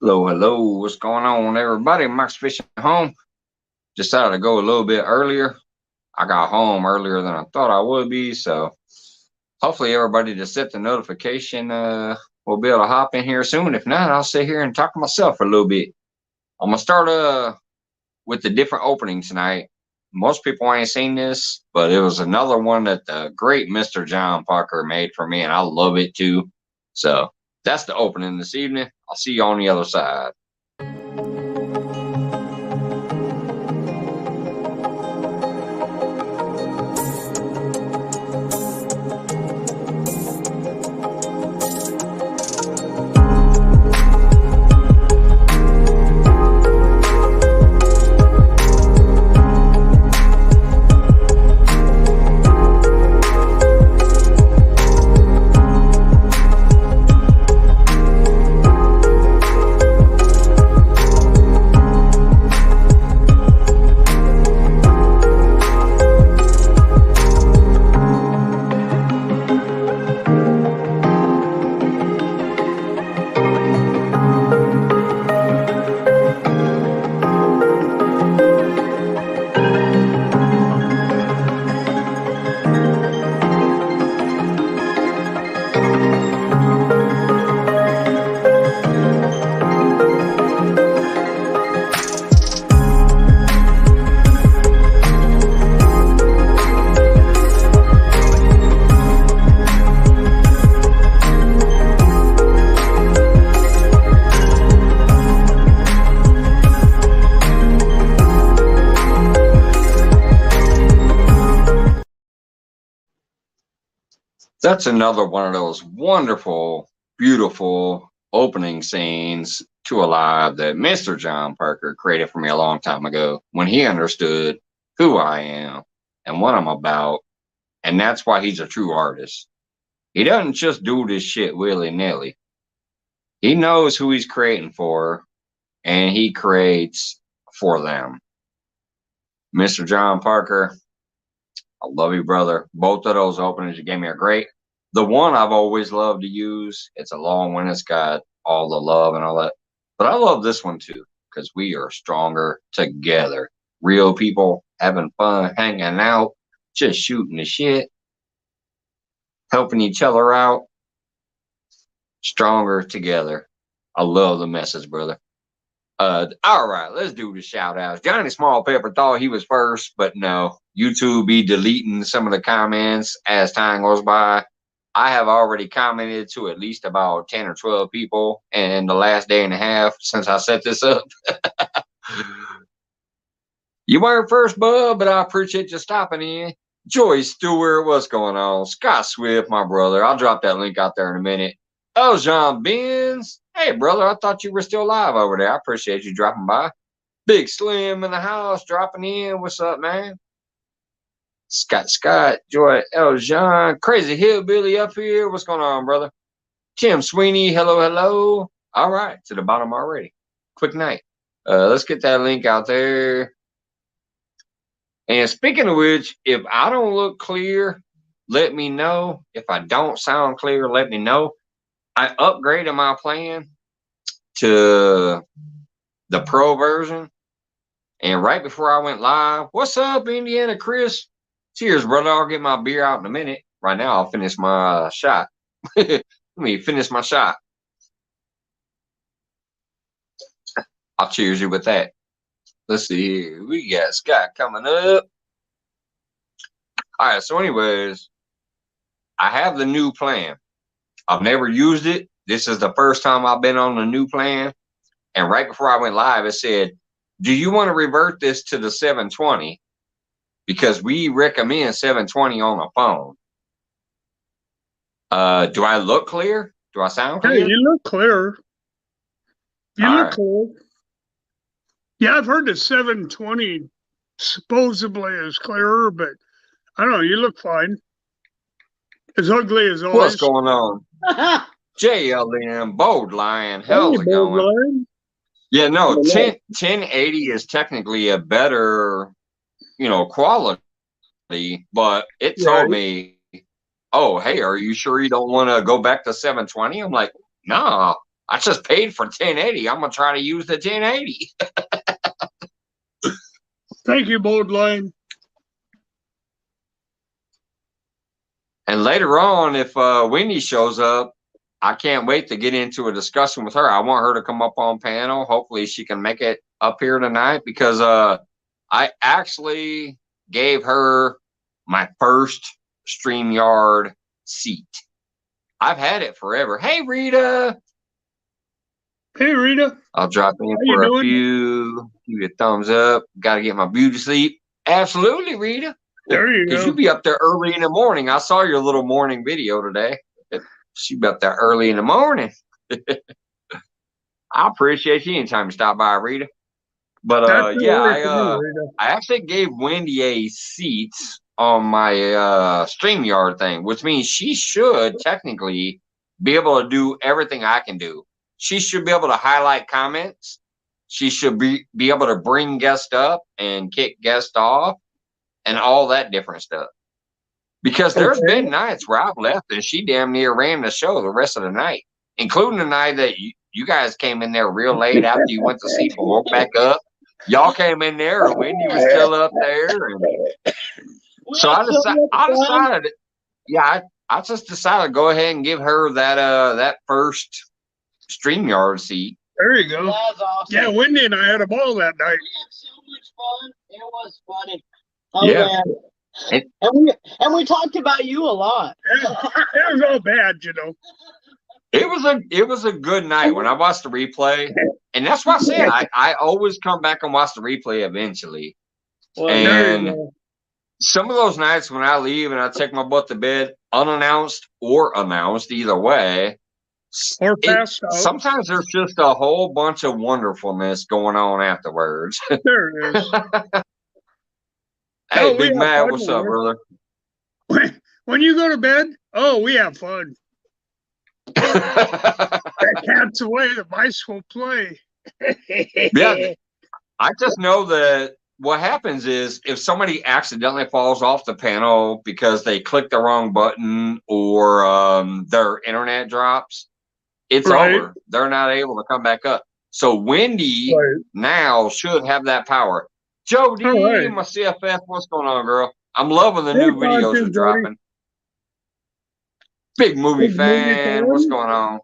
Hello, hello. What's going on, everybody? Max Fishing Home. Decided to go a little bit earlier. I got home earlier than I thought I would be, so hopefully everybody that set the notification will be able to hop in here soon. If not, I'll sit here and talk to myself for a little bit. I'm gonna start with the different opening tonight. Most people ain't seen this, but it was another one that the great Mr. John Parker made for me, and I love it too. So that's the opening this evening. I'll see you on the other side. That's another one of those wonderful, beautiful opening scenes to a live that Mr. John Parker created for me a long time ago when he understood who I am and what I'm about. And that's why he's a true artist. He doesn't just do this shit willy-nilly. He knows who he's creating for, and he creates for them. Mr. John Parker, I love you, brother. Both of those openings you gave me are great. The one I've always loved to use, it's a long one. It's got all the love and all that. But I love this one too, because we are stronger together. Real people having fun, hanging out, just shooting the shit, helping each other out. Stronger together. I love the message, brother. All right, let's do the shout outs. Johnny Small Pepper thought he was first, but no. YouTube be deleting some of the comments as time goes by. I have already commented to at least about 10 or 12 people in the last day and a half since I set this up. You weren't first, bub, but I appreciate you stopping in. Joy Stewart, what's going on? Scott Swift, my brother. I'll drop that link out there in a minute. Oh, Jean Benz. Hey, brother, I thought you were still live over there. I appreciate you dropping by. Big Slim in the house, dropping in. What's up, man? Scott, Joy, El Jean, Crazy Hillbilly up here. What's going on, brother? Tim Sweeney, hello. All right, to the bottom already. Quick night. Let's get that link out there. And speaking of which, if I don't look clear, let me know. If I don't sound clear, let me know. I upgraded my plan to the pro version. And right before I went live, what's up, Indiana Chris? Cheers, brother. I'll get my beer out in a minute. Right now, I'll finish my shot. Let me finish my shot. I'll cheers you with that. Let's see here. We got Scott coming up. All right. So anyways, I have the new plan. I've never used it. This is the first time I've been on the new plan. And right before I went live, it said, do you want to revert this to the 720? Because we recommend 720 on the phone. Do I look clear? Do I sound clear? Hey, you look clear. You look clear. Yeah, I've heard the 720 supposedly is clearer, but I don't know. You look fine. As ugly as always. What's going on? JLM, Bold Lion. How's it going? Lion. Yeah, no, 1080 is technically a better, quality, but it told me, oh, hey, are you sure you don't want to go back to 720? I'm like, nah, I just paid for 1080. I'm gonna try to use the 1080. Thank you, Bold Line. And later on, if Wendy shows up, I can't wait to get into a discussion with her. I want her to come up on panel. Hopefully she can make it up here tonight, because I actually gave her my first StreamYard seat. I've had it forever. Hey, Rita. Hey, Rita. I'll drop in for a few. Give you a thumbs up. Got to get my beauty sleep. Absolutely, Rita. There you go. Because you be up there early in the morning. I saw your little morning video today. She be up there early in the morning. I appreciate you anytime you stop by, Rita. But yeah, I actually gave Wendy a seat on my StreamYard thing, which means she should technically be able to do everything I can do. She should be able to highlight comments. She should be able to bring guests up and kick guests off and all that different stuff. Because there's been nights where I've left and she damn near ran the show the rest of the night, including the night that you guys came in there real late after you went to sleep and woke back up. Y'all came in there and Wendy was still up there. And so I decided, yeah, I just decided to go ahead and give her that first StreamYard seat. There you go. That was awesome. Yeah, Wendy and I had a ball that night. We had so much fun. It was funny. Oh, yeah. Man. And we talked about you a lot. Yeah, it was all bad, you know. It was a good night when I watched the replay, and that's why I said I always come back and watch the replay eventually. Well, and some of those nights when I leave and I take my butt to bed, unannounced or announced, either way, or passed out. Sometimes there's just a whole bunch of wonderfulness going on afterwards. There it is. Hey, Big Matt, what's up, brother? When you go to bed, we have fun. That cat's away, the mice will play. Yeah, I just know that what happens is if somebody accidentally falls off the panel because they click the wrong button or their internet drops, it's over. They're not able to come back up. So Wendy now should have that power. Jody, my CFF, what's going on, girl? I'm loving the new videos you're dropping. Big movie fan. What's going on?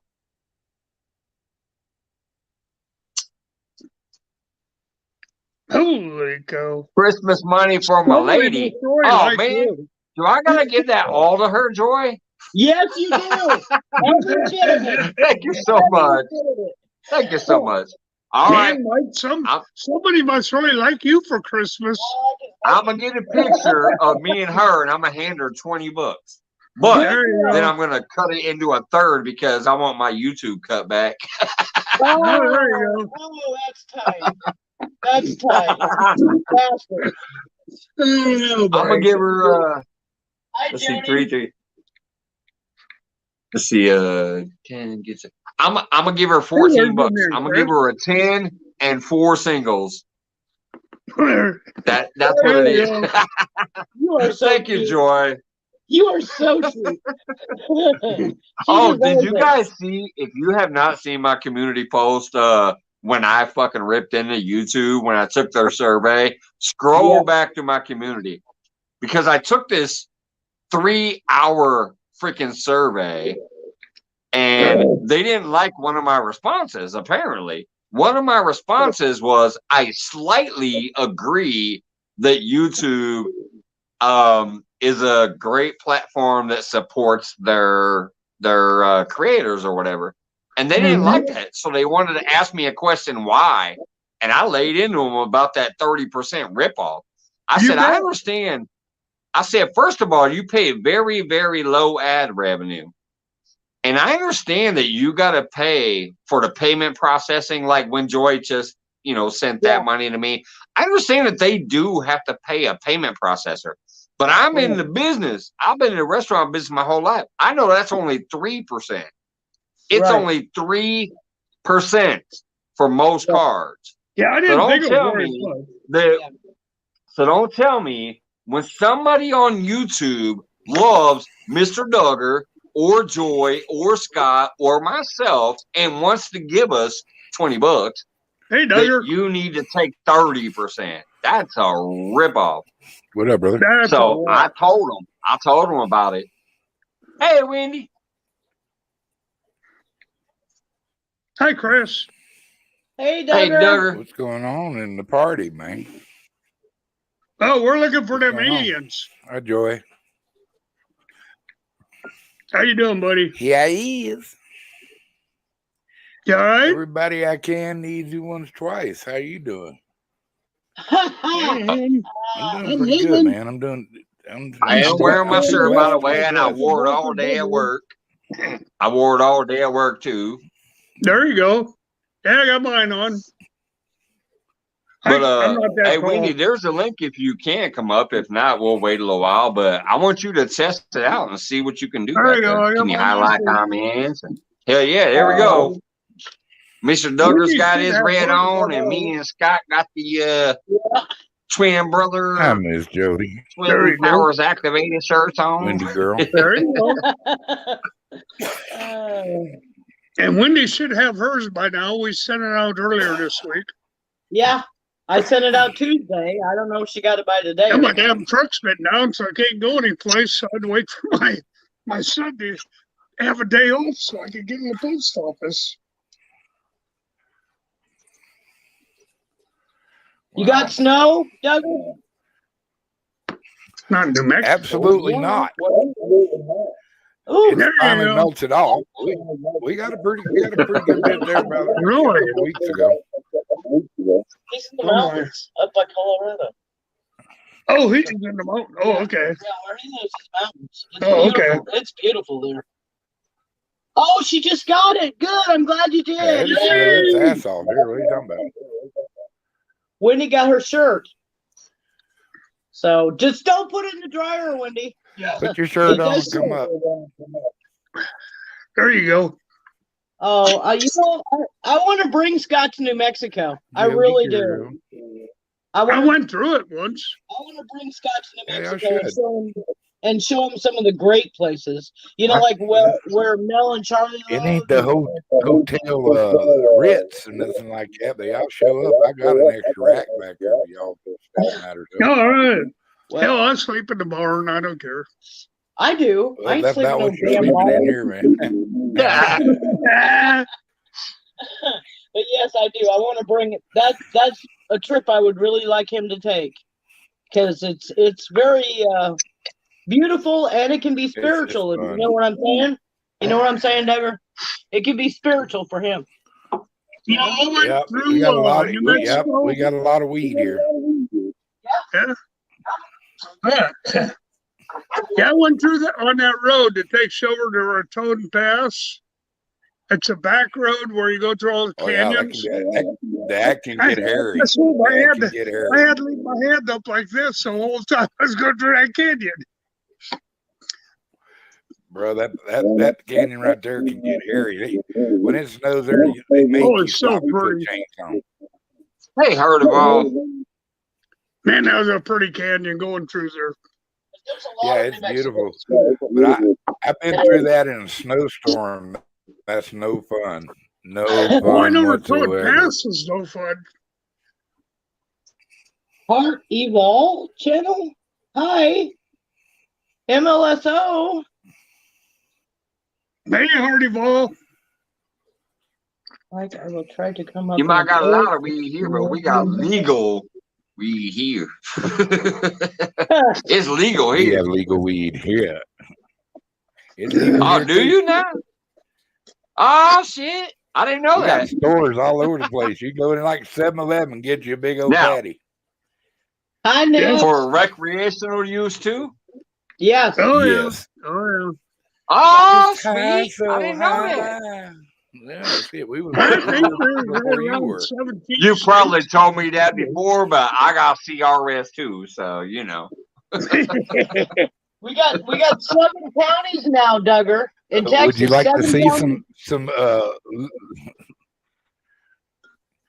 Holy cow. Christmas money for my lady. Oh, man. Do I got to give that all to her, Joy? Yes, you do. Thank you so much. Thank you so much. All right. Somebody must really like you for Christmas. I'm going to get a picture of me and her, and I'm going to hand her $20. But then I'm going to cut it into a third because I want my YouTube cut back. Oh, that's tight. That's tight. I'm going to give her, let's see, 3. Let's see, 10 gets it. I'm going to give her $14. I'm going to give her a 10 and 4 singles. That's what it is. You are so Thank you, Joy. You are so sweet. Did you guys see? If you have not seen my community post, when I fucking ripped into YouTube when I took their survey, scroll back to my community because I took this 3-hour freaking survey and they didn't like one of my responses. Apparently, one of my responses was I slightly agree that YouTube is a great platform that supports their creators or whatever. And they didn't like that. So they wanted to ask me a question why. And I laid into them about that 30% ripoff. I said, I understand. I said, first of all, you pay very, very low ad revenue. And I understand that you got to pay for the payment processing, like when Joy just, sent that money to me. I understand that they do have to pay a payment processor. But I'm in the business. I've been in the restaurant business my whole life. I know that's only 3%. It's only 3% for most cards. Yeah, I didn't think it was. So don't tell me when somebody on YouTube loves Mr. Duggar or Joy or Scott or myself and wants to give us $20, hey, Duggar. you need to take 30%. That's a ripoff. What up, brother? That's So I told him about it. Hey, Wendy. Hi, Chris. Hey, Duggar. Hey, Duggar. What's going on in the party, man? Oh, we're looking for them going on? aliens. Hi, Joy. How you doing, buddy? Yeah, he is. You all right? Everybody I can needs you once, twice. How you doing? Um, I'm doing pretty good, man. I am wearing my shirt, by the way, and I wore it all day at work. I wore it all day at work, too. There you go. Yeah, I got mine on. But I'm not that hey, tall. Wendy, there's a link if you can come up. If not, we'll wait a little while. But I want you to test it out and see what you can do. There you go. Can you highlight comments? Hell yeah, there we go. Mr. Duggar's got his red on, and me and Scott got the twin brother. Hi, Miss Jody. Twin powers activated shirts on. Wendy girl. There you go. And Wendy should have hers by now. We sent it out earlier this week. Yeah, I sent it out Tuesday. I don't know if she got it by today. And my damn truck's been down, so I can't go anyplace. So I'd wait for my son to have a day off so I could get in the post office. You got snow, Duggar? Not in New Mexico. Absolutely not. Ooh, It's finally melted off. We got a pretty good bit there about Really? a couple weeks ago. he's in the mountains up by Colorado. Oh, he's in the mountain. Oh, okay. Yeah, where he lives is mountains. It's Oh, beautiful. okay. It's beautiful there. Oh, she just got it. Good. I'm glad you Yeah, did. it's ass off here. What are you talking about? Wendy got her shirt. So just don't put it in the dryer, Wendy. Yeah. Put your shirt on and come up. There you go. Oh, you know, I want to bring Scott to New Mexico. I Jody really girl. do. I I went through it once. want to bring Scott to New Yeah, Mexico I and show him some of the great places. You know, like where Mel and Charlie It live. ain't the hotel Ritz and nothing like that. They all show up. I got an extra rack back there for y'all. That matters. All right. Well, Hell, I sleep in the barn. I don't care. I do. I Well, ain't that's sleeping not on what you're damn sleeping wall. in here, man. But yes, I do. I want to bring it. That's a trip I would really like him to take because it's very beautiful and it can be spiritual. If you know what I'm saying? You know what I'm saying, Duggar? It can be spiritual for him. You know, I went Yep, through we got a lot of New Mexico. we got a lot of weed here. Yeah. Yeah, I went through on that road that takes over to Raton Pass. It's a back road where you go through all the Oh yeah, canyons. that can get hairy. That's what I That had can to, get I hairy. had to leave my hand up like this the whole time I was going through that canyon. Bro, that canyon right there can get hairy. When it snows there, they make you it's so stop and put pretty. chains on. Hey, heard of all. Man, that was a pretty canyon going through there. There's a lot Yeah, of it's New Mexico. beautiful. But I've been through that in a snowstorm. That's no fun. No Oh, I fun know Raton whatsoever. Pass is no fun. Heart Evolve channel. Hi. MLSO. Hey, Hardy Ball. I will try to come up. You might got a lot of weed here, but we got legal weed here. It's legal We here. have legal weed here. It's legal Oh, here do too. you now? Oh, shit. I didn't know We got that. stores all over the place. You go in like 7-Eleven and get you a big old Now- patty. Hi, Nick. For recreational use, too? Yes. Oh, Yes. yeah. Oh, Oh, It's high, sweet. so I didn't know that. high. Yeah, shit. We was yeah. I think they're before you around were. 17 You probably states. told me that before, but I got CRS too, so you know. We got 7 counties now, Duggar. In Texas. Would you like to 7 see counties, some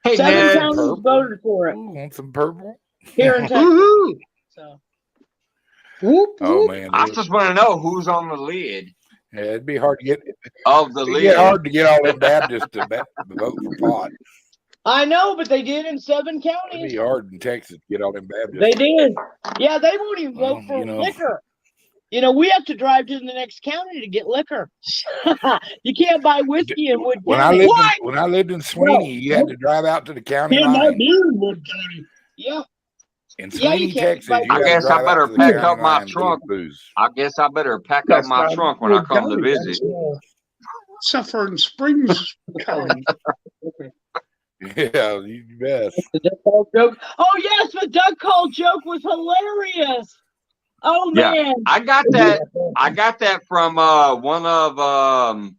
Hey, 7 Ned. counties Purple. voted for it want some purple? here in Texas. Woohoo! So Whoop, Oh whoop. man, I dude. just want to know who's on the lid. Yeah, it'd be hard to get. of the It'd league. get hard to get all them Baptists to vote for pot. I know, but they did in 7 It'd counties. be hard in Texas to get all them Baptists. They did. Yeah, they won't even Well, vote for you know. liquor. You know, we have to drive to the next county to get liquor. You can't buy whiskey in Wood When I County. lived in Sweeney, you had to drive out to the county Can't buy line. beer in Wood County. Yeah. In Yeah, you Sweeney, can't Texas, buy you I had to guess I drive out better to the pack county up my line to get trunk. booze. I guess I better pack up That's my not trunk when I Wood come to County, visit. that's, Suffering Springs County. Yeah, you bet. The duck call joke. Oh yes, the duck call joke was hilarious. Oh Yeah. man. I got that from one of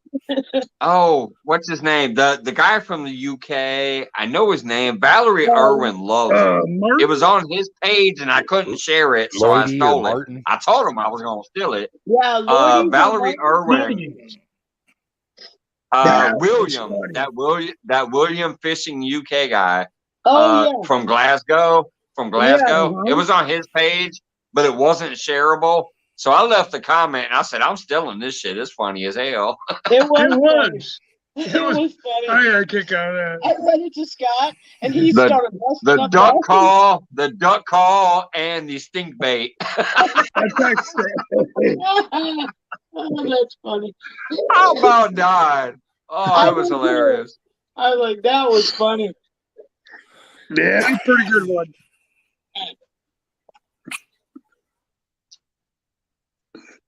oh, what's his name? The guy from the UK. I know his name. Valerie Irwin loves it. Martin? It was on his page and I couldn't share it, so I Lloydie or stole it. Martin? I told him I was gonna steal it. Yeah, Lloydie Valerie Irwin. That was William, funny. that William Fishing UK guy Oh yeah. from Glasgow. uh-huh. It was on his page, but it wasn't shareable. So I left a comment and I said, I'm stealing this shit. It's funny as hell. It was. It funny. was. It was funny. I got a kick out of that. I read it to Scott, and he The- started busting The up duck call, and the stink bait. I texted it. Oh, that's funny. I about died. Oh, it was I did too. hilarious. I was like, that was funny. Yeah, that's a pretty good one.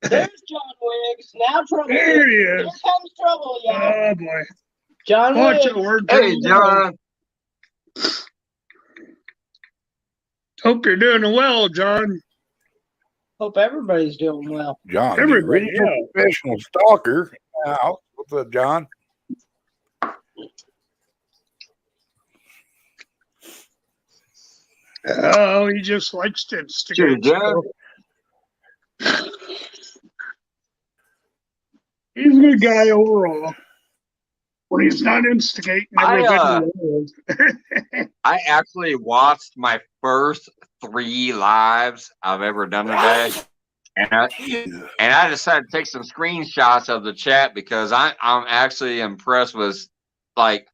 There's John Wiggs. Now trouble. There he Here is. comes trouble, y'all. Oh boy. John Watch Wiggs. it work. Hey, John. Hope you're doing well, John. Hope everybody's doing well. John, the Everybody, original professional stalker. Now, what's up, John? Oh, he just likes to Sure, instigate. John. He's a good guy overall. When he's not instigating everything. I actually watched my first 3 lives I've ever done today. And I decided to take some screenshots of the chat because I'm actually impressed with like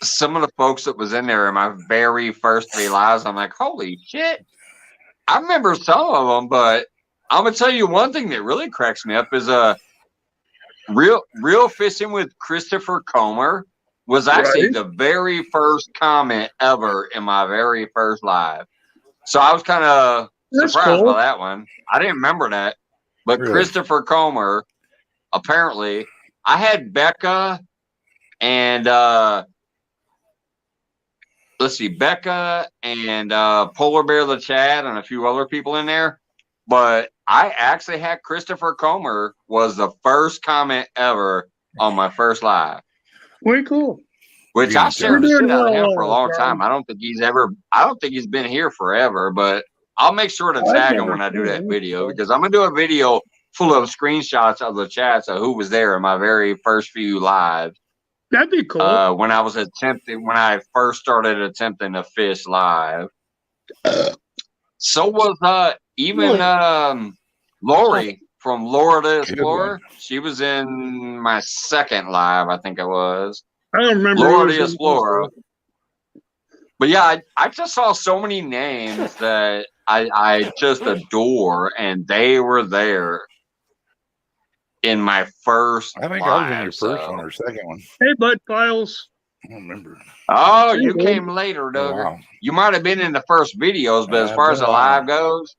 some of the folks that was in there in my very first 3 lives. I'm like, holy shit. I remember some of them, but I'm gonna tell you one thing that really cracks me up is real fishing with Christopher Comer was actually the very first comment ever in my very first live. So I was kind of surprised by that one. I didn't remember that, but Really? Christopher Comer, apparently, I had Becca and let's see, Becca and Polar Bear the Chad and a few other people in there. But I actually had Christopher Comer was the first comment ever on my first live. Way cool. Which I shared the shit out of him for a long John. time. I don't think he's been here forever, but I'll make sure to tag him when I do that video because I'm gonna do a video full of screenshots of the chats of who was there in my very first few lives. That'd be cool. When I first started attempting to fish live. So was even Lori from Laura the Explorer. She was in my second live, I think it was. I don't remember. Laura the Explorer. But yeah, I just saw so many names that I just adore, and they were there in my first. I think live, I was in your first one or second one. Hey, Bud Files. I don't remember. Oh, you came later, Doug. Wow. You might have been in the first videos, but as far as the Wow. live goes,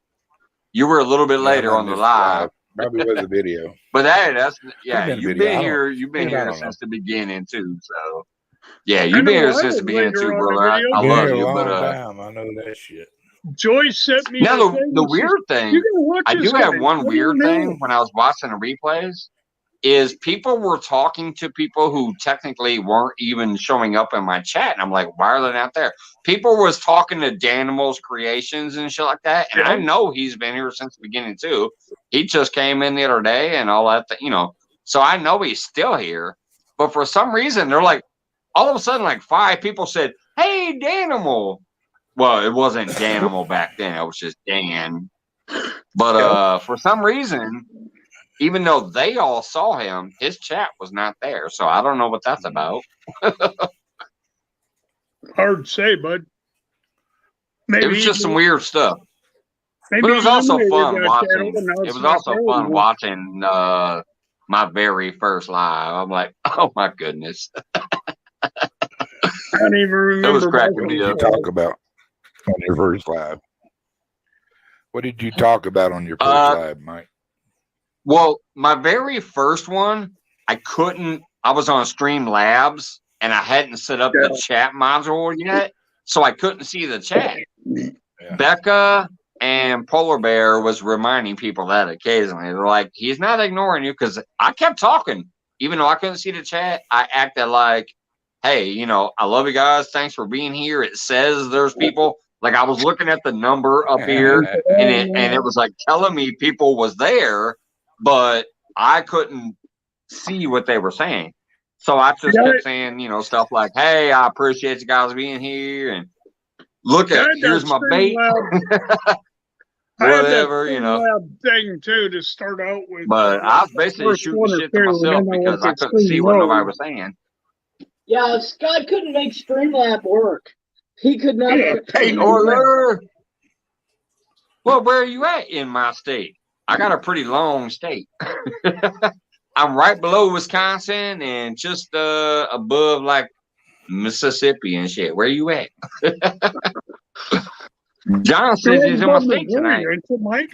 you were a little bit later on the live. Probably was a video. But hey, that's been a you've video. been I here. You've been I here don't know. since the beginning too. So yeah, I you've been know here I since the was beginning later too, on the brother. I video. love Been here you, a long but time. I know that shit. Joyce sent me. now a thing. the She weird said, thing, "You gotta watch I this do have guy. one What do weird you know?" thing when I was watching the replays is people were talking to people who technically weren't even showing up in my chat. And I'm like, why are they not there? People was talking to Danimals Creations and shit like that. And I know he's been here since the beginning too. He just came in the other day and all that, so I know he's still here. But for some reason, they're like, all of a sudden, like 5 people said, hey, Danimal. Well, it wasn't Danimal back then. It was just Dan. But for some reason, even though they all saw him, his chat was not there. So I don't know what that's about. Hard to say, bud. Maybe it was just some weird stuff. Maybe but it was also fun channel, watching. now It it's was not also there fun anymore. watching my very first live. I'm like, oh my goodness. I don't even remember. It was cracking What me did you up. talk about on your first live? What did you talk about on your first live, Mike? Well, my very first one, I was on Streamlabs and I hadn't set up the chat module yet, so I couldn't see the chat. Yeah. Becca and Polar Bear was reminding people that occasionally. They're like, he's not ignoring you, because I kept talking. Even though I couldn't see the chat, I acted like, hey, you know, I love you guys. Thanks for being here. It says there's people. Like, I was looking at the number up here, and it was like telling me people was there, but I couldn't see what they were saying. So I just kept saying, you know, stuff like, hey, I appreciate you guys being here, and look at, here's my bait. Whatever, you know. Thing too to start out with. But I was basically shooting shit to myself because I couldn't see what nobody was saying. Yeah, Scott couldn't make Streamlab work. He could not. Hey, Orler. Well, where are you at in my state? I got a pretty long state. I'm right below Wisconsin and just above like Mississippi and shit. Where you at? John says he's in my state tonight. Mike?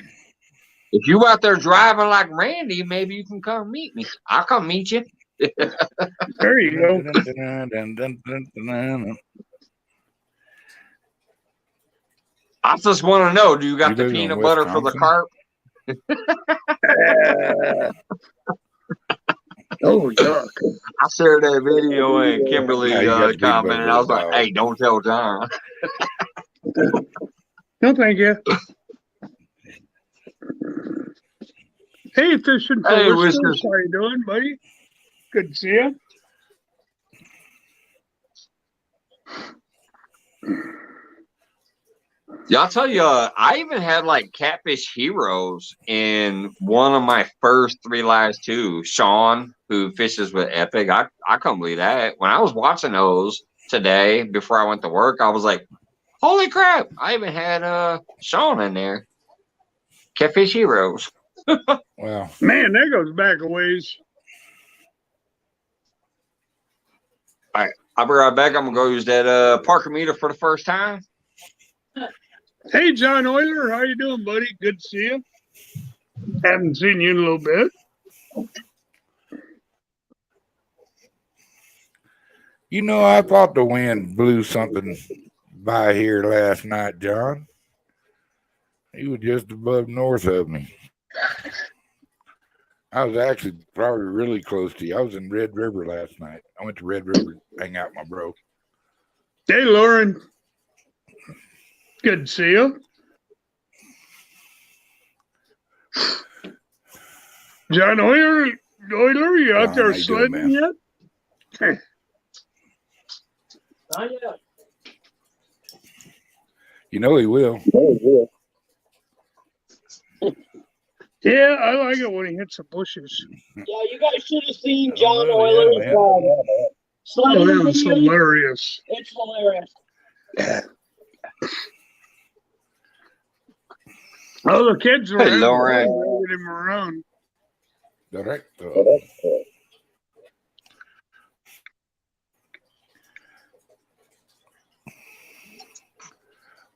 If you out there driving like Randy, maybe you can come meet me. I'll come meet you. There you go. I just want to know, do you got the peanut butter for the carp? Oh, yuck. I shared that video and Kimberly commented. I was like, hey, don't tell John. No, thank you. Hey, Fishing for Whiskers. How you doing, buddy? Good to see you. Yeah, I'll tell you, I even had like Catfish Heroes in one of my first 3 lives too. Sean, who fishes with Epic. I couldn't believe that. When I was watching those today before I went to work, I was like, holy crap, I even had Sean in there. Catfish Heroes. Wow. Man, that goes back a ways. All right, I'll be right back. I'm going to go use that Parker meter for the first time. Hey, John Euler, how you doing, buddy? Good to see you. Haven't seen you in a little bit. You know, I thought the wind blew something by here last night, John. He was just above north of me. I was actually probably really close to you. I was in Red River last night. I went to Red River to hang out with my bro. Hey, Lauren. Good to see you. John Euler, you out there sledding yet? Not yet. You know he will. Yeah, I like it when he hits the bushes. Yeah, you guys should have seen John Euler's sledding. That was hilarious. It's hilarious. Oh, the kids were dragging him around. Directo.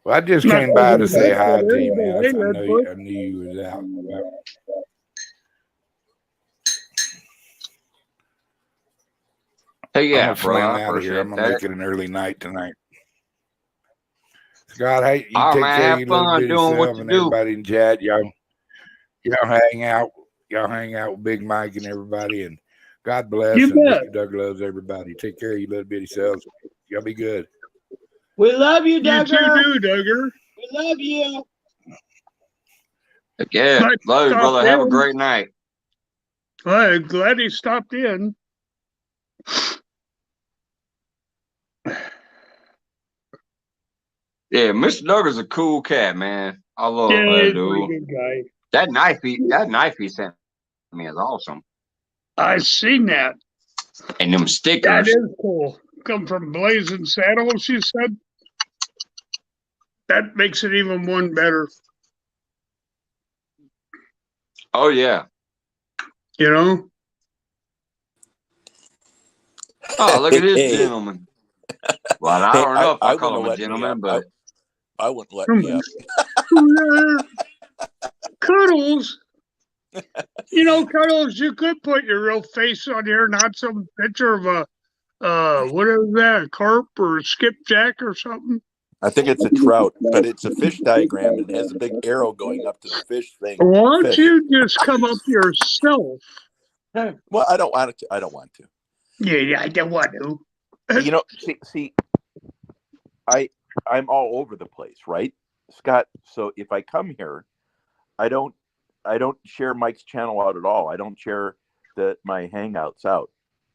Well, I just came by to say hi to you, man. I knew you was out. Hey, yeah, bro. Out of here. I'm gonna make it an early night tonight. Scott, hey, you take care of your little bitty self and everybody in chat. Y'all hang out. Y'all hang out with Big Mike and everybody. And God bless. And Mr. Doug loves everybody. Take care of your little bitty selves. Y'all be good. We love you, Duggar. You too, Duggar. We love you. Yeah, love you, brother. Have a great night. Well, I'm glad he stopped in. Yeah, Mr. Duggar's a cool cat, man. I love that dude. Good guy. That knife he sent me is awesome. I seen that. And them stickers. That is cool. Come from Blazing Saddles, she said. That makes it even one better. Oh, yeah. You know? Oh, look at this gentleman. Well, I don't know if I call him a gentleman, but I wouldn't let me up. Cuddles. You know, Cuddles, you could put your real face on here, not some picture of a what is that, a carp or a skipjack or something. I think it's a trout, but it's a fish diagram and it has a big arrow going up to the fish thing. Why don't you just come up yourself? Well, I don't want to. I don't want to. Yeah, I don't want to. You know, see, I'm all over the place, right, Scott? So if I come here, I don't share Mike's channel out at all. I don't share my hangouts out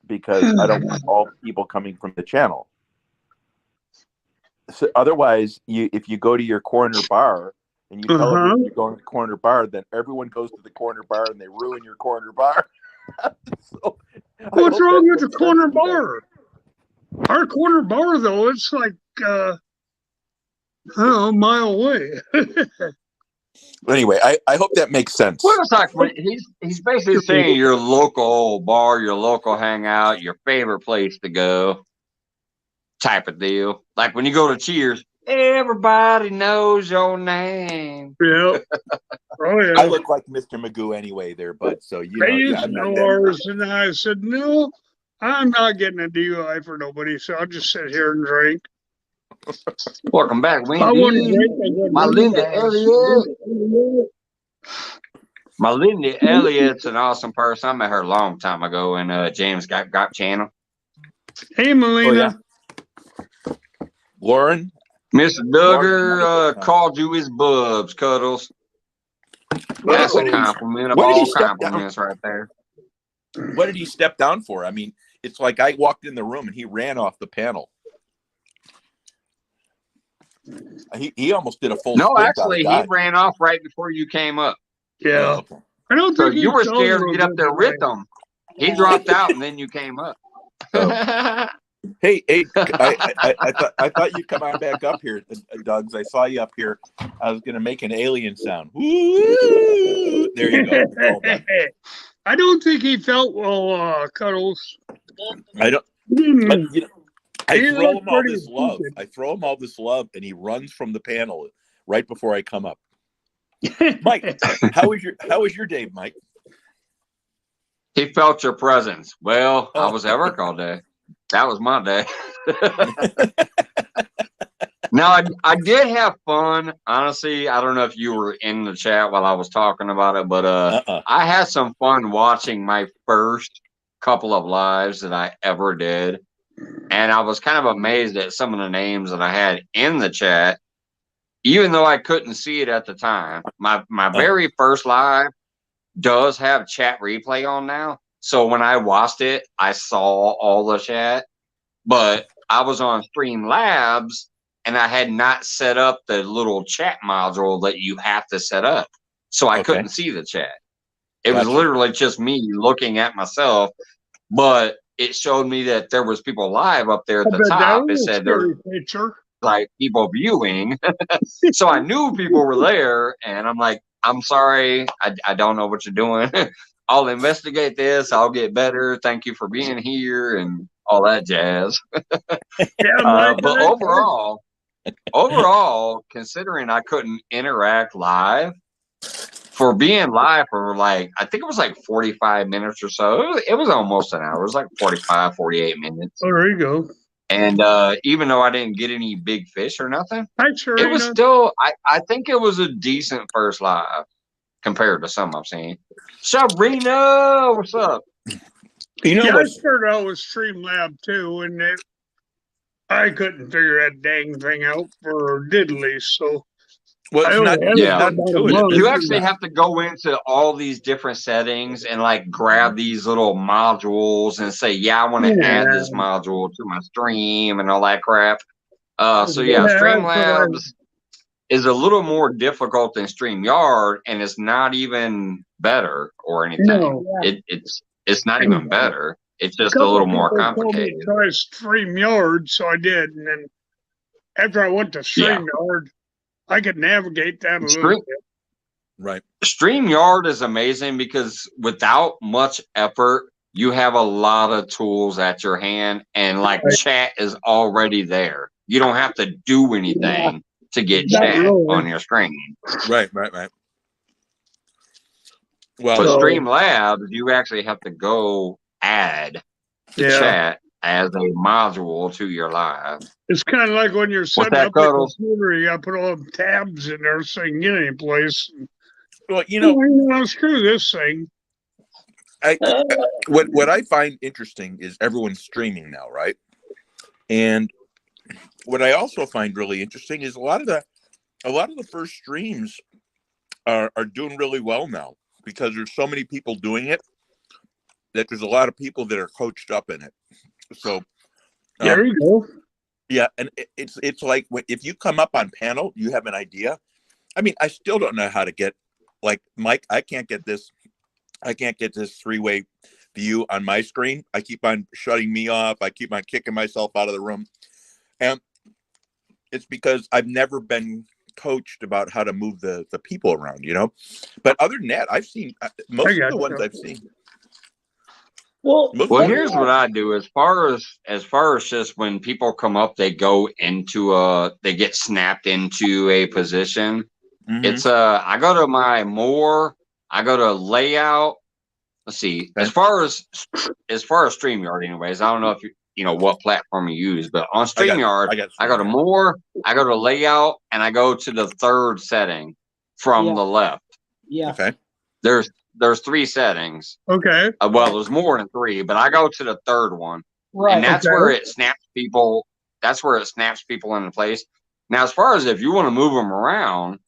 because I don't want all people coming from the channel. So otherwise, if you go to your corner bar and you tell everyone you're going to the corner bar, then everyone goes to the corner bar and they ruin your corner bar. So, what's wrong with the corner bar? Our corner bar, though, it's like I don't know, a mile away. Anyway, I hope that makes sense. Well, it's like he's basically saying your local bar, your local hangout, your favorite place to go, type of deal. Like when you go to Cheers, everybody knows your name. Yeah. Oh, yeah. I look like Mr. Magoo anyway there, bud. So you know ours, and I said, no, I'm not getting a DUI for nobody, so I'll just sit here and drink. Welcome back, Wendy. My Linda Elliott. My Linda Elliott's an awesome person. I met her a long time ago in James Got channel. Hey, Melina. Oh, yeah. Lauren. Mr. Duggar called you his bubs, Cuddles. That's a compliment of all compliments right there. What did he step down for? I mean, it's like I walked in the room and he ran off the panel. He almost did a full. No, actually, he ran off right before you came up. Yeah, I don't think you were scared to get up there with him. He dropped out and then you came up. Oh. Hey, I thought you'd come on back up here, Doug's. I saw you up here. I was going to make an alien sound. Woo! There you go. I don't think he felt well, Cuddles. I don't. But, I throw him all this love. I throw him all this love, and he runs from the panel right before I come up. Mike, how was your day, Mike? He felt your presence. Well, I was at work all day. That was my day. Now, I did have fun. Honestly, I don't know if you were in the chat while I was talking about it, but I had some fun watching my first couple of lives that I ever did. And I was kind of amazed at some of the names that I had in the chat, even though I couldn't see it at the time. My very first live does have chat replay on now. So when I watched it, I saw all the chat. But I was on Streamlabs, and I had not set up the little chat module that you have to set up. So I couldn't see the chat. It was literally just me looking at myself. But it showed me that there was people live up there at the top. It said there were like people viewing. So I knew people were there, and I'm like, I'm sorry, I don't know what you're doing. I'll investigate this. I'll get better. Thank you for being here and all that jazz. But overall, considering I couldn't interact live, for being live for like, I think it was like 45 minutes or so. It was almost an hour. It was like 45, 48 minutes. Oh, there you go. And even though I didn't get any big fish or nothing, it was still, I think it was a decent first live compared to some I've seen. Sabrina, what's up? You know, I started out with Streamlab too, and I couldn't figure that dang thing out for diddly, so. Well, you actually have to go into all these different settings and like grab these little modules and say, I want to add this module to my stream and all that crap. So Streamlabs is a little more difficult than StreamYard, and it's not even better or anything. No. It's not even better. It's just a little more complicated. Try StreamYard, so I did, and then after I went to StreamYard, I could navigate that a little bit. Right. StreamYard is amazing because without much effort, you have a lot of tools at your hand, and like chat is already there. You don't have to do anything to get chat on your screen. Right. Well, but Streamlabs, you actually have to go add the chat as a module to your live. It's kind of like when you're setting up the computer, you got to put all the tabs in there so you can get any place. Well, you know, screw this thing. What I find interesting is everyone's streaming now, right? And what I also find really interesting is a lot of the first streams are doing really well now because there's so many people doing it that there's a lot of people that are coached up in it. So there you go. Yeah, and it's like if you come up on panel, you have an idea. I mean, I still don't know how to get like Mike. I can't get this 3-way view on my screen. I keep on shutting me off. I keep on kicking myself out of the room, and it's because I've never been coached about how to move the people around, you know. But other than that, I've seen most of the ones I've seen. Well, here's what I do as far as just when people come up, they go into they get snapped into a position. Mm-hmm. It's I go to layout. Let's see. As far as StreamYard, anyways, I don't know if you know what platform you use, but on StreamYard, I go to more, I go to layout, and I go to the third setting from the left. Yeah. Okay. There's 3 settings. Okay. Well, there's more than 3, but I go to the third one. Right. And that's where it snaps people. That's where it snaps people into place. Now, as far as if you want to move them around,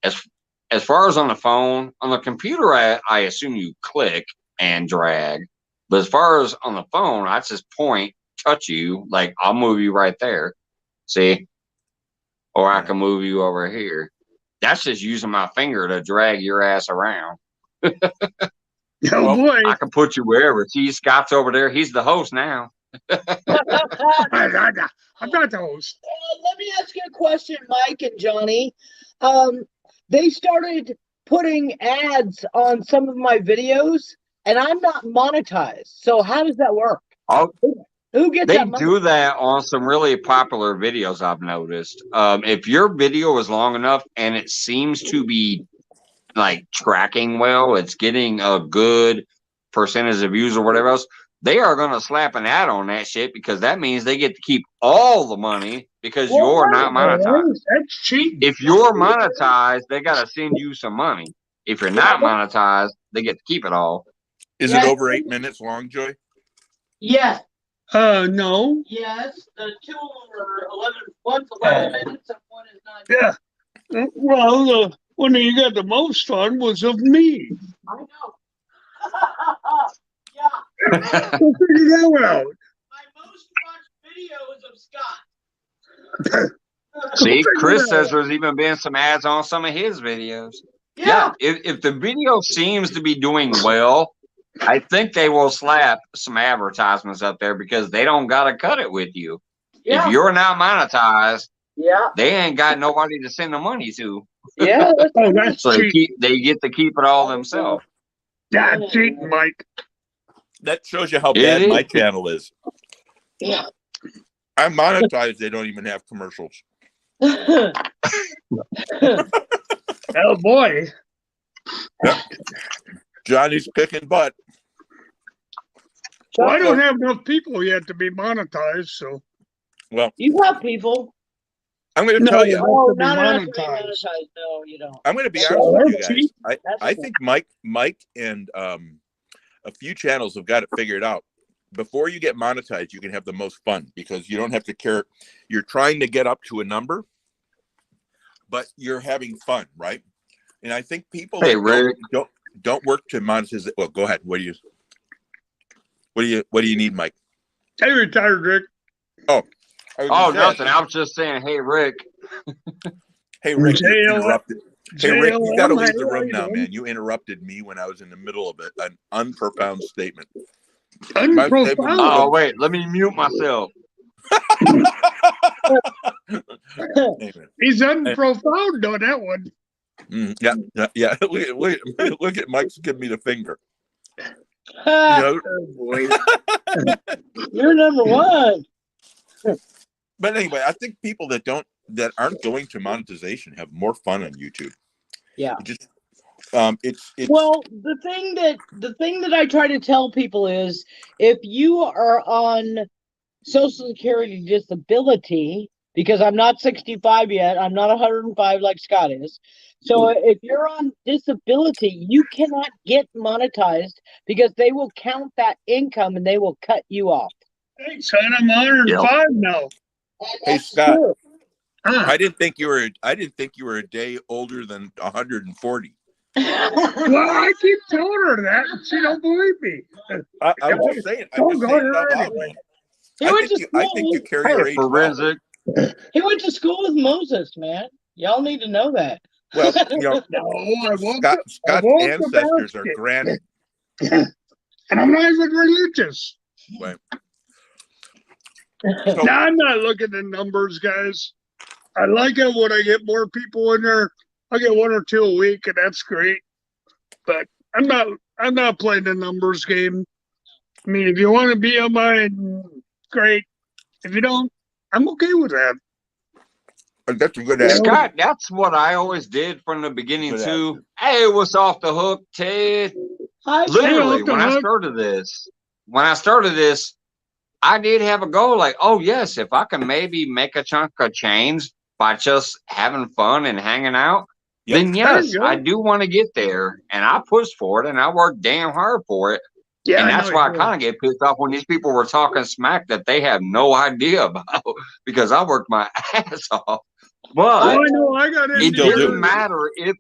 as far as on the phone, on the computer, I assume you click and drag. But as far as on the phone, I just point, touch you, like I'll move you right there. See? Or I can move you over here. That's just using my finger to drag your ass around. Boy. I can put you wherever. See, Scott's over there. He's the host now. I'm not the host. Let me ask you a question, Mike and Johnny. They started putting ads on some of my videos, and I'm not monetized. So how does that work? Who gets that money? They do that on some really popular videos, I've noticed. If your video is long enough and it seems to be like tracking well, it's getting a good percentage of views or whatever else, they are going to slap an ad on that shit because that means they get to keep all the money because you're not monetized. That's cheap. If you're monetized, they got to send you some money. If you're not monetized, they get to keep it all. Is it over 8 minutes long, Joy? Yes. No. Yes. The 2 are 11. One's 11 minutes and one is 9 minutes. Yeah. Well, the one you got the most fun was of me. I know. Yeah. We'll figure that out. My most watched video is of Scott. See, Chris says there's even been some ads on some of his videos. Yeah. If the video seems to be doing well, I think they will slap some advertisements up there because they don't got to cut it with you. Yeah. If you're not monetized, they ain't got nobody to send the money to. Yeah. So they get to keep it all themselves. That's cheating, Mike. That shows you how bad my channel is. Yeah. I'm monetized. They don't even have commercials. Oh boy. Yep. Johnny's kicking butt. Well, I don't have enough people yet to be monetized, so. Well, you have people. I'm going to tell you. Oh, not enough to be monetized. No, you don't. I'm going to be honest with you guys. I think Mike and a few channels have got it figured out. Before you get monetized, you can have the most fun because you don't have to care. You're trying to get up to a number, but you're having fun, right? And I think people don't work to monetize. Well, go ahead. What do you need, Mike? Hey, retired Rick. Oh, nothing. I was just saying, hey, Rick. Hey, Rick, you JLM. interrupted. Hey, Rick, you got to leave the how room you now, doing? man. You interrupted me when I was in the middle of it. An unprofound statement. Unprofound. Oh, wait, let me mute myself. He's unprofound on that one. Yeah. Look at Mike's giving me the finger. Oh boy. You're number one. But anyway, I think people that aren't going to monetization have more fun on YouTube. Yeah. It's well, the thing that I try to tell people is if you are on Social Security disability, because I'm not 65 yet, I'm not 105 like Scott is. So if you're on disability, you cannot get monetized because they will count that income and they will cut you off. Hey, son, I'm 105 now. Hey, Scott. Huh. I didn't think you were a day older than 140. Well, I keep telling her that, and she don't believe me. I was just saying. I'm just saying it out loud, man. I think you carry your age well. He went to school with Moses, man. Y'all need to know that. Well, you know, Scott's ancestors are granted. And I'm not even religious. Right. So, now, I'm not looking at numbers, guys. I like it when I get more people in there. I get 1 or 2 a week, and that's great. But I'm not playing the numbers game. I mean, if you want to be on mine, great. If you don't, I'm okay with that. That's a good attitude. Scott, that's what I always did from the beginning Good too. attitude. Hey, what's off the hook, Ted? Literally, when I started this, I did have a goal like, oh yes, if I can maybe make a chunk of change by just having fun and hanging out, then yes, I do want to get there. And I pushed for it and I worked damn hard for it. Yeah, and that's why I kind of get pissed off when these people were talking smack that they have no idea about because I worked my ass off. But it didn't matter if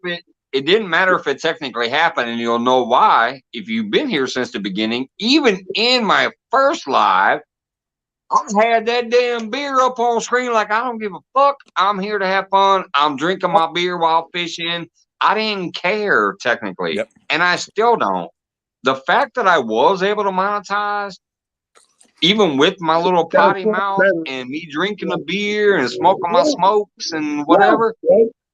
it didn't matter if it technically happened, and you'll know why if you've been here since the beginning. Even in my first live, I had that damn beer up on screen like I don't give a fuck. I'm here to have fun. I'm drinking my beer while fishing. I didn't care technically, and I still don't. The fact that I was able to monetize, even with my little potty mouth and me drinking a beer and smoking my smokes and whatever,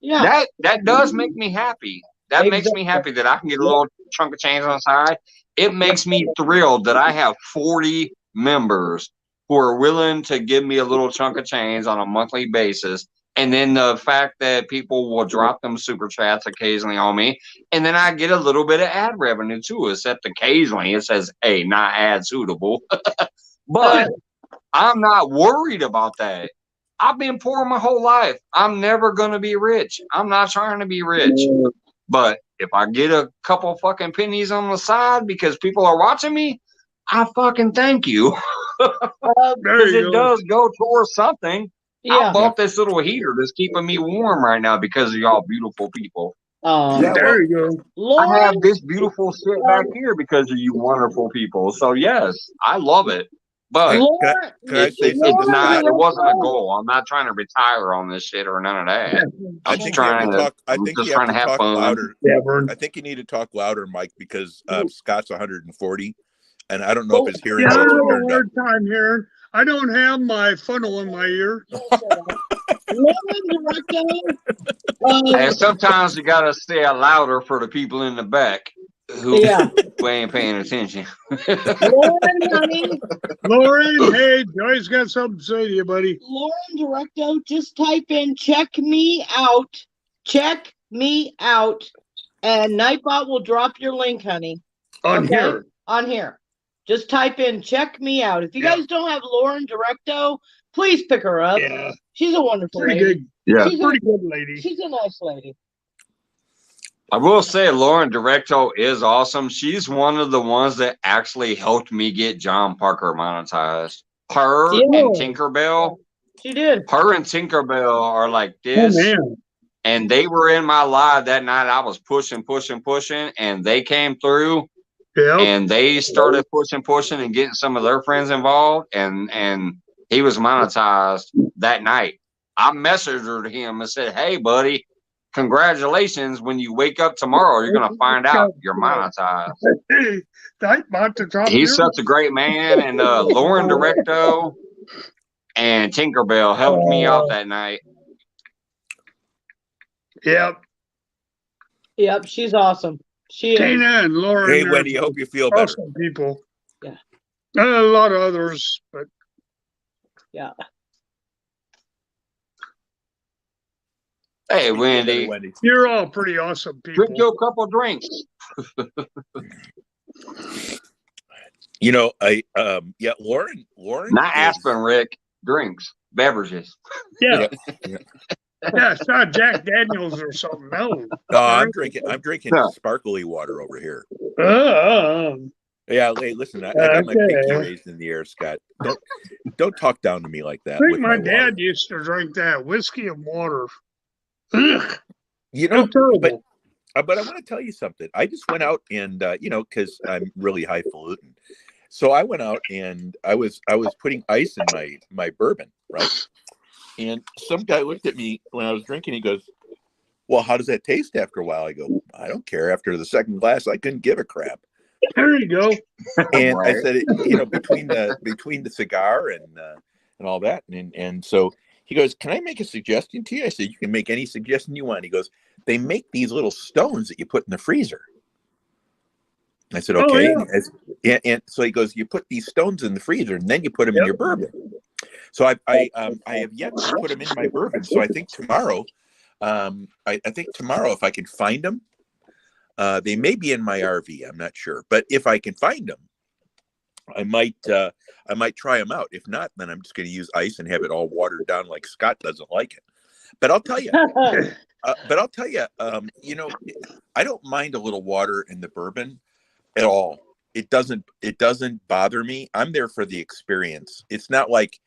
that does make me happy. That makes me happy that I can get a little chunk of change on the side. It makes me thrilled that I have 40 members who are willing to give me a little chunk of change on a monthly basis. And then the fact that people will drop them super chats occasionally on me. And then I get a little bit of ad revenue too, except occasionally it says, hey, not ad suitable. But I'm not worried about that. I've been poor my whole life. I'm never going to be rich. I'm not trying to be rich. But if I get a couple fucking pennies on the side because people are watching me, I fucking thank you. Because it does go towards something. I bought this little heater that's keeping me warm right now because of y'all beautiful people. There you go. I have this beautiful shit back here because of you wonderful people. So yes, I love it. But it wasn't a goal. I'm not trying to retire on this shit or none of that. I'm just trying to have fun. Louder. I think you need to talk louder, Mike, because Scott's 140, and I don't know if his hearing I have is a turned up. hard time hearing. I don't have my funnel in my ear. And sometimes you gotta say it louder for the people in the back who ain't paying attention. Lauren, hey, Joy's got something to say to you, buddy. Lauren Directo, just type in check me out, and Nightbot will drop your link, honey. On here. Just type in check me out. If you guys don't have Lauren Directo, please pick her up. Yeah. She's a wonderful lady. Good. Yeah. She's pretty good lady. She's a nice lady. I will say Lauren Directo is awesome. She's one of the ones that actually helped me get John Parker monetized. Her and Tinkerbell. She did. Her and Tinkerbell are like this. Oh, man. And they were in my live that night. I was pushing, and they came through. Yep. And they started pushing and getting some of their friends involved. And he was monetized that night. I messaged him and said, "Hey, buddy, congratulations. When you wake up tomorrow, you're going to find out you're monetized." Hey, I'm about to drop He's you. such a great man. And Lauren Directo and Tinkerbell helped me out that night. Yep. Yep, she's awesome. She is. Tina and Lauren. Hey, Wendy, hope you feel better. Awesome people. Yeah. A lot of others, but yeah. Hey, Wendy. You're all pretty awesome people. Drink your couple drinks. You know, Lauren. Not Aspen, Rick. Drinks, beverages. Yeah. Yeah, it's not Jack Daniels or something. No. I'm drinking sparkly water over here. Yeah, hey, listen, I got my pinky raised in the air, Scott. Don't talk down to me like that. I think my dad used to drink that whiskey and water. Ugh. You know, terrible. But I want to tell you something. I just went out and because I'm really highfalutin, so I went out and I was putting ice in my bourbon, right? And some guy looked at me when I was drinking. He goes, "Well, how does that taste after a while?" I go, "I don't care." After the second glass, I couldn't give a crap. There you go. And I said, between the cigar and all that, and so he goes, "Can I make a suggestion to you?" I said, "You can make any suggestion you want." He goes, "They make these little stones that you put in the freezer." I said, "Okay." Oh, yeah. And so he goes, "You put these stones in the freezer, and then you put them in your bourbon." So I have yet to put them in my bourbon. So I think tomorrow, I think tomorrow if I can find them, they may be in my RV. I'm not sure, but if I can find them, I might try them out. If not, then I'm just going to use ice and have it all watered down like Scott doesn't like it. But I'll tell you, I don't mind a little in the bourbon at all. It doesn't bother me. I'm there for the experience. It's not like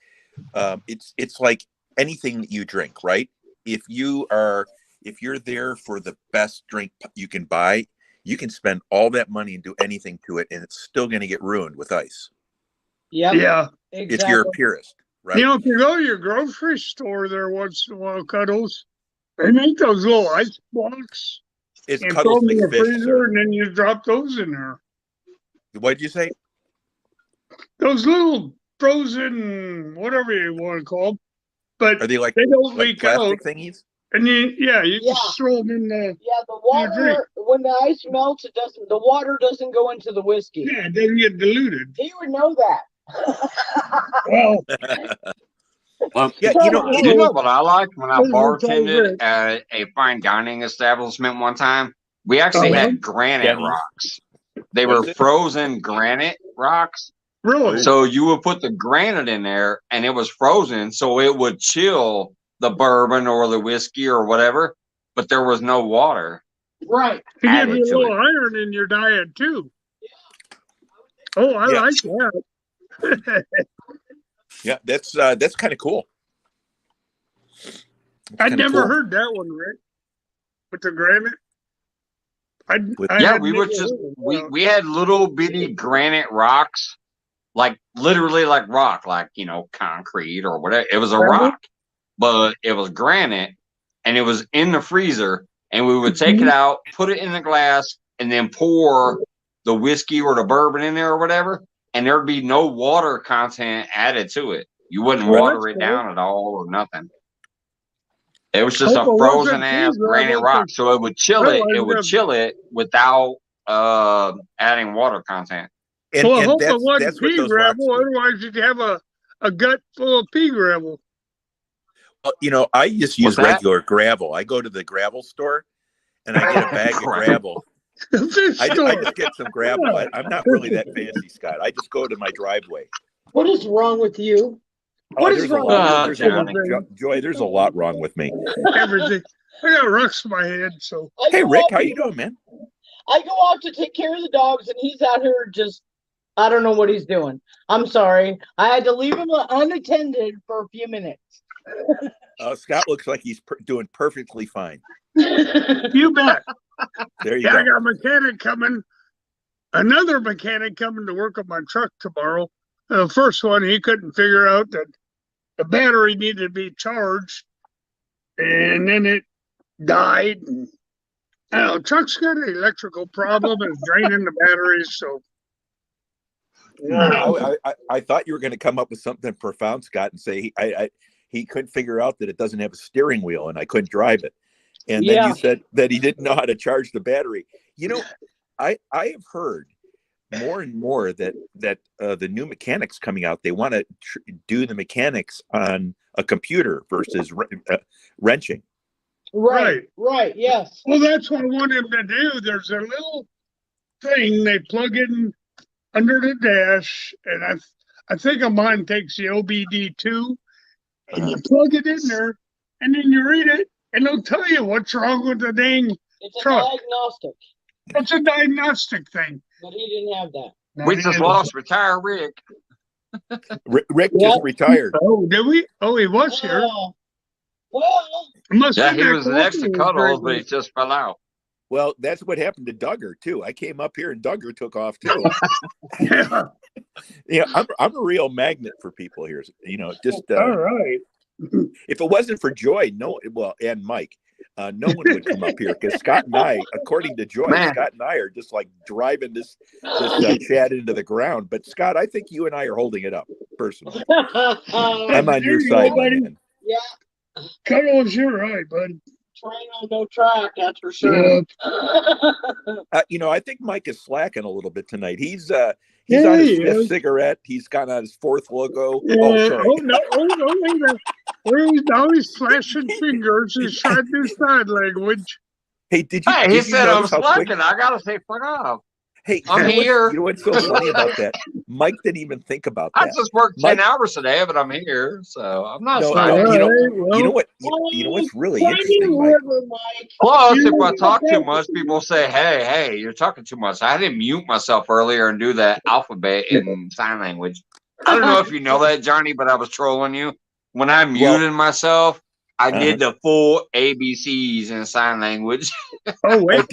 it's like anything that you drink, right? If you're there for the best drink you can buy, you can spend all that money and do anything to it, and it's still going to get ruined with ice. Yep. Yeah. Exactly. If you're a purist, right? If you go to your grocery store there once in a while, Cuddles, they make those little ice blocks. It's and Cuddles throw them in the McFish, freezer, sir. and then you drop those in there. What'd you say? Those little frozen, whatever you want to call them, but Are they they don't leak plastic out. thingies? And you just throw them in the. Yeah, the water, when the ice melts, the water doesn't go into the whiskey. Yeah, it doesn't get diluted. He would know that. Well, Yeah, you know what I like when I bartended at a fine dining establishment one time? We actually had granite rocks. They were frozen granite rocks. Really? So you would put the granite in there and it was frozen, so it would chill the bourbon or the whiskey or whatever, but there was no water. Right. To give you a little iron in your diet too. Oh, I like that. Yeah, that's kind of cool. I'd never heard that one, Rick. With the granite. We had little bitty granite rocks, like literally like rock, like concrete or whatever. It was a rock, but it was granite, and it was in the freezer. And we would take it out, put it in the glass, and then pour the whiskey or the bourbon in there or whatever. And there'd be no water content added to it. You wouldn't water it down at all or nothing. It was just a frozen ass granite rock, so it would chill it. It would chill it without adding water content. I hope it wasn't pea gravel. Otherwise, you'd have a gut full of pea gravel. Well, I just use regular gravel. I go to the gravel store and I get a bag of gravel. I just get some gravel. I'm not really that fancy, Scott. I just go to my driveway. What is wrong with you? What is wrong? Joy, there's a lot wrong with me. Everything. I got rocks in my head. So hey, Rick, how you doing, man? I go out to take care of the dogs, and he's out here just, I don't know what he's doing. I'm sorry. I had to leave him unattended for a few minutes. Scott looks like he's doing perfectly fine. You bet. There you go. I got a mechanic coming. Another mechanic coming to work on my truck tomorrow. The first one, he couldn't figure out that the battery needed to be charged. and then it died. And, I don't know, truck's got an electrical problem and it's draining the batteries. So, I thought you were going to come up with something profound, Scott, and say he couldn't figure out that it doesn't have a steering wheel and I couldn't drive it. And then you said that he didn't know how to charge the battery. You know, I have heard more and more that the new mechanics coming out, they want to do the mechanics on a computer versus wrenching. Right. Yes. Well, that's what I want him to do. There's a little thing they plug in under the dash, and I think of mine takes the OBD2, and you plug it in there, and then you read it, and it'll tell you what's wrong with the dang truck. A diagnostic. It's a diagnostic thing. But he didn't have that. We just lost retire Rick. Rick just retired. Oh, did we? Oh, he was here. Well, yeah, he was next to Cuddles, but he just fell out. Well, that's what happened to Duggar too. I came up here and Duggar took off too. Yeah, I'm a real magnet for people here. You know, just all right. If it wasn't for Joy, and Mike, no one would come up here because Scott and I, according to Joy, Scott and I are just like driving this chat into the ground. But Scott, I think you and I are holding it up personally. I'm on your side, man. Yeah. Cuddles, you're right, bud. Train on no track, that's for sure. You know, I think Mike is slacking a little bit tonight. He's on his fifth cigarette. He's got on his fourth logo. Oh, sorry. Now he's flashing fingers. He's trying to do sign language. Hey, did you? Hey, he said I'm slacking. I gotta say, fuck off. Hey, I'm here. You know what's so funny about that? Mike didn't even think about that. I just worked 10 hours today, but I'm here, so I'm not slacking. You know what? You know what's really interesting, Mike? Plus, if I talk too much, people say, "Hey, you're talking too much." I didn't mute myself earlier and do that alphabet in sign language. I don't know if you know that, Johnny, but I was trolling you. When I muted myself, I did the full ABCs in sign language. Oh, wait.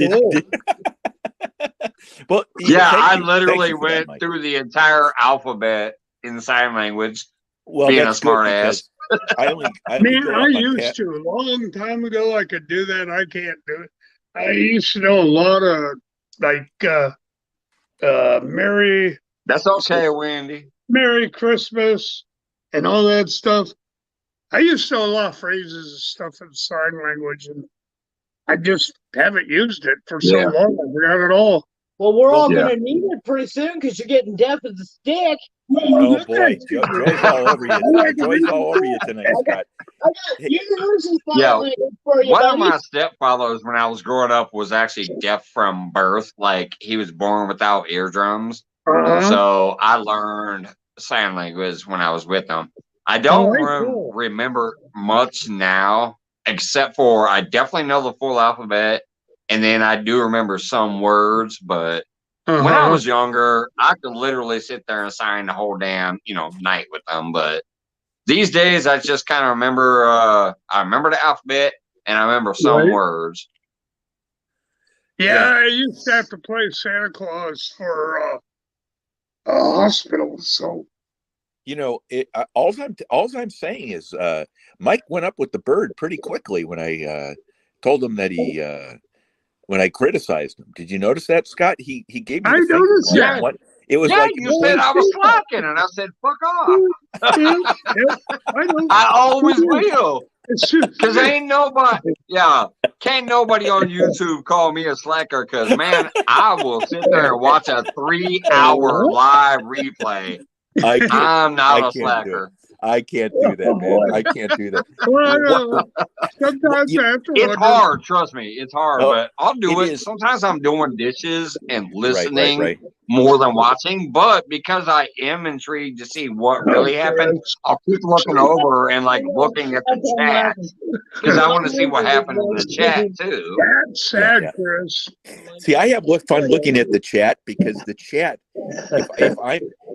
Well, yeah, I literally went through the entire alphabet in sign language. Well, being a smart ass. I used to a long time ago. I could do that. I can't do it. I used to know a lot of like Merry. That's okay, Wendy. Merry Christmas and all that stuff. I used to know a lot of phrases and stuff in sign language, and I just haven't used it for so long. I forgot it all. Well, we're all going to need it pretty soon because you're getting deaf as a stick. Oh, boy. Joy's all over you. Joy's all over you tonight, Scott. I got universal sign language for you, one of my stepfathers, when I was growing up, was actually deaf from birth. Like, he was born without eardrums. So I learned sign language when I was with him. I don't remember much now, except for I definitely know the full alphabet. And then I do remember some words, but when I was younger, I could literally sit there and sign the whole damn, night with them. But these days, I just kind of remember, I remember the alphabet and I remember some words. Yeah, I used to have to play Santa Claus for a hospital. So, all I'm saying is Mike went up with the bird pretty quickly when I told him that when I criticized him. Did you notice that, Scott? He gave me. I noticed that. It was like you said I was slacking, and I said, "Fuck off." I always will, because ain't nobody. Yeah, can't nobody on YouTube call me a slacker. Because man, I will sit there and watch a 3-hour live replay. I'm not a slacker. I can't do that, man. I can't do that. Sometimes it's hard. Trust me, it's hard, but I'll do it. Sometimes I'm doing dishes and listening more than watching, but because I am intrigued to see what really happened, I'll keep looking over and looking at the chat because I want to see what happened in the chat too. That's sad, Chris. See, I have fun looking at the chat because the chat.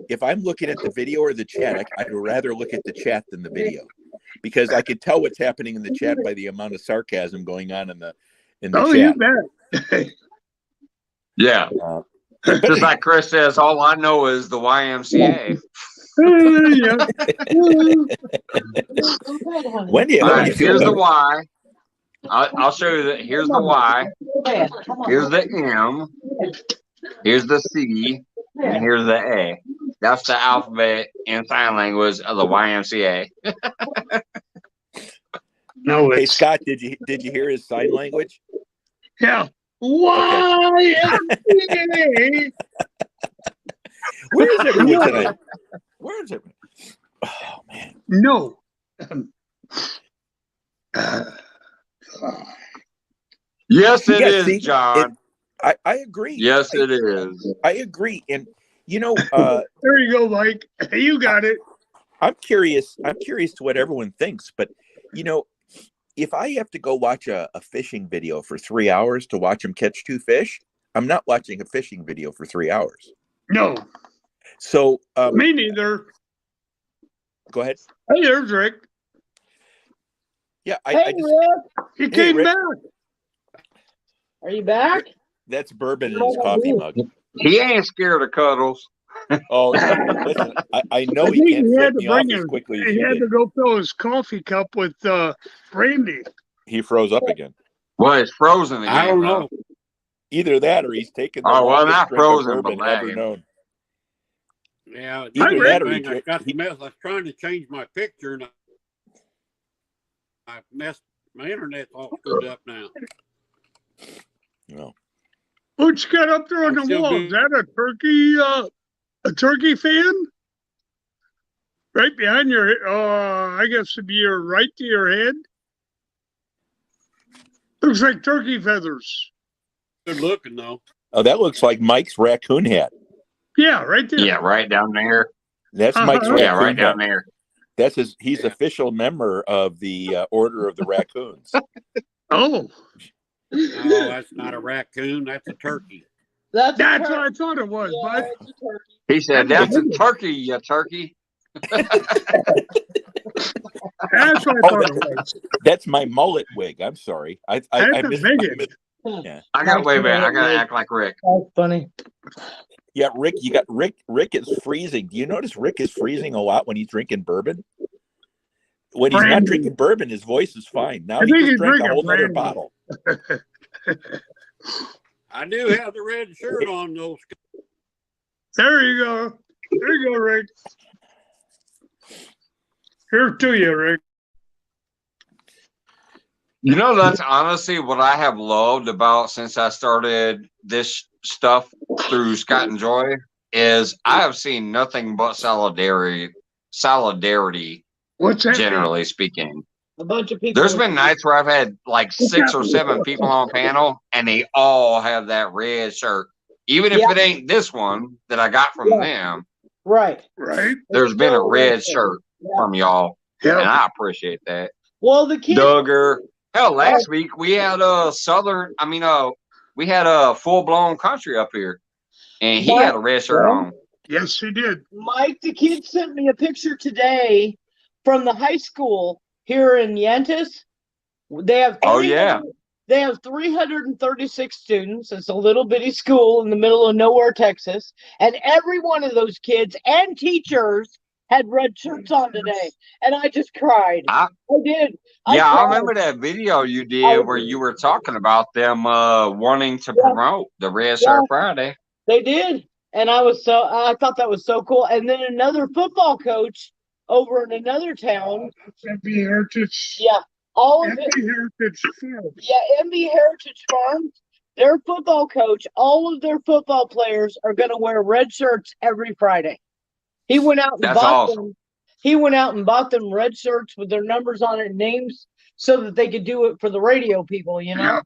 If I'm looking at the video or the chat, I'd rather look at the chat than the video because I could tell what's happening in the chat by the amount of sarcasm going on in the chat. You bet. Yeah. Just like Chris says, all I know is the YMCA. Wendy, here's the Y. I'll show you that. Here's the Y. Here's the M. Here's the C. And here's the A. That's the alphabet and sign language of the YMCA. No, Hey it's Scott, did you hear his sign language? yeah. YMCA. Where is everyone tonight? Where is everyone? Oh man. No. Yes, it Yeah, is, see, John. I agree. Yes, it is. I agree. And you know, There you go, Mike. You got it. I'm curious to what everyone thinks, but you know, if I have to go watch a fishing video for 3 hours to watch him catch 2 fish, I'm not watching a fishing video for 3 hours. No. So Me neither. Go ahead. Hey, there's Rick. Yeah, Hey, just, Rick, He came Rick. back. are you back? that's bourbon in his coffee mug. He ain't scared of cuddles. Oh, listen, I know I he think can't he flip had to me off bring as his, quickly as he you had did. to go fill his coffee cup with brandy. He froze up again. Well, it's frozen again. I don't know. Either that or he's taken the Oh, well, longest not drink of frozen, bourbon but ever lagging. known. Yeah, it's Either the that or thing. he I got the he- mess. I was trying to change my picture, and I messed. My internet's all screwed up now. No. What you got up there on I'm the still wall? good. Is that a turkey fan? Right behind your, I guess it'd be your right to your head. Looks like turkey feathers. Good looking though. Oh, that looks like Mike's raccoon hat. Yeah, right there. Yeah, right down there. That's Mike's Uh-huh. raccoon Yeah, right down hat. there. That's his. He's official member of the Order of the Raccoons. Oh, No, that's not a raccoon. That's a turkey. That's that's what I thought it was, yeah, bud. it's a turkey. He said, "That's a turkey, you turkey." That's what I Oh, thought it was. That's my mullet wig. I'm sorry. I That's a missed. bigot. Yeah. I got way back. I gotta act like Rick. That's funny. Yeah, Rick. You got Rick. Rick is freezing. Do you notice Rick is freezing a lot when he's drinking bourbon? When he's not Brandy. drinking bourbon, his voice is fine. Now I he think just he's drank a drinking whole other brandy. bottle. I do have the red shirt on though. There you go. There you go, Rick. Here to you, Rick. You know, that's honestly what I have loved about since I started this stuff through Scott and Joy is I have seen nothing but solidarity. What's that? Generally speaking, A bunch of people. there's been nights where I've had like 6 or 7 people on panel, and they all have that red shirt, even if Yeah. it ain't this one that I got from them. Right. Right? There's been a still a red red shirt Yeah. from y'all, and Yeah. I appreciate that. Well, the kids. Duggar. Hell, last week we had a we had a full blown country up here, and he had a red shirt on. Yes, he did. Mike, the kids sent me a picture today from the high school here in Yantis. They have Oh, yeah. They have 336 students. It's a little bitty school in the middle of nowhere, Texas. And every one of those kids and teachers had red shirts on today. And I just cried. I did. I remember that video you did where you were talking about them wanting to promote the Red Shirt Friday. They did. And I thought that was so cool. And then another football coach over in another town. MB Heritage. Yeah. All of it. MB Heritage Farm. Yeah, MB Heritage Farm. Their football coach, all of their football players are going to wear red shirts every Friday. He went out and bought them. He went out and bought them red shirts with their numbers on it and names so that they could do it for the radio people, you know. Yeah.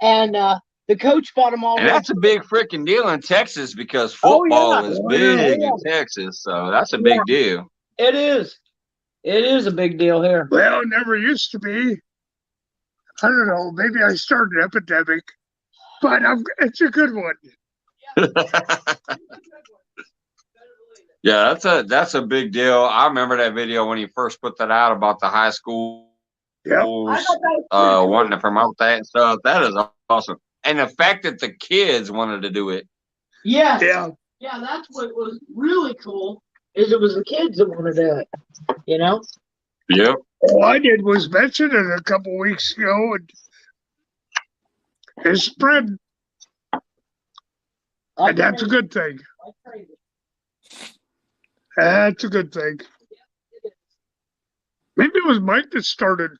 And the coach bought them all. And that's a big freaking deal in Texas because football is big in Texas. So that's a big deal. It is. It is a big deal here. Well, it never used to be. I don't know. Maybe I started an epidemic, but it's a good one. Yeah, that's a big deal. I remember that video when he first put that out about the high schools wanting to promote that and stuff. That is awesome. And the fact that the kids wanted to do it. Yes. Yeah. Yeah, that's what was really cool is it was the kids that wanted to do it, you know? Yep. All I did was mention it a couple weeks ago, and It's spread. And that's a good thing. That's a good thing. Maybe it was Mike that started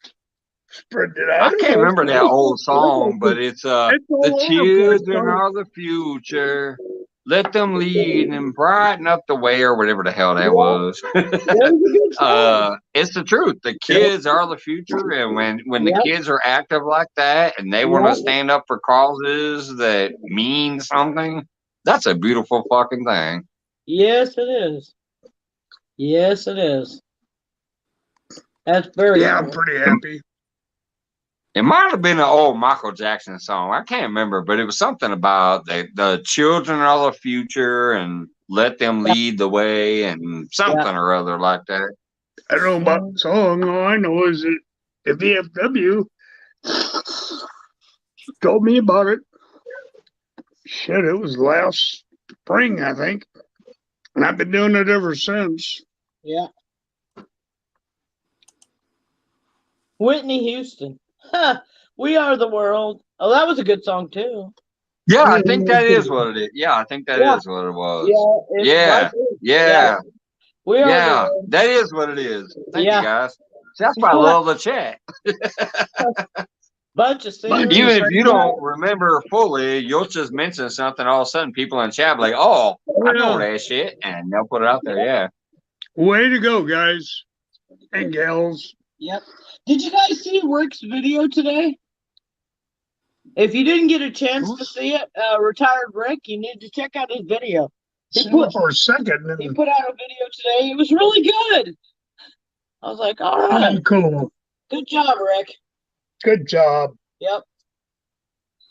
spreading it out. I can't remember that old song, but it's the children are the future. Let them lead and brighten up the way, or whatever the hell that was. It's the truth. The kids are the future, and when the kids are active like that, and they want to stand up for causes that mean something, that's a beautiful fucking thing. Yes, it is. Yes, it is. That's very cool. I'm pretty happy. It might have been an old Michael Jackson song. I can't remember, but it was something about the children are the future and let them lead the way and something or other like that. I don't know about the song. All I know is that the VFW told me about it. Shit, it was last spring, I think. And I've been doing it ever since. Yeah. Whitney Houston. We Are the World. Oh, that was a good song too. Yeah, I think that is what it is. Yeah, I think that is what it was. Yeah. We are the world. That is what it is. Thank you, guys. That's why I love the chat. Bunch of singers. Even if you don't remember fully, you'll just mention something. All of a sudden, people in chat be like, "Oh, I know that shit," and they'll put it out there. Yeah. Way to go, guys and gals. Yep. Did you guys see Rick's video today? If you didn't get a chance to see it, Retired Rick, you need to check out his video. He put for a second. He put out a video today. It was really good. I was like, all right. Cool. Good job, Rick. Good job. Yep.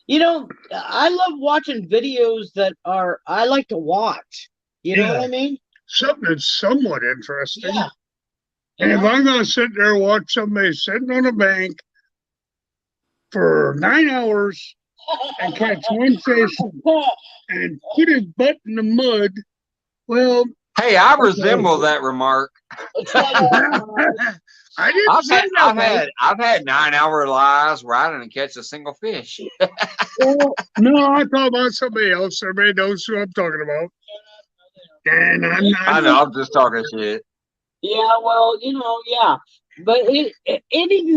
You know, I love watching videos that I like to watch. You know what I mean? Something that's somewhat interesting. Yeah. And if I'm going to sit there and watch somebody sitting on a bank for 9 hours and catch one fish and put his butt in the mud, well... Hey, I resemble that remark. I didn't say that. I've had 9-hour lives where I didn't catch a single fish. Well, no, I thought about somebody else. Everybody knows who I'm talking about. And I'm not. I know, I'm just talking shit. Yeah, well, but any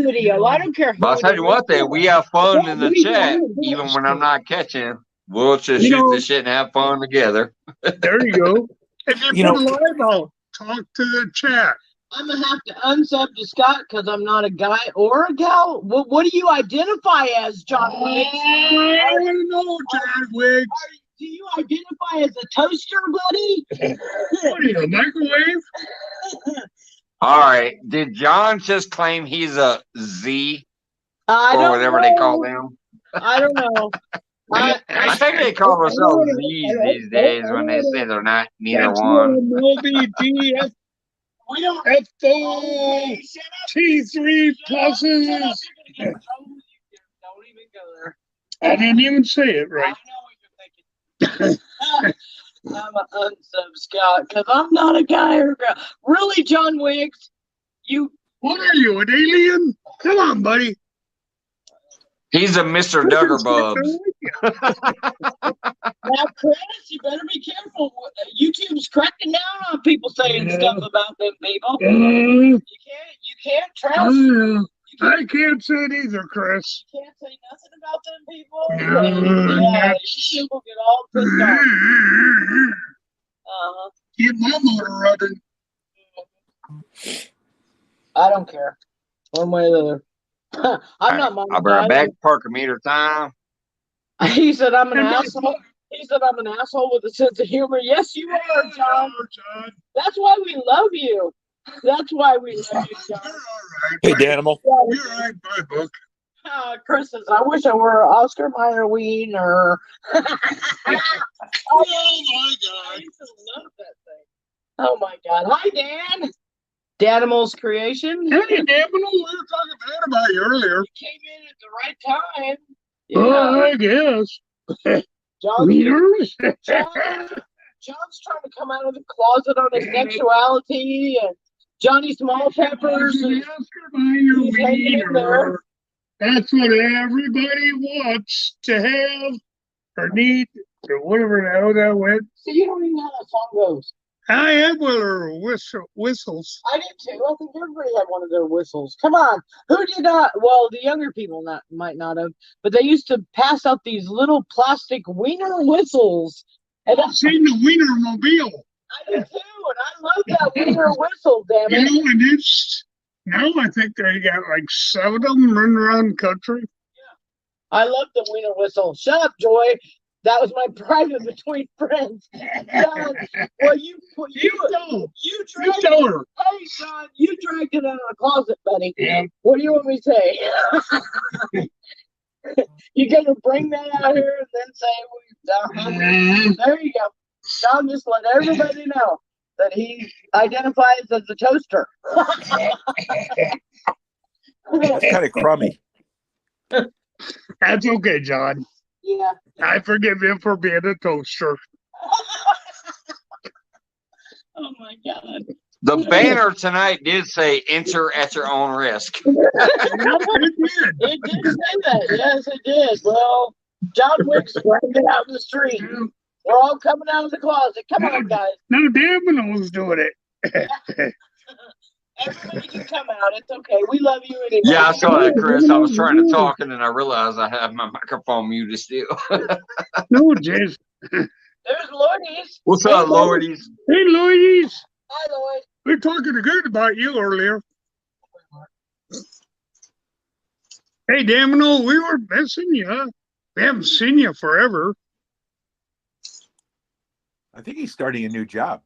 video, I don't care. But I'll tell you what, we have fun in the chat, even when I'm not catching. We'll just shoot the shit and have fun together. There you go. If you put live out, talk to the chat. I'm going to have to unsub to Scott because I'm not a guy or a gal. What do you identify as, John Wiggs? I don't know, John Wiggs. Do you identify as a toaster, buddy? What are you, a microwave? All right. Did John just claim he's a Z? Or whatever they call them? I don't know. I think they call themselves Z's these days when they say they're not neither one. We don't have T3 pluses. Don't even go there. I didn't even say it right. I know what you're thinking. I'm an unsub Scott because I'm not a guy or a girl. Really, John Wiggs? What are you, an alien? Come on, buddy. He's a Mr. Duggerbub. Now, Chris, you better be careful. YouTube's cracking down on people saying stuff about them people. You can't trust. I can't say it either, Chris. You can't say nothing about them people. YouTube will get all pissed off. Keep my motor running. I don't care. One way or the other. I'm not I'll bring a back park meter time. He said I'm an asshole. He said I'm an asshole with a sense of humor. Yes, you are, John. That's why we love you. That's why we love you, John. Hey, Danimal. You're all right, my book. Chris says, I wish I were Oscar Mayer Wiener. Oh, my God. I used to love that thing. Oh, my God. Hi, Dan. Danimal's Creation. Hey, Danimal, we were talking bad about you earlier. You came in at the right time. Well, I guess. John's trying to come out of the closet on his sexuality, and Johnny Small Peppers. He's hanging in there. That's what everybody wants to have or need or whatever the hell that went. So you don't even know how that song goes. I have one of her whistles. I did too. I think everybody had one of their whistles. Come on. Who did not? Well, the younger people might not have, but they used to pass out these little plastic wiener whistles. And I've seen the Wienermobile. I did too, and I love that wiener whistle, damn it. You know, and it's, now I think they got like 7 of them running around the country. Yeah. I love the wiener whistle. Shut up, Joy. That was my private between friends. John, well, you dragged her. Hey, John, you dragged it out of the closet, buddy. Yeah. What do you want me to say? You gonna bring that out here and then say we've done? There you go. John just let everybody know that he identifies as a toaster. That's kind of crummy. That's okay, John. Yeah. I forgive him for being a toaster. Oh my God. The banner tonight did say enter at your own risk. It did say that. Yes, it did. Well, John Wick's dragged it out in the street. We're all coming out of the closet. Come on, guys. No, Domino's doing it. Everybody can come out. It's okay. We love you anyway. Yeah, I saw that, Chris. I was trying to talk, and then I realized I have my microphone muted still. No, Jess. There's Lloydies. What's up, Lloydies? Hey, Lloydies. Hi, Lloyd. We were talking good about you earlier. Hey, Domino, we were missing you. Huh? We haven't seen you forever. I think he's starting a new job.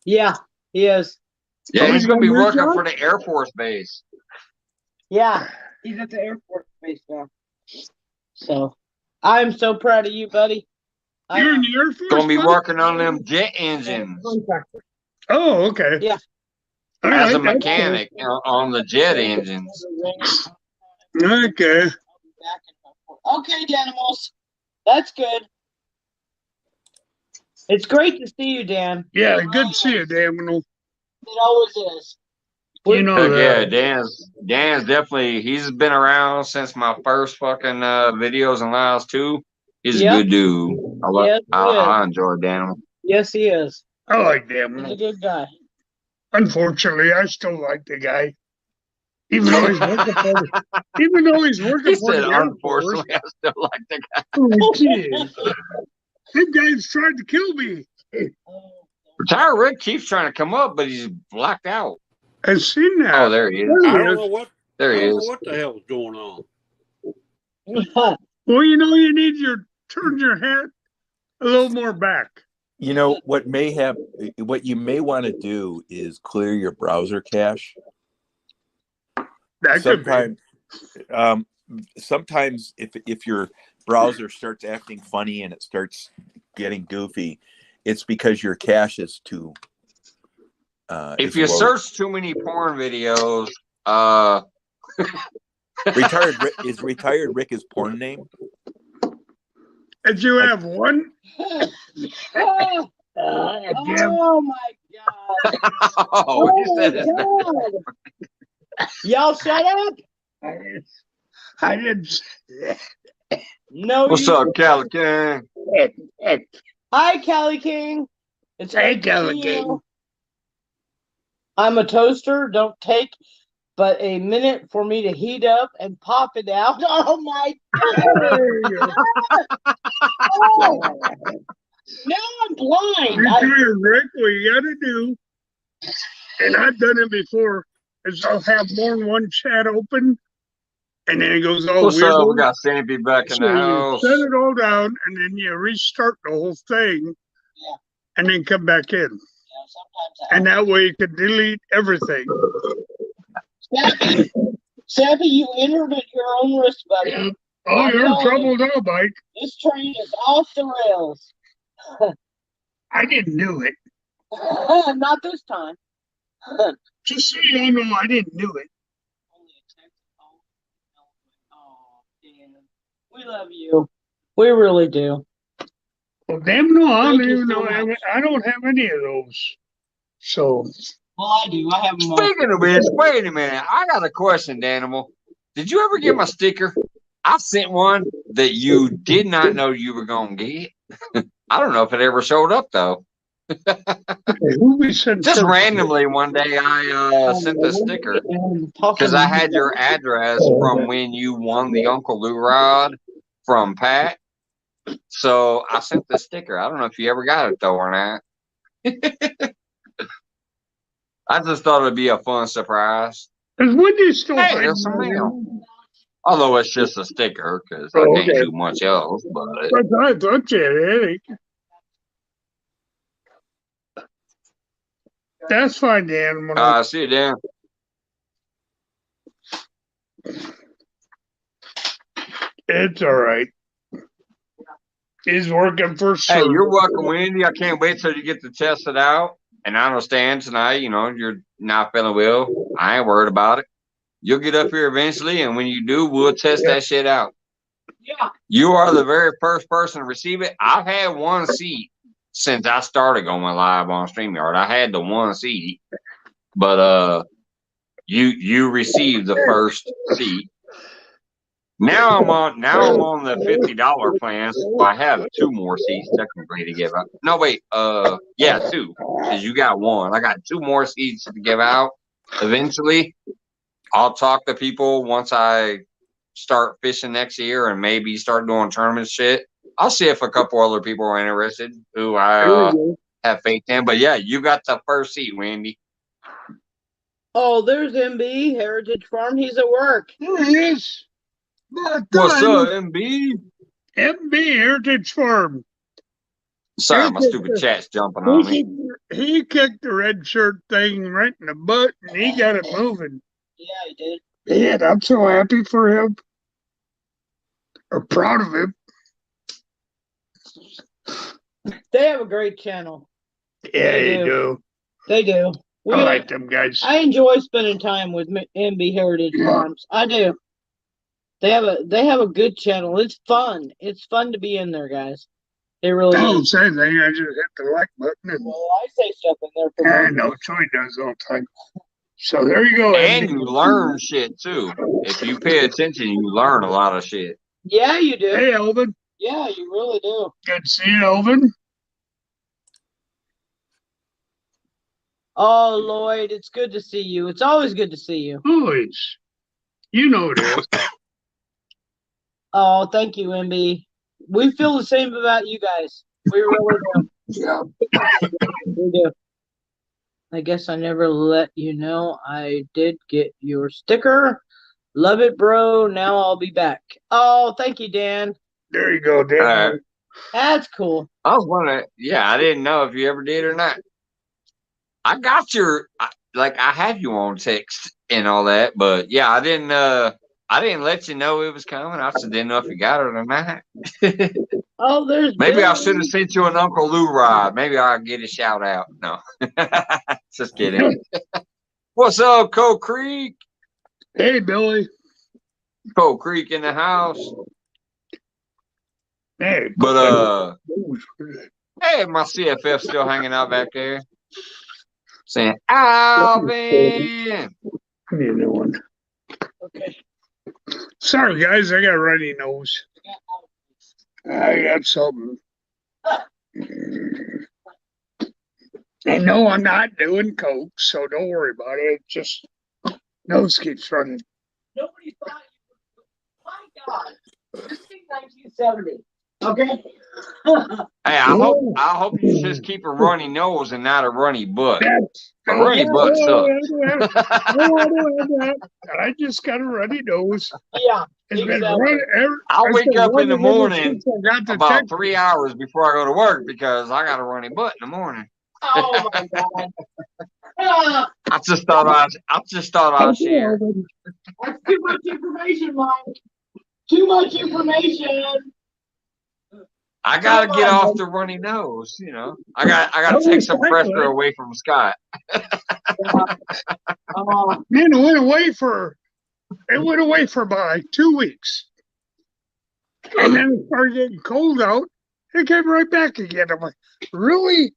Yeah, he is. Yeah, he's going to be working for the Air Force Base. Yeah, he's at the Air Force Base now. So, I'm so proud of you, buddy. You're in the Air Force? Going to be working on them jet engines. Oh, okay. Yeah. As a mechanic on the jet engines. Okay. Okay, Danimals. That's good. It's great to see you, Dan. Yeah, good to see you, Domino. It always is. You know yeah, Dan's definitely, he's been around since my first fucking videos and lives too. He's a good dude. I enjoy Dan. Yes, he is. I like Domino. He's a good guy. Unfortunately, I still like the guy. Even though he's working for the, unfortunately, I still like the guy. Oh, geez. Them guys tried to kill me. Retired Rick keeps trying to come up, but he's blacked out. I've seen that. Oh, there he is. I don't know what. There he is. What the hell's going on? Well, you know, you need turn your head a little more back. You know what you may want to do is clear your browser cache. Sometimes if your browser starts acting funny and it starts getting goofy, it's because your cache is too. If you search too many porn videos, Retired Rick his porn name? Did you have one? Oh my God! Oh, you said his name. Y'all shut up! I didn't. No. What's up, Cali King? Hi, Cali King. It's Hey, Cali King. I'm a toaster. Don't take but a minute for me to heat up and pop it out. Oh my God! Oh. Now I'm blind. Rick, what you gotta do, and I've done it before, is I'll have more than one chat open, and then it goes all What's weird. up? We got Sandy back in the house. You shut it all down, and then you restart the whole thing, and then come back in. And that way you can delete everything. Savvy, you entered at your own risk, buddy. Oh, you're in trouble now, Mike. This train is off the rails. I didn't do it. Not this time. Just so you know, I didn't do it. Oh, Dan. We love you. We really do. Well, damn no, I don't even know. I don't have any of those. So. Well, I do. I have them. Speaking of which, wait a minute. I got a question, Danimal. did you ever get my sticker? I sent one that you did not know you were gonna get. I don't know if it ever showed up though. Just randomly one day I sent the sticker because I had your address from when you won the Uncle Lou rod from Pat. So I sent the sticker. I don't know if you ever got it though or not. I just thought it'd be a fun surprise. Because when you still hey, there's some mail. Although it's just a sticker because I can't do much else. But I thought you had it. That's fine, Dan. See you, Dan. It's all right. He's working for sure. Hey, you're welcome, Wendy. I can't wait till you get to test it out. And I understand tonight, you know, you're not feeling well. I ain't worried about it. You'll get up here eventually, and when you do, we'll test that shit out. Yeah. You are the very first person to receive it. I've had one seat since I started going live on StreamYard. I had the one seat, but you received the first seat. Now I'm on the $50 plan, so I have 2 more seats technically to give out. No, wait, yeah, 2, because you got 1. I got 2 more seats to give out eventually. I'll talk to people once I start fishing next year and maybe start doing tournament shit. I'll see if a couple other people are interested who I have faith in. But yeah, you got the first seat, Wendy. Oh, there's MB, Heritage Farm. He's at work. There he is. What's up, MB? MB Heritage Farm. Sorry, my stupid chat's jumping on me. He kicked the red shirt thing right in the butt, and he got it moving. Yeah, he did. Yeah, I'm so happy for him. I'm proud of him. They have a great channel. Yeah, they do. They do. I like them guys. I enjoy spending time with MB Heritage Farms. I do. They have a good channel. It's fun. It's fun to be in there, guys. It really I don't is. say anything. I just hit the like button. And Well, I say stuff in there for I know Troy does all the time. So there you go. And MB. you learn shit too. If you pay attention, you learn a lot of shit. Yeah, you do. Hey, Elvin. Yeah, you really do. Good to see you, Elvin. Oh, Lloyd, it's good to see you. It's always good to see you. Always. You know it is. Oh, thank you, MB. We feel the same about you guys. We really do. Yeah. We do. I guess I never let you know I did get your sticker. Love it, bro. Now I'll be back. Oh, thank you, Dan. There you go, Dan. That's cool. I was wondering, yeah, I didn't know if you ever did or not. I got your, I have you on text and all that, but yeah, I didn't let you know it was coming. I just didn't know if you got it or not. Oh, there's maybe I should have sent you an Uncle Lou ride. Maybe I'll get a shout out. No, just kidding. What's up, Coal Creek? Hey, Billy. Coal Creek in the house. Hey, but hey, my CFF still hanging out back there, saying Alvin. What are you doing? Okay. Sorry, guys. I got a runny nose. I got something. And no, I'm not doing coke, so don't worry about it. It just nose keeps running. Nobody thought you were. My God. This thing's 1970. Okay. Hey, I hope you just keep a runny nose and not a runny butt. A runny butt sucks. I just got a runny nose. Yeah. It's been running. I wake up in the morning about 3 hours before I go to work because I got a runny butt in the morning. Oh my God. I just thought I'd share. That's too much information, Mike. Too much information. I gotta get off the runny nose, you know. I gotta take some pressure away from Scott. Man, it went away for about 2 weeks. And then it started getting cold out. It came right back again. I'm like, really?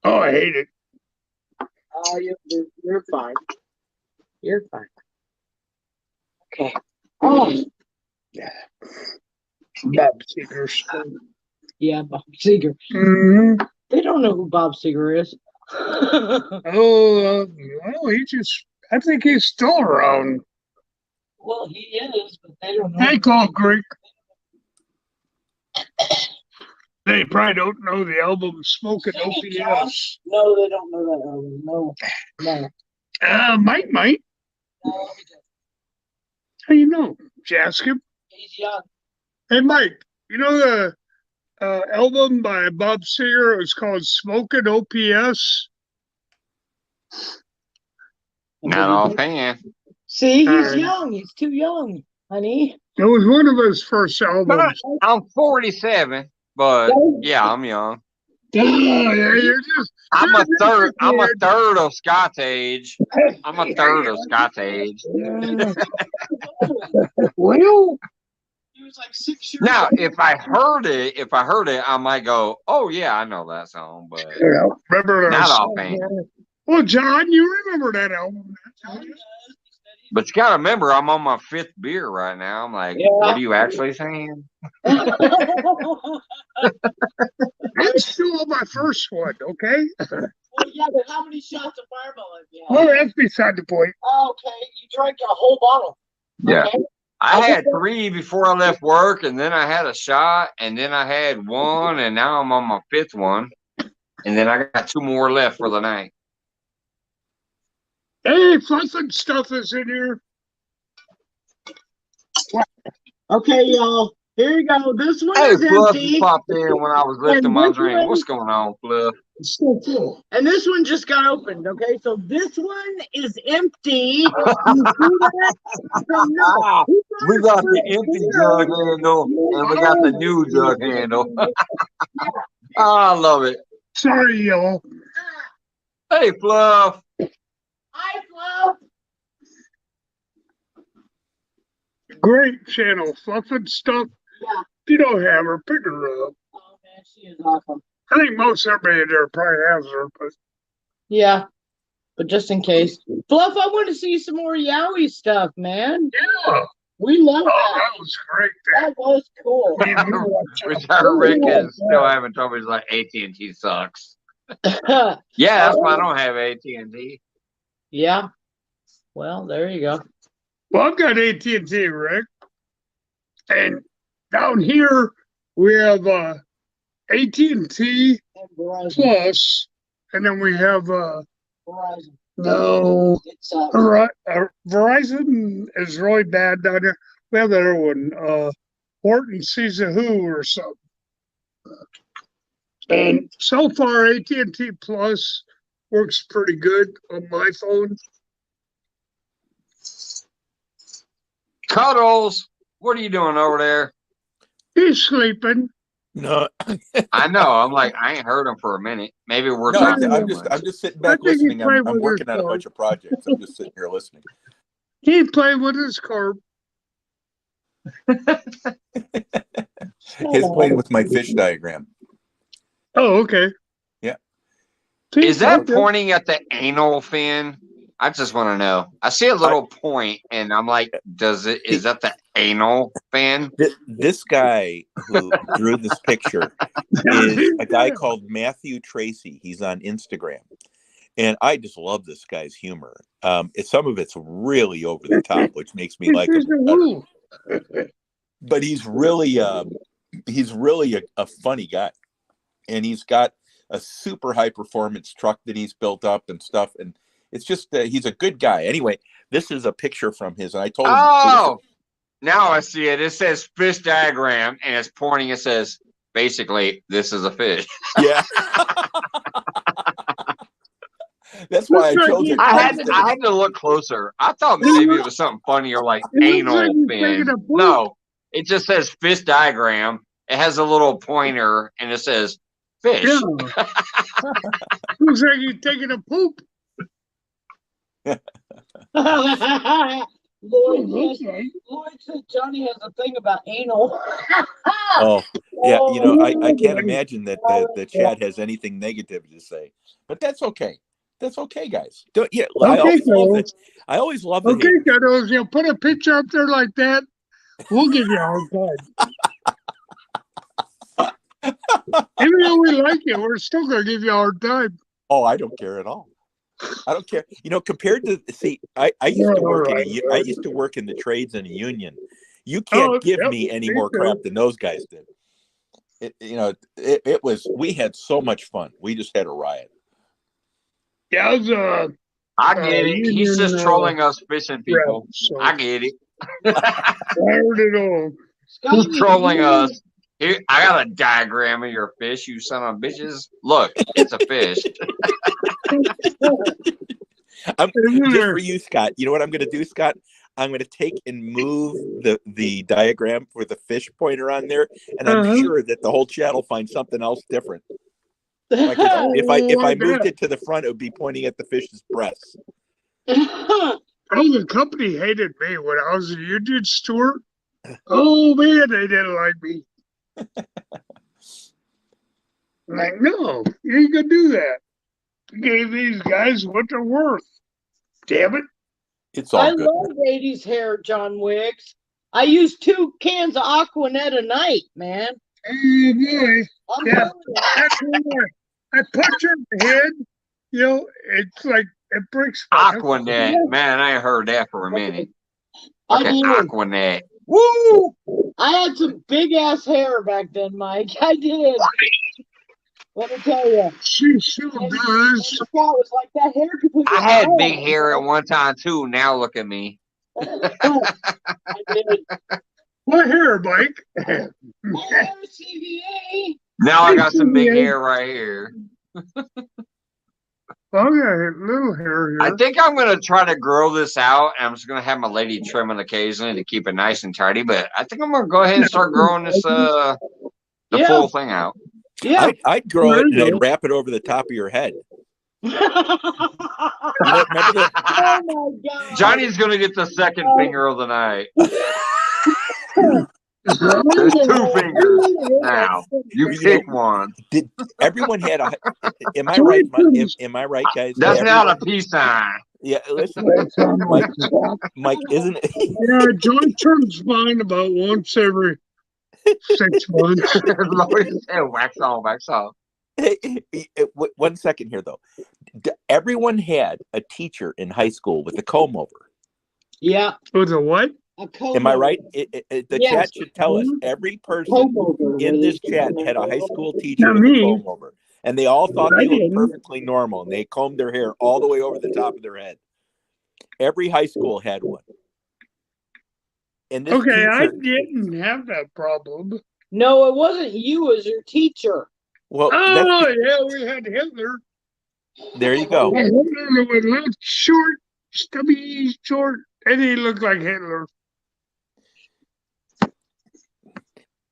Oh, I hate it. Oh, you're fine. You're fine. Okay. Oh, Bob Seger's. yeah, Bob Seger. Mm-hmm. They don't know who Bob Seger is. Oh, well, I think he's still around. Well, he is, but they don't know. Hey, Call Creek. They probably don't know the album Smoking OPS. No, they don't know that album. No. Mike might. No, he doesn't. How you know? Did you ask him? He's young. Hey, Mike, you know the album by Bob Seger? It was called Smoking OPS. Not offhand. See, he's young. He's too young, honey. It was one of his first albums. I'm 47, but yeah, I'm young. Oh, yeah, you're just. I'm a third of Scott's age. I'm a third of Scott's age. Well, He was like 6 years Now, old. if I heard it, I might go, "Oh yeah, I know that song," but remember that not song? offhand. Well, John, you remember that album? But you gotta remember, I'm on my 5th beer right now. I'm like, what are you actually saying? I'm still on my first one, okay? Well, yeah, but how many shots of Fireball have you had? Well, that's beside the point. Okay, you drank a whole bottle. Yeah. Okay. I had 3 before I left work, and then I had a shot, and then I had 1, and now I'm on my 5th one, and then I got 2 more left for the night. Hey, Fluffin' Stuff is in here. Okay, y'all. Here you go. This one Hey, is Fluff, empty. you popped in when I was lifting my this drink. one- What's going on, Fluff? And this one just got opened. Okay, so this one is empty. You see that? So, no, We got the empty jug handle, and we got the new jug handle. I love it. Sorry, y'all. Hey, Fluff. Hi, Flo. Great channel, Fluffin' Stuff. Yeah. If you don't have her, pick her up. Oh man, she is awesome. I think most everybody there probably has her, but Yeah, but just in case, Fluff, I want to see some more Yowie stuff, man. yeah. We love Oh, that. that was great. That was cool. Retired Rick is still having trouble. He's like, AT&T sucks. Yeah, that's why I don't have AT&T. Yeah. Well, there you go. Well, I've got AT&T, Rick. And down here, we have AT&T And Verizon. Plus, and then we have Verizon. no, It's Verizon is really bad down there. We have that other one, Horton Sees a Who or something. And so far, AT&T Plus works pretty good on my phone. Cuddles, what are you doing over there? He's sleeping. No, I know. I'm like, I ain't heard him for a minute. Maybe we're no, talking. I'm just sitting back I think he listening. played I'm with working his on a dog. bunch of projects. I'm just sitting here listening. He played with his carp. He's playing with my fish diagram. Oh, okay. Yeah. Is that pointing at the anal fin? I just want to know. I see a little point, and I'm like, is that the anal fin? This guy who drew this picture is a guy called Matthew Tracy. He's on Instagram. And I just love this guy's humor. Some of it's really over the top, which makes me like him better. But he's really a funny guy. And he's got a super high performance truck that he's built up and stuff. And it's just, he's a good guy. Anyway, this is a picture from his, and I told him. Oh, now I see it. It says fish diagram, and it's pointing. It says, basically, this is a fish. Yeah. That's why I told you. I had to look closer. I thought maybe it was something funnier like anal fin. No, it just says fish diagram. It has a little pointer, and it says fish. Yeah. Looks like he's taking a poop. Lloyd said Johnny has a thing about anal. Oh, yeah. I can't imagine that the chat has anything negative to say, but that's okay. That's okay, guys. Don't, yeah, Okay, I always love the okay, haters. kiddos, you put a picture up there like that, we'll give you a hard time. Even though we like you, we're still going to give you a hard time. Oh, I don't care at all. I don't care. You know, compared to I used to work I used to work in the trades in a union. You can't give me any more crap than those guys did. It was, we had so much fun. We just had a riot. Yeah, it was I get it. He's just trolling us fishing people. So. I get it. I heard it all. He's trolling us. Here, I got a diagram of your fish, you son of bitches. Look, it's a fish. Just for you, Scott. You know what I'm going to do, Scott? I'm going to take and move the diagram for the fish pointer on there, and I'm sure that the whole chat will find something else different. Like if I moved it to the front, it would be pointing at the fish's breasts. Oh, the company hated me when I was a union steward. Oh man, they didn't like me. Like, no, you ain't gonna do that. You gave these guys what they're worth. Damn it. It's all good. I love 80s hair, John Wicks. I use 2 cans of Aquanet a night, man. Oh boy. Yeah. I punch her in the head, you know, it's like it breaks Aquanet. Man, I ain't heard that for a minute. Okay, Aquanet. Woo! I had some big ass hair back then, Mike. I did. Let me tell you. She still does. Was like that hair could put I had big hair at one time too. Now look at me. I did. What hair, Mike? Now I got some big hair right here. Oh, yeah, little hair here. I think I'm going to try to grow this out. I'm just going to have my lady trim it occasionally to keep it nice and tidy. But I think I'm going to go ahead and start growing this the full thing out. Yeah, I'd grow it and I'd wrap it over the top of your head. You know, remember that? Oh my God! Johnny's going to get the second finger of the night. There's 2 fingers now. You pick one. Did everyone had a? Am I right? Am I right, guys? That's not a peace sign. Yeah, listen, Mike, isn't it? Yeah, joint turns fine about once every 6 months. Wax on, wax off. Hey, 1 second here, though. Everyone had a teacher in high school with a comb over. Yeah. With a what? Am I right? The chat should tell us. Every person in this chat had a high school teacher with a comb over. And they all thought they looked perfectly normal. And they combed their hair all the way over the top of their head. Every high school had one. And this teacher, I didn't have that problem. No, it wasn't you as your teacher. Well, yeah, we had Hitler. There you go. Hitler was a little short, stubby, short, and he looked like Hitler.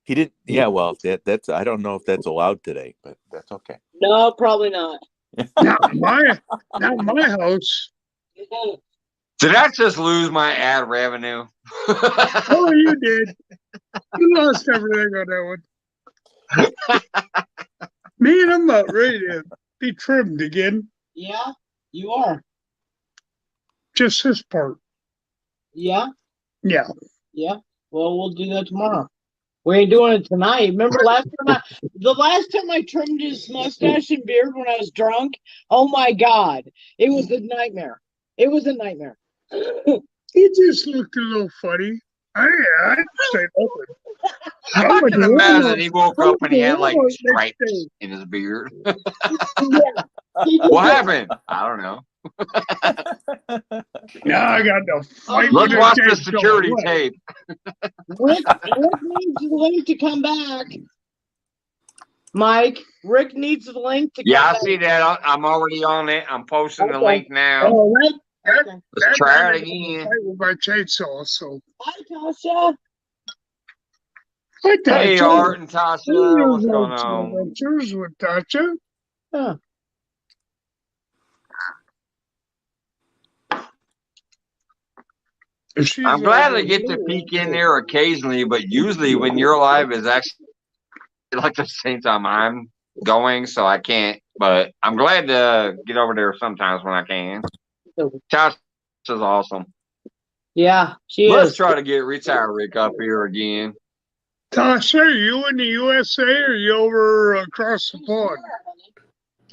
He didn't. Yeah, well, that's. I don't know if that's allowed today, but that's okay. No, probably not. Not my house. Did I just lose my ad revenue? Oh, you did. You lost everything on that one. Me and I'm about ready to be trimmed again. Yeah, you are. Just this part. Yeah. Yeah. Yeah. Well, we'll do that tomorrow. We ain't doing it tonight. Remember the last time I trimmed his mustache and beard when I was drunk? Oh my God. It was a nightmare. It was a nightmare. He just looked a little funny. I'd say open. I can imagine he woke up and he had like stripes in his beard. What happened? I don't know. Now I got to fight. Let's watch the security tape. Rick needs the link to come back. Mike, Rick needs the link to come back. I see that. I'm already on it. I'm posting the link now. Oh, right. Let's try it again. With my chainsaw, so. Hi, Tasha. Hi, Tasha. Hey, Art and Tasha. What's going on? Adventures with Tasha. Huh. I'm glad I get to peek in there occasionally, but usually when you're live is actually like the same time I'm going, so I can't but I'm glad to get over there sometimes when I can. Tasha is awesome. Yeah, she Let's is. try to get Retired Rick up here again. Tasha, are you in the USA or are you over across the pond?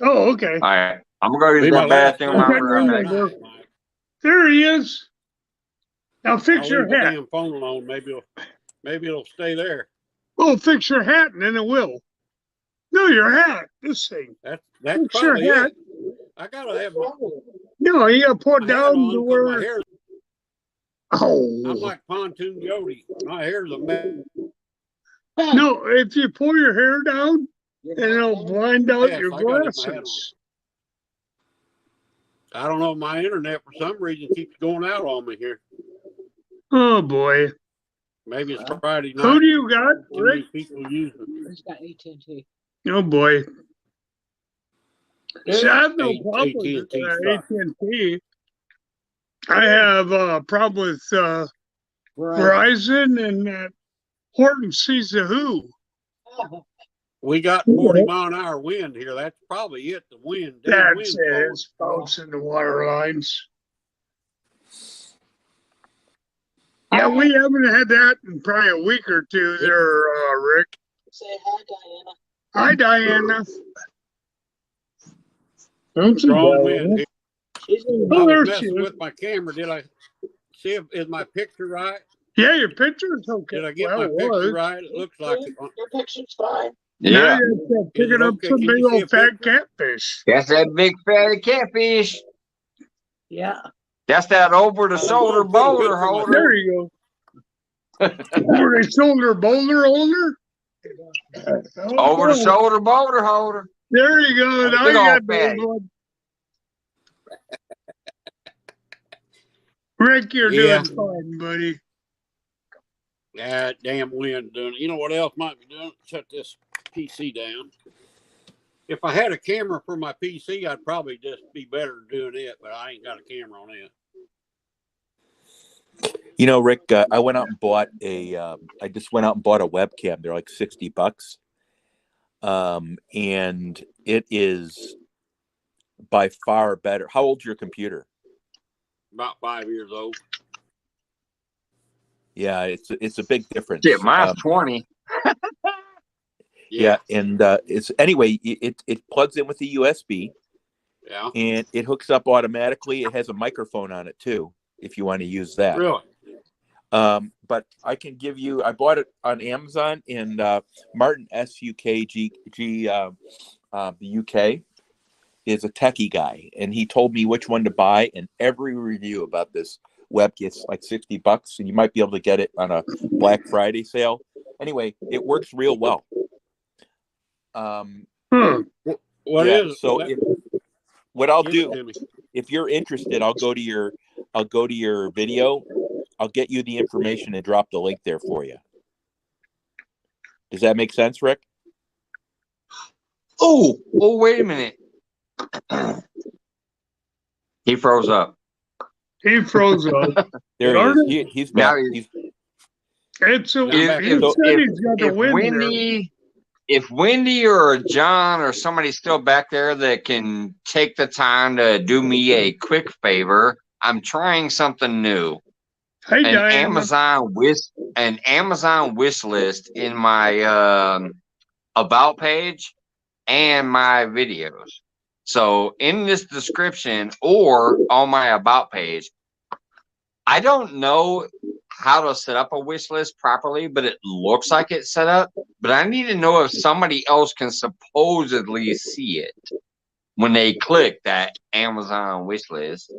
Oh, okay. All right. I'm going to go use the bathroom. I'll be right back. There he is. Now fix your hat. hat. Damn phone alone. Maybe it'll stay there. Oh, fix your hat and then it will. No, your hat. This thing. That's fix your hat. It. I gotta have my. No, you gotta put down to where. My hair. Oh. I'm like Pontoon Yodi. My hair's a mess. No, if you pull your hair down, and it'll blind out your glasses. I don't know. My internet for some reason keeps going out on me here. Oh boy. Maybe it's Friday night. Who do you got? Too many people use it. He's got AT&T. Oh boy. See, I have no problem with AT&T. I have a problem with Verizon and Horton sees the Who. We got 40-mile-an-hour wind here. That's probably it. The wind. That's it. It's bouncing the water lines. Yeah, we haven't had that in probably a week or two there, Rick. Say hi, Diana. Hi, Diana. Don't you wind. Oh, there she is. With my camera. Did I see is my picture right? Yeah, your picture's okay. Did I get my picture right? It looks like it. Your picture's fine. Yeah. Now picking up some big old fat catfish. That's that big fatty catfish. Yeah. That's that over the shoulder boulder holder. There you go. Over the shoulder boulder holder? Over the shoulder boulder holder. There you go. Now you got big one. Rick, you're doing fine, buddy. That damn wind doing it. You know what else might be doing? Shut this PC down. If I had a camera for my PC, I'd probably just be better doing it, but I ain't got a camera on it. You know, Rick, I went out and bought I just went out and bought a webcam. They're like $60. And it is by far better. How old's your computer? About 5 years old. Yeah, it's a big difference. Yeah, mine's 20. Yeah, and it's anyway. It plugs in with the USB. Yeah, and it hooks up automatically. It has a microphone on it too, if you want to use that. Really? But I can give you. I bought it on Amazon, and Martin SUKG, the UK, is a techie guy, and he told me which one to buy. And every review about this web gets like $60, and you might be able to get it on a Black Friday sale. Anyway, it works real well. What I'll do, if you're interested, I'll go to your video. I'll get you the information and drop the link there for you. Does that make sense, Rick? Oh, wait a minute. He froze up. He froze up. There he is. He's back. If Wendy or John or somebody's still back there that can take the time to do me a quick favor, I'm trying something new. Hey, an Amazon wish list in my about page and my videos. So in this description or on my about page, I don't know how to set up a wish list properly, but it looks like it's set up. But I need to know if somebody else can supposedly see it when they click that Amazon wish list.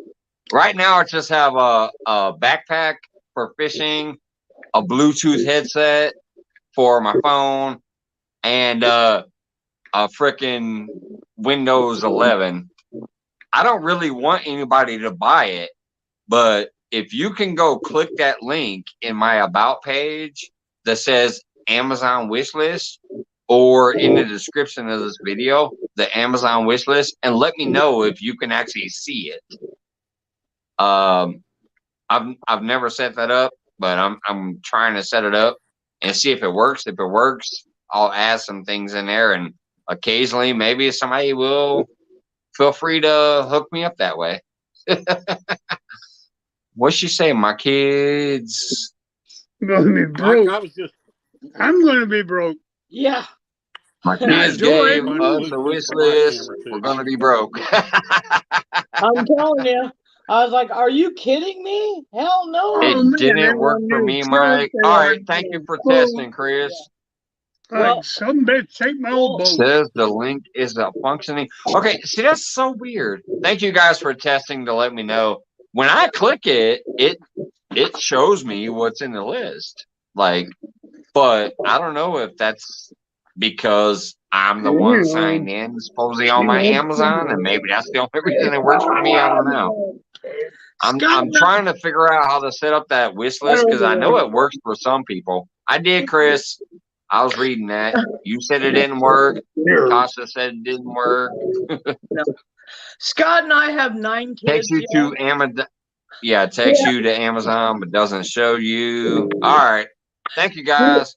Right now, I just have a backpack for fishing, a Bluetooth headset for my phone, and a freaking Windows 11. I don't really want anybody to buy it, but if you can go click that link in my about page that says Amazon wish list, or in the description of this video, the Amazon wish list, and let me know if you can actually see it. I've never set that up, but I'm trying to set it up and see if it works. If it works, I'll add some things in there and occasionally, maybe somebody will feel free to hook me up that way. What's she say? My kids going to be broke. Mike, I'm going to be broke. Yeah. My kids gave us a wish list. We're going to be broke. I'm telling you. I was like, are you kidding me? Hell no. It didn't work for me, Mike. All right. Thank you for testing, Chris. Well, some bitch take my old boat. Says the link is not functioning. Okay. See, that's so weird. Thank you guys for testing to let me know. When I click it, it shows me what's in the list. Like, but I don't know if that's because I'm the one signed in, supposedly on my Amazon, and maybe that's the only reason it works for me. I don't know. I'm trying to figure out how to set up that wish list because I know it works for some people. I did, Chris. I was reading that. You said it didn't work. Tasha said it didn't work. Scott and I have 9 kids. Takes you to Amazon. Yeah, it takes you to Amazon, but doesn't show you. All right. Thank you, guys.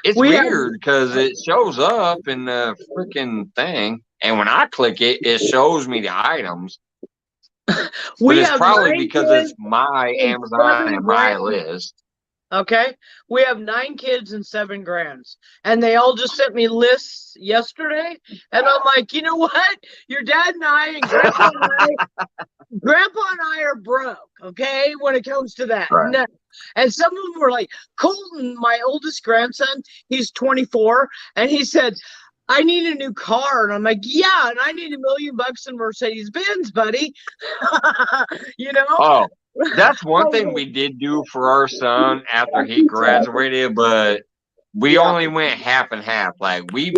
It's weird because it shows up in the freaking thing, and when I click it, it shows me the items. But it's probably because it's my Amazon and my list. Okay, we have 9 kids and 7 grands, and they all just sent me lists yesterday, and I'm like, you know what? Your dad and I and Grandpa and I are broke, okay, when it comes to that. Right. And some of them were like, Colton, my oldest grandson, he's 24, and he said, I need a new car. And I'm like, yeah, and I need $1 million in Mercedes-Benz, buddy. You know? Oh, that's one thing we did do for our son after he graduated, but we only went half and half. Like we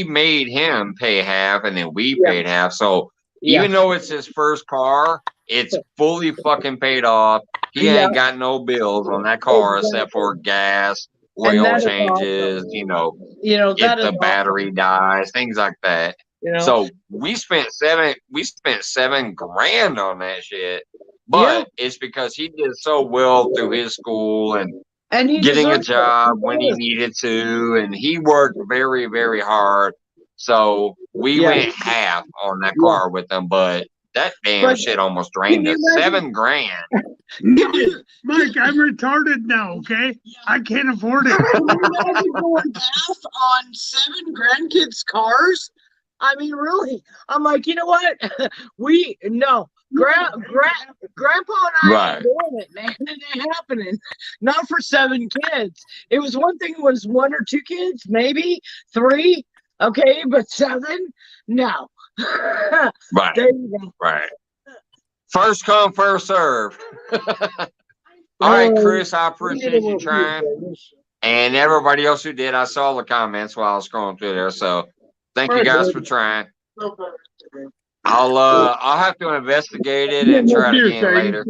made him pay half and then we paid half. So even though it's his first car, it's fully fucking paid off. He ain't got no bills on that car except for gas, oil changes, you know, if the battery dies, things like that. You know? So we spent $7,000 on that shit. But it's because he did so well through his school and getting a job when he needed to, and he worked very, very hard. So we went half on that car with him, but that damn shit almost drained us. $7,000. Mike, I'm retarded now, okay? I can't afford it. Can you imagine going half on 7 grandkids' cars? I mean, really? I'm like, you know what? Grandpa and I ain't doing it, man. It ain't happening. Not for 7 kids. It was one thing was 1 or 2 kids, maybe 3. Okay, but 7? No. Right. There you go. Right. First come, first serve. All right, Chris, I appreciate you trying. And everybody else who did, I saw the comments while I was scrolling through there. So thank you guys for trying. I'll have to investigate it and try it again later.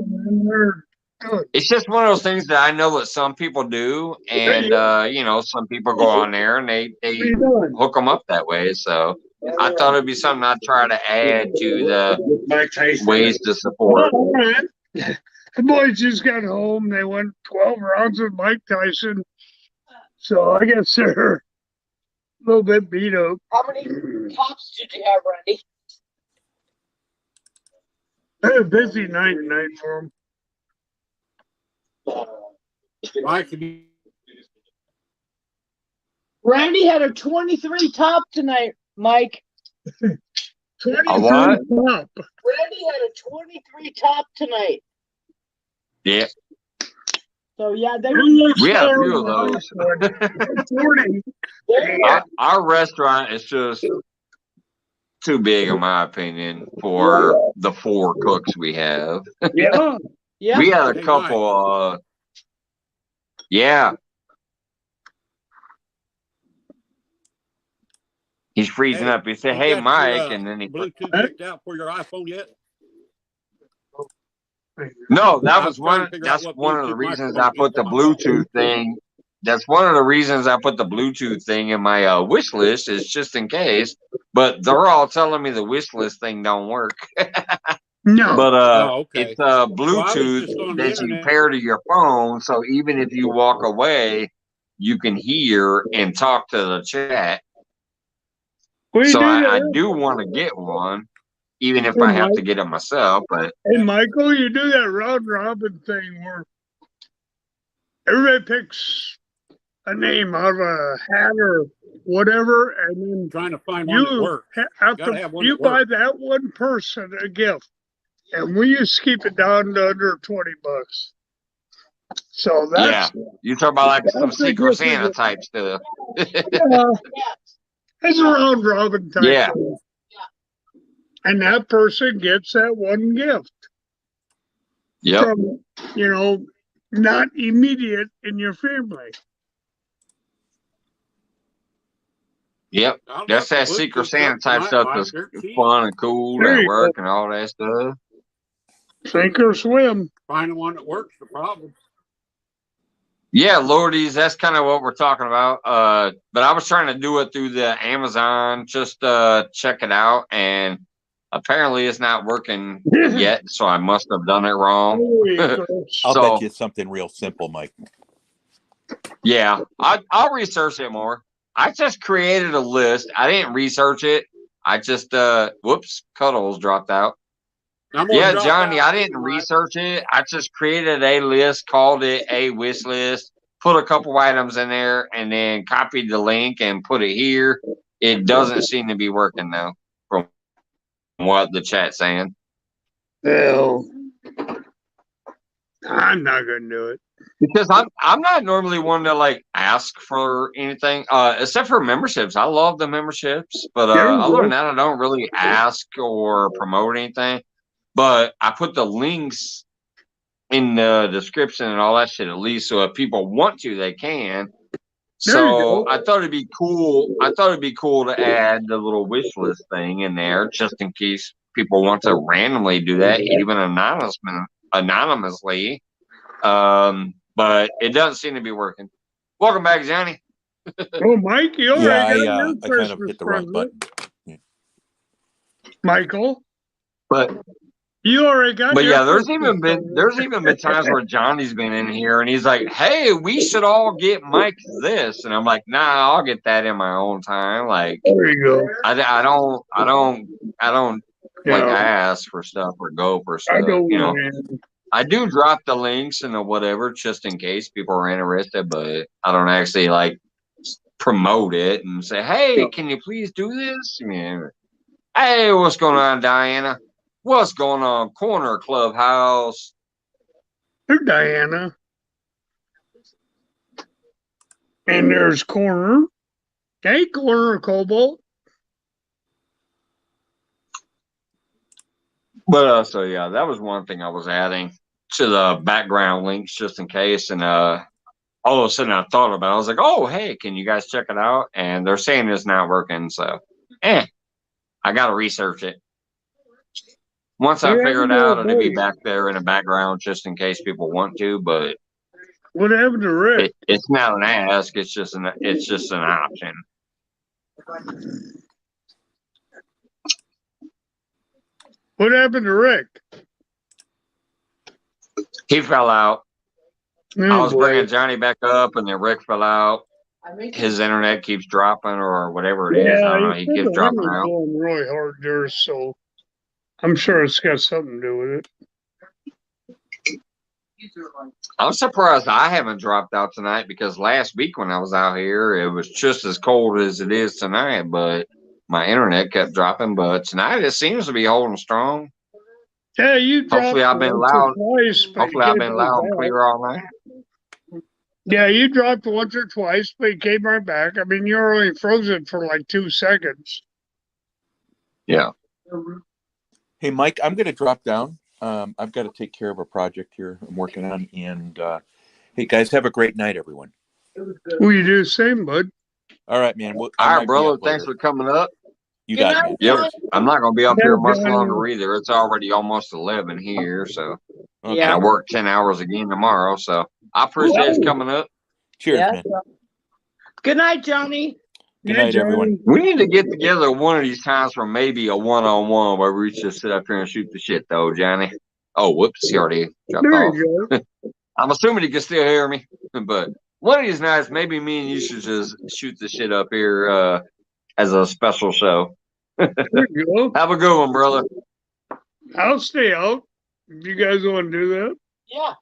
It's just one of those things that I know that some people do, and some people go on there and they hook them up that way. So I thought it'd be something I'd try to add to the ways to support. The boys just got home. They went 12 rounds with Mike Tyson. So I guess they're a little bit beat up. How many tops did you have, Randy? I had a busy night tonight for them. Randy had a 23 top tonight, Mike. 23 what? top. Randy had a 23 top tonight. Yeah. So yeah, we had a few of those. 40. Our restaurant is just too big, in my opinion, for the 4 cooks we have. Yeah. We had a couple. He's freezing up. He said, "Hey, Mike," and then he Bluetooth picked out for your iPhone yet? No, that's one of the reasons I put the Bluetooth thing. That's one of the reasons I put the Bluetooth thing in my wish list, is just in case. But they're all telling me the wish list thing don't work. No. But it's Bluetooth that you pair to your phone, so even if you walk away, you can hear and talk to the chat. So I do want to get one, even if I have to get it myself. But hey, Michael, you do that round robin thing where everybody picks a name out of a hat or whatever, and then trying to find one that works. You buy that one person a gift, and we just keep it down to under $20. So that's you talk about like some Secret Santa type stuff. It's a round robin type. Yeah. Thing. And that person gets that one gift. Yep. From, not immediate in your family. Yep. That's that Secret Santa type stuff that's fun and cool at work and all that stuff. Sink or swim. Find one that works, the problem. Yeah, Lordies, that's kind of what we're talking about. But I was trying to do it through the Amazon, just check it out, and apparently it's not working yet, so I must have done it wrong. I'll bet you it's something real simple, Mike. Yeah, I'll research it more. I just created a list. I didn't research it. I just whoops, Cuddles dropped out. Yeah, Johnny, I didn't research it. I just created a list, called it a wish list, put a couple items in there, and then copied the link and put it here. It doesn't seem to be working, though, from what the chat's saying. Well, I'm not going to do it. Because I'm not normally one to, like, ask for anything, except for memberships. I love the memberships, but other than that, I don't really ask or promote anything. But I put the links in the description and all that shit at least, so if people want to, they can. So I thought it'd be cool. I thought it'd be cool to add the little wish list thing in there, just in case people want to randomly do that, even anonymously. But it doesn't seem to be working. Welcome back, Johnny. Oh, Mike, you already got I kind of hit the wrong button. Yeah. Michael, but. You already got. But yeah, there's even been times where Johnny's been in here and he's like, "Hey, we should all get Mike this," and I'm like, "Nah, I'll get that in my own time." Like, there you go. I don't like ask for stuff or go for stuff. I do drop the links and the whatever just in case people are interested, but I don't actually like promote it and say, "Hey, can you please do this?" Hey, what's going on, Diana? What's going on, Corner Clubhouse? There's Diana. And there's Corner. Hey, Corner Cobalt. But so yeah, that was one thing I was adding to the background links just in case. And all of a sudden I thought about it. I was like, oh, hey, can you guys check it out? And they're saying it's not working. So, I got to research it. Once I figure it out, it'll be back there in the background just in case people want to. But what happened to Rick? It's not an ask. It's just an option. What happened to Rick? He fell out. I was bringing Johnny back up, and then Rick fell out. His internet keeps dropping, or whatever it is. I don't know. He keeps dropping out. Going really hard there, so. I'm sure it's got something to do with it. I'm surprised I haven't dropped out tonight because last week when I was out here, it was just as cold as it is tonight, but my internet kept dropping. But tonight it seems to be holding strong. Yeah, you dropped. Hopefully I've been loud. Hopefully I've been loud and clear all night. Yeah, you dropped once or twice, but you came right back. I mean, you're only frozen for like 2 seconds. Yeah. Hey, Mike, I'm going to drop down. I've got to take care of a project here I'm working on. And hey, guys, have a great night, everyone. Well, you do the same, bud. All right, man. All right, brother. Thanks for coming up. You got it. Yep. I'm not going to be up here much longer either. It's already almost 11 here. So, and I work 10 hours again tomorrow. So, I appreciate you coming up. Cheers, man. Good night, Johnny. Good night, everyone. We need to get together one of these times for maybe a one-on-one where we just sit up here and shoot the shit, though, Johnny. Oh, whoops, he already dropped off. I'm assuming he can still hear me, but one of these nights, maybe me and you should just shoot the shit up here as a special show. There you go. Have a good one, brother. I'll stay out if you guys want to do that. Yeah.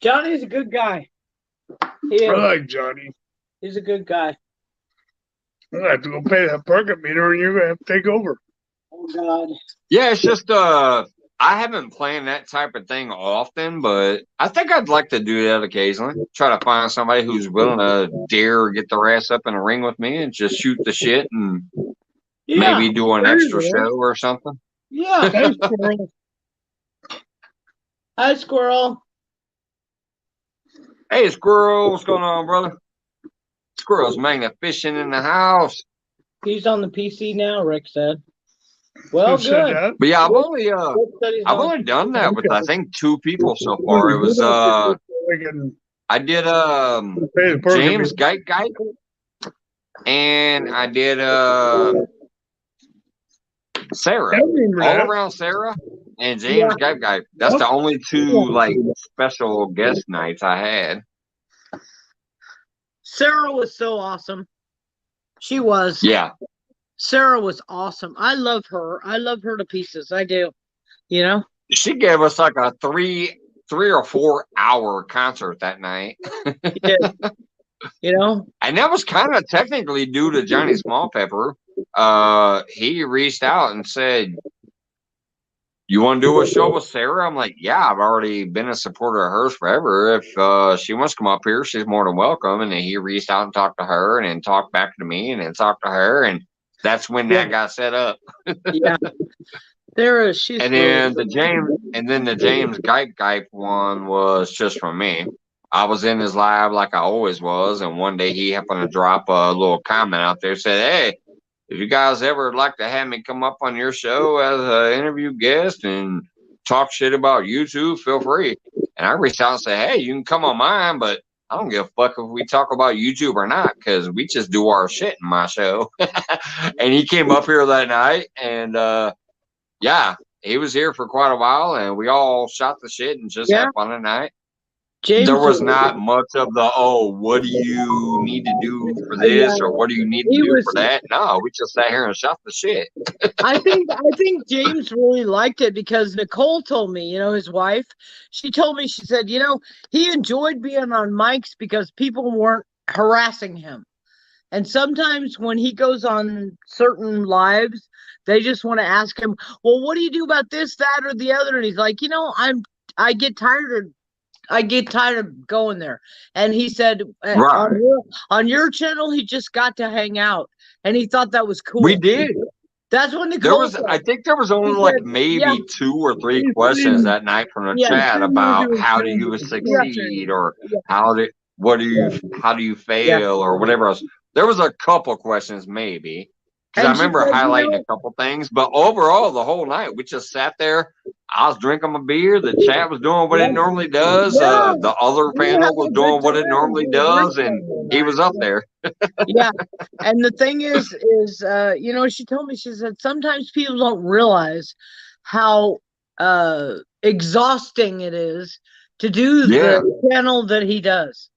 Johnny's a good guy. He I is. like Johnny. He's a good guy. I have to go pay that parking meter, and you're gonna have to take over. Oh God. Yeah, it's just I haven't planned that type of thing often, but I think I'd like to do that occasionally. Try to find somebody who's willing to dare get their ass up in a ring with me and just shoot the shit and maybe do an extra show or something. Yeah. Hey, squirrel. Hi, Squirrel. Hey, Squirrel, what's going on, brother? Squirrel's magnificent in the house. He's on the PC now, Rick said. Well, Who said good. that? But yeah, Rick said he's I've on- only done that with I think 2 people so far. It was I did James Geit and I did Sarah. All around Sarah and James Geit. That's the only 2 like special guest nights I had. Sarah was so awesome. She was. Yeah. Sarah was awesome. I love her. I love her to pieces. I do. You know? She gave us like a 3 or 4 hour concert that night. She did. You know? And that was kind of technically due to Johnny Smallpepper. He reached out and said, "You want to do a show with Sarah?" I'm like, "Yeah, I've already been a supporter of hers forever. If she wants to come up here, she's more than welcome." And then he reached out and talked to her and then talked back to me and then talked to her. And that's when that got set up. Yeah. There is. She's and then the James Geit one was just from me. I was in his live like I always was, and one day he happened to drop a little comment out there, said, "Hey, if you guys ever like to have me come up on your show as an interview guest and talk shit about YouTube, feel free." And I reached out and said, "Hey, you can come on mine, but I don't give a fuck if we talk about YouTube or not, because we just do our shit in my show." And he came up here that night, and yeah, he was here for quite a while, and we all shot the shit and just had fun tonight. James there was not much of the, what do you need to do for this, or what do you need to do for that? No, we just sat here and shot the shit. I think James really liked it because Nicole told me, his wife, she told me, she said, he enjoyed being on mics because people weren't harassing him. And sometimes when he goes on certain lives, they just want to ask him, well, what do you do about this, that, or the other? And he's like, I get tired of going there. And he said, on your channel, he just got to hang out. And he thought that was cool. We did. That's when Nicole said. I think there was only maybe 2 or 3 questions that night from the chat about how do you succeed, or how do you fail, or whatever else. There was a couple questions maybe. Because I remember highlighting a couple things, but overall, the whole night, we just sat there. I was drinking my beer. The chat was doing what it normally does. The other panel was doing what it normally does, and he was up there. Yeah, and the thing is, she told me, she said, sometimes people don't realize how exhausting it is to do the channel that he does.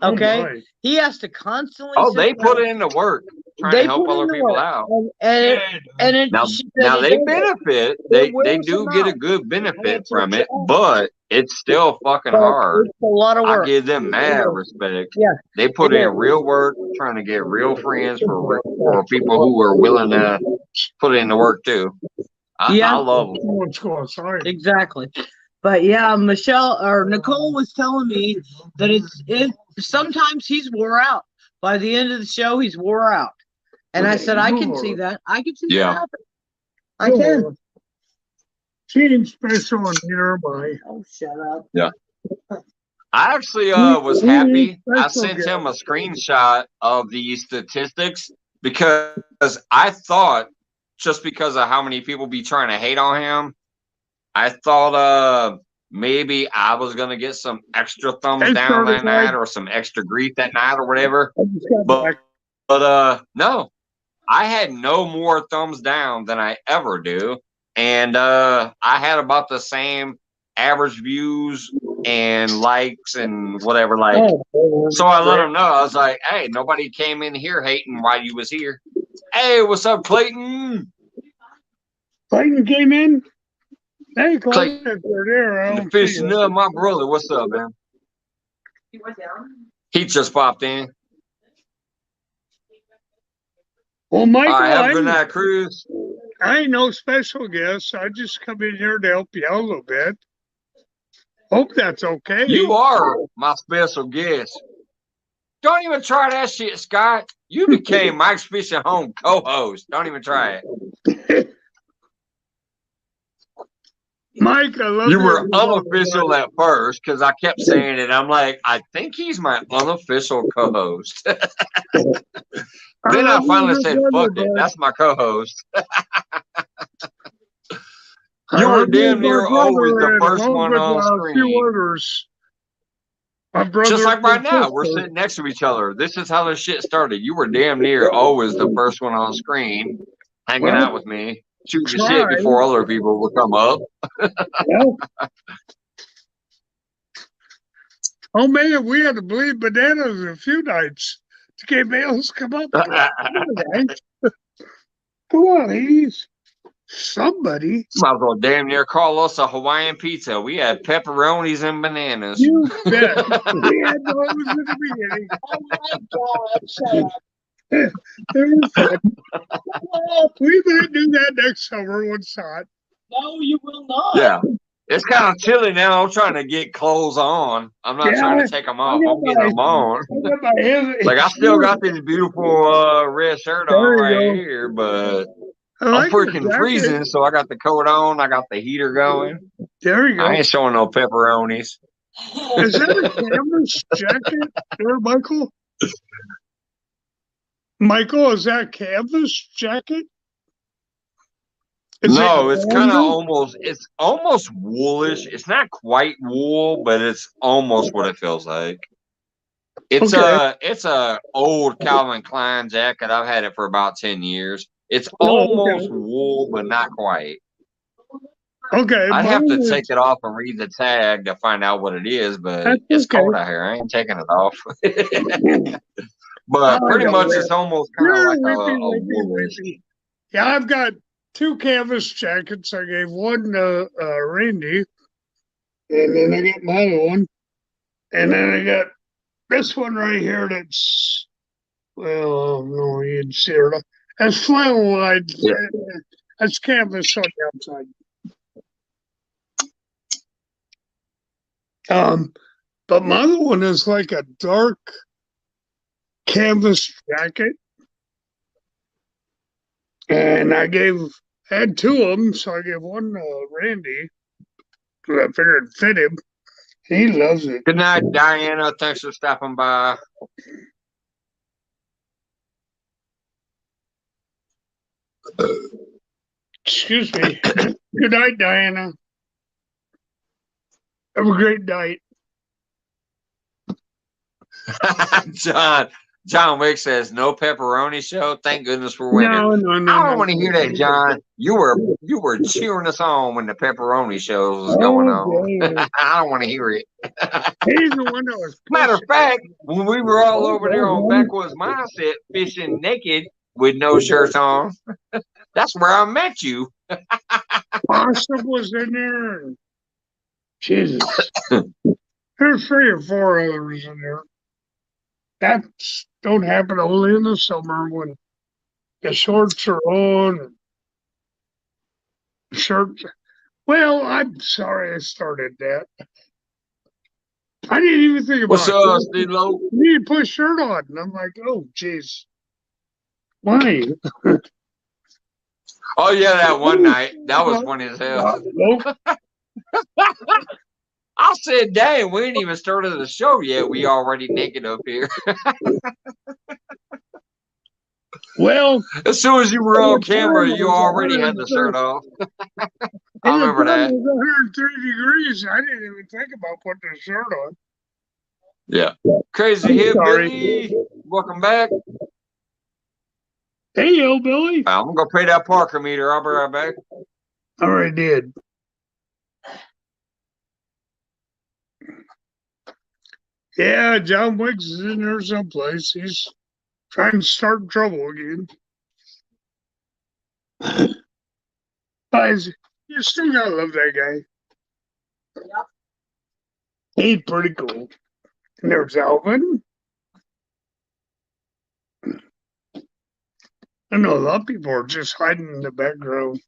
Okay, he has to constantly. Oh, they put in the work trying to help other people out. Now they benefit. They do get a good benefit from it, but it's still fucking hard. It's a lot of work. I give them mad respect. Yeah, they put in real work, trying to get real friends for people who are willing to put in the work too. I love them. Exactly. But yeah, Nicole was telling me that sometimes he's wore out. By the end of the show, he's wore out. And I said, I can see that. I can see that happen. I can. Team special and nearby. Oh, shut up. Yeah. I actually was happy. I sent him a screenshot of the statistics because I thought, just because of how many people be trying to hate on him, I thought maybe I was going to get some extra thumbs down that night, or some extra grief that night, or whatever. But no, I had no more thumbs down than I ever do. And I had about the same average views and likes and whatever. So I let them know. I was like, hey, nobody came in here hating while you was here. Hey, what's up, Clayton? Clayton came in. Hey, Clayton, Clayton, if you're there, I don't see fishing you. up, my brother. What's up, man? He just popped in. Well, Michael, All right, have a good night, Cruz. I ain't no special guest. I just come in here to help you out a little bit. Hope that's okay. You are my special guest. Don't even try that shit, Scott. You became Mike's Fishing Home co-host. Don't even try it. Mike, I love you. You were unofficial at first because I kept saying it. I'm like, I think he's my unofficial co-host. Then I finally said, fuck it. That's my co-host. You were damn near always the first one on screen. Just like right now, we're sitting next to each other. This is how this shit started. You were damn near always the first one on screen, hanging out with me, shooting the shit before other people would come up. Oh man, we had to bleed bananas a few nights to get males come up. Come on, ladies. Somebody. Might as well damn near call us a Hawaiian pizza. We had pepperonis and bananas. You bet. We had those in the beginning. Oh my God, shut up. We might do that next summer one shot. No, you will not. Yeah. It's kind of chilly now. I'm trying to get clothes on. I'm not trying to take them off. I'm getting them on. Like, I still got this beautiful red shirt on right here, but I'm freaking freezing, so I got the coat on. I got the heater going. There you go. I ain't showing no pepperonis. Is that a canvas jacket there, Michael? Michael, is that canvas jacket? No, it's kind of almost, it's almost woolish. It's not quite wool, but it's almost what it feels like. It's a old Calvin Klein jacket. I've had it for about 10 years. It's almost wool, but not quite. Okay. I'd have to take it off and read the tag to find out what it is, but it's cold out here. I ain't taking it off. But pretty much it's almost kind of like a woolish. Yeah, I've got 2 canvas jackets. I gave one to Randy, and then I got my other one, and then I got this one right here. That's no, you didn't see it. That's flannel line. Yeah. That's canvas on the outside. But my other one is like a dark canvas jacket, and I had 2 of them, so I gave one to Randy because I figured it'd fit him. He loves it. Good night, Diana. Thanks for stopping by. Excuse me. Good night, Diana. Have a great night. John Wick says no pepperoni show. Thank goodness for winter. No, I don't want to hear that, John. You were cheering us on when the pepperoni show was going on. I don't want to hear it. He's the one that was. Matter of fact, when we were all over there on Backwoods Mindset fishing naked with no shirts on, that's where I met you. Awesome was in there. Jesus. There's 3 or 4 others in there. That don't happen only in the summer when the shorts are on. Shirts. Well, I'm sorry I started that. I didn't even think about What's up, Steve-Lo? You need to put a shirt on. And I'm like, oh, jeez. Why? Oh, yeah, that one night. That was funny as hell. I said, dang, we ain't even started the show yet. We already naked up here. Well, as soon as you were on camera, you already had the shirt off. I remember that. It was 130 degrees. I didn't even think about putting the shirt on. Yeah. Crazy Hip Billy. Welcome back. Hey, yo, Billy. I'm going to go pay that Parker meter. I'll be right back. I already did. Yeah, John Wicks is in there someplace. He's trying to start trouble again. Guys, you still gotta love that guy. Yeah. He's pretty cool. And there's Alvin. I know a lot of people are just hiding in the background.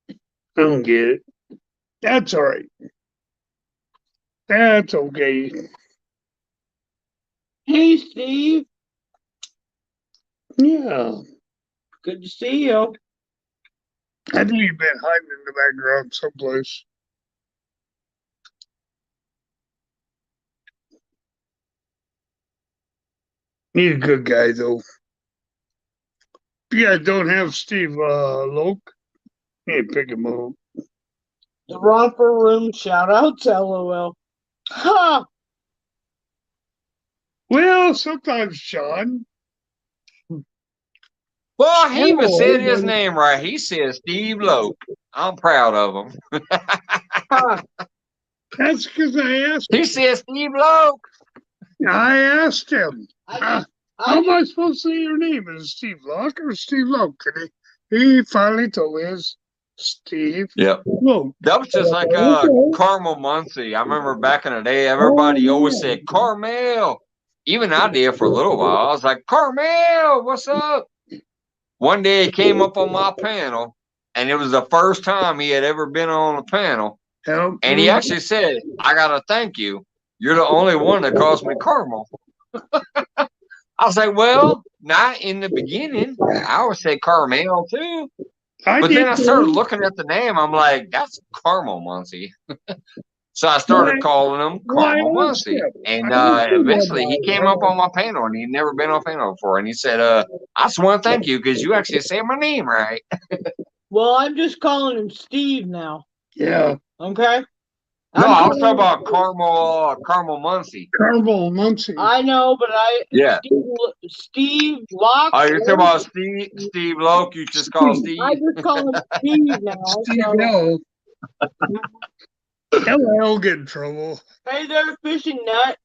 I don't get it. That's all right. That's okay. Hey, Steve. Yeah. Good to see you. I think you've been hiding in the background someplace. He's a good guy, though. If you guys don't have Steve Loke, you need to pick him up. The romper room shout out to LOL. Ha! Well, sometimes, Sean. Well, he even said his name right. He said Steve Loke. I'm proud of him. That's because I asked him. He said Steve Loke. I asked him. How am I supposed to say your name? Is it Steve Locke or Steve Loke? And he finally told me it's Steve Loke. That was just like Carmel Muncie. I remember back in the day, everybody always said Carmel. Even I did for a little while. I was like, Carmel, what's up? One day he came up on my panel, and it was the first time he had ever been on a panel. And he actually said, I got to thank you. You're the only one that calls me Carmel. I was like, well, not in the beginning. I always say Carmel too. But then I started looking at the name. I'm like, that's Carmel Muncie. So I started calling him Carmel Muncie. And eventually he came up on my panel, and he'd never been on a panel before. And he said, I just want to thank you because you actually said my name right. Well, I'm just calling him Steve now. Yeah. Okay? No, I was talking about Carmel Muncie. Carmel Muncie. I know, but Steve Locke. Oh, you're talking about Steve Loke. You just call Steve. I just call him Steve now. Steve L. I'll get in trouble. Hey there, Fishing Nut.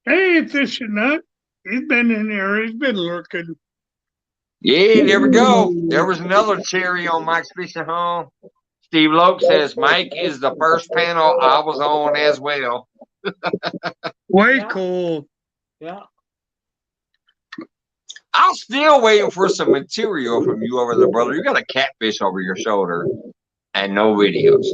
Hey, Fishing Nut. He's been in there. He's been lurking. Yeah, there we go. There was another cherry on Mike's Fishing Home. Steve Loke says Mike is the first panel I was on as well. Way cool. Yeah. I'm still waiting for some material from you over there, brother. You got a catfish over your shoulder and no videos.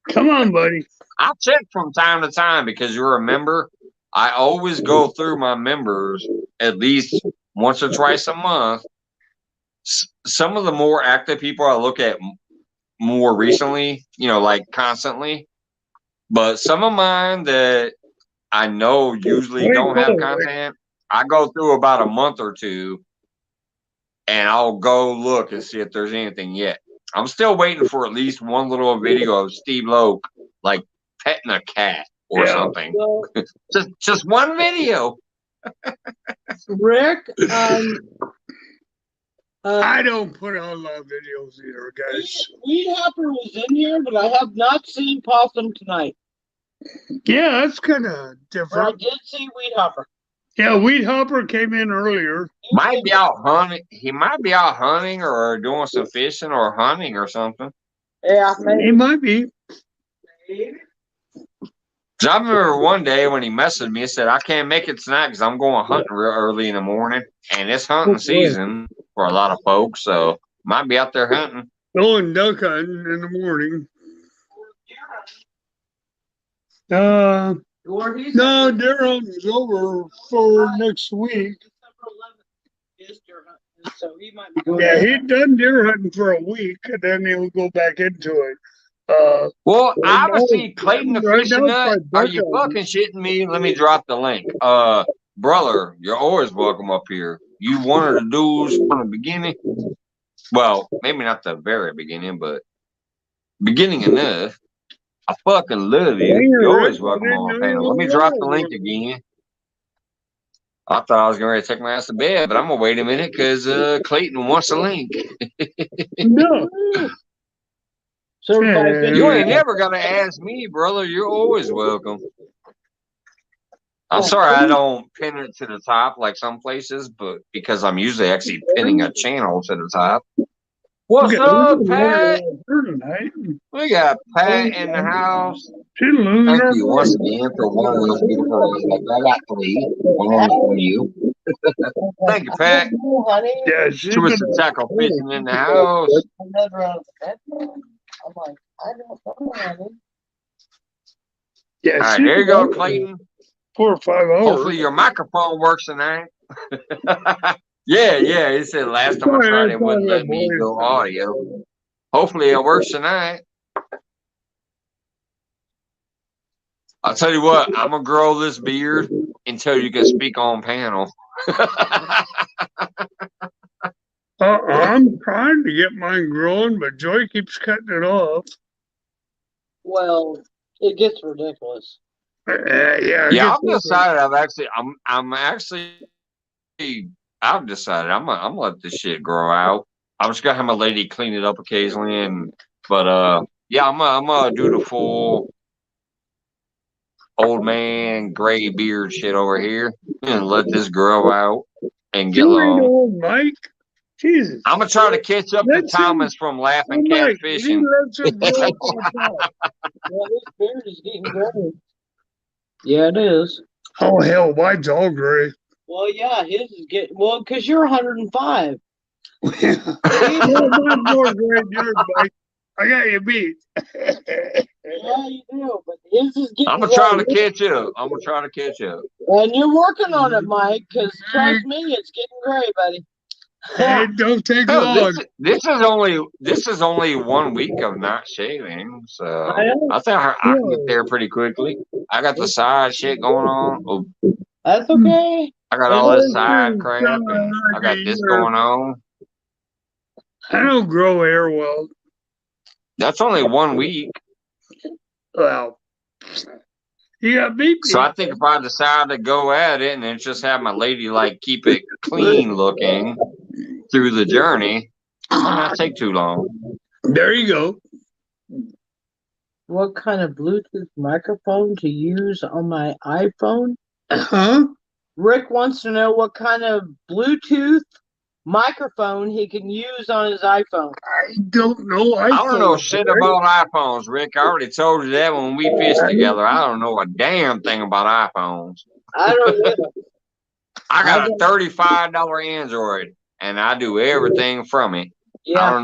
Come on, buddy. I'll check from time to time because you're a member. I always go through my members at least once or twice a month. Some of the more active people I look at more recently, like constantly. But some of mine that I know usually don't have content, I go through about a month or two and I'll go look and see if there's anything yet. I'm still waiting for at least one little video of Steve Loke, like petting a cat or something. just one video. Rick, I don't put out a lot of videos either, guys. Weed Hopper was in here, but I have not seen Possum tonight. Yeah, that's kind of different. I did see Weed Hopper. Yeah, Weed Hopper came in earlier. Might be out hunting. He might be out hunting or doing some fishing or hunting or something. Yeah, maybe. He might be. Maybe. I remember one day when he messaged me, he said, I can't make it tonight because I'm going hunting real early in the morning. And it's hunting season for a lot of folks, so might be out there hunting. Going duck hunting in the morning. No, deer hunting's over for next week. So he might be going. Yeah, he'd done deer hunting for a week, and then he'll go back into it. Well, obviously, Clayton the Fishing Nut, are you fucking shitting me? Let me drop the link. Brother, you're always welcome up here. You one of the dudes from the beginning. Well, maybe not the very beginning, but beginning enough. I fucking love you. You're always welcome on the panel. Let me drop the link again. I thought I was going to take my ass to bed, but I'm going to wait a minute because Clayton wants a link. No. So you ain't never got to ask me, brother. You're always welcome. I'm sorry I don't pin it to the top like some places, but because I'm usually actually pinning a channel to the top. What's up, Pat? We got Pat in the house. Thank you once again for one of those beautiful ones. Like I got 3. One from you. Thank you, Pat. Yeah, Twisted tackle fishing in the house. I'm like, I don't know, honey. Yeah, all right, there you go, Clayton. 4 or 5 hours. Hopefully your microphone works tonight. Yeah. He said last time I tried it wouldn't let me go audio. Hopefully it works tonight. I'll tell you what, I'm gonna grow this beard until you can speak on panel. I'm trying to get mine growing, but Joy keeps cutting it off. Well, it gets ridiculous. Yeah, I've decided. I've decided I'm gonna let this shit grow out. I'm just gonna have my lady clean it up occasionally, but yeah, I'm gonna do the full old man gray beard shit over here and let this grow out and get long. Old Mike. Jesus. I'm gonna try to catch up to Thomas from Laughing Cat Fishing. Well, this beard is getting gray. Yeah, it is. Oh hell, mine's all gray. Well, yeah, his is getting because you're 105. Mine's more gray than yours, Mike. I got you beat. Yeah, you do, but his is getting. I'm gonna try to catch up. And you're working on it, Mike. Because trust me, it's getting gray, buddy. It don't take long. This is only 1 week of not shaving, so I think I can get there pretty quickly. I got the side shit going on. Oh, that's okay. I got all this side crap, and I got this going on. I don't grow hair well. That's only 1 week. Well, you got beat. So I think if I decide to go at it and then just have my lady keep it clean looking through the journey, it might not take too long. There you go. What kind of Bluetooth microphone to use on my iPhone? Huh? Rick wants to know what kind of Bluetooth microphone he can use on his iPhone. I don't know. I don't know shit about iPhones, Rick. I already told you that when we fished together. I don't know a damn thing about iPhones. I don't know. I got a $35 Android, and I do everything from it. Yeah. I don't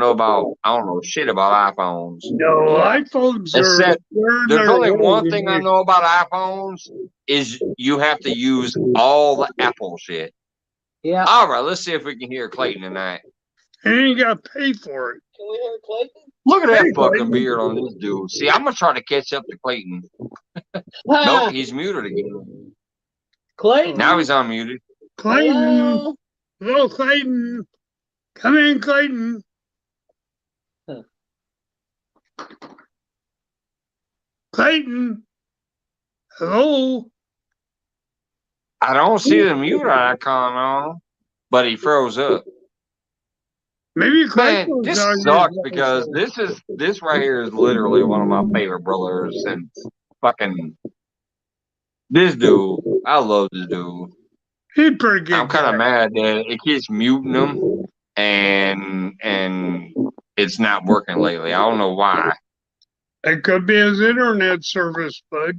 know shit about iPhones. No, iPhones Except there's only one thing I know about iPhones is you have to use all the Apple shit. Yeah. All right, let's see if we can hear Clayton tonight. And you got to pay for it. Can we hear Clayton? Look at that fucking beard on this dude. See, I'm going to try to catch up to Clayton. Nope, he's muted again. Clayton? Now he's unmuted. Clayton. Hello, Clayton. Come in, Clayton. Clayton. Hello. I don't see the mute icon on him, but he froze up. Maybe Clayton. This sucks because this right here is literally one of my favorite brothers and fucking this dude. I love this dude. He's pretty good. I'm kind of mad that it keeps muting him and it's not working lately. I don't know why. It could be his internet service, bud.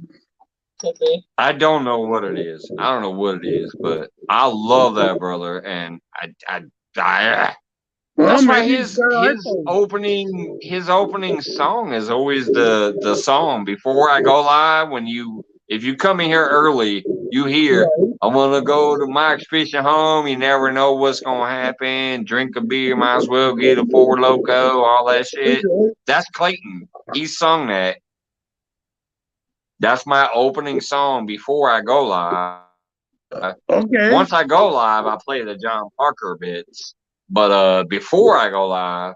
I don't know what it is. I don't know what it is, but I love that brother, and I that's why his opening song is always the song before I go live. If you come in here early, you hear I'm gonna go to Mike's Fishing Home. You never know what's gonna happen. Drink a beer, might as well get a Four Loco, all that shit. That's Clayton. He sung that. That's my opening song before I go live. Okay. Once I go live, I play the John Parker bits. But before I go live,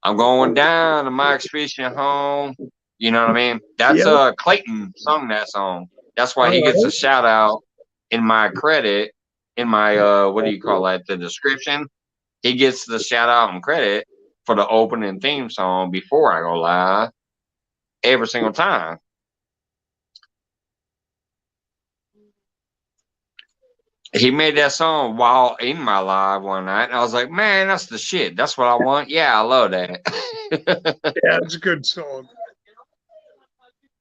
I'm going down to Mike's Fishing Home. You know what I mean? That's Clayton sung that song. That's why he gets a shout out in my credit, in my what do you call that? The description. He gets the shout out and credit for the opening theme song before I go live. Every single time. He made that song while in my live one night, and I was like, man, that's the shit. That's what I want. Yeah, I love that. Yeah, it's a good song.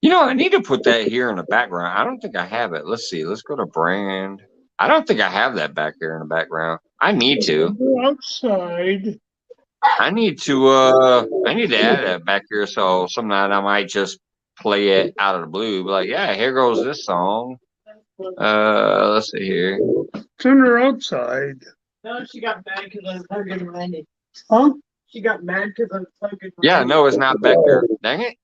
You know, I need to put that here in the background. I don't think I have it. Let's see. Let's go to brand. I don't think I have that back here in the background. I need to. Outside. I need to add that back here so some night I might just play it out of the blue. Be like, yeah, here goes this song. Let's see here. Turn her outside. No, she got mad because I was hugging Randy. Huh? She got mad because I was hugging Randy. Yeah, no, it's not back there. Dang it.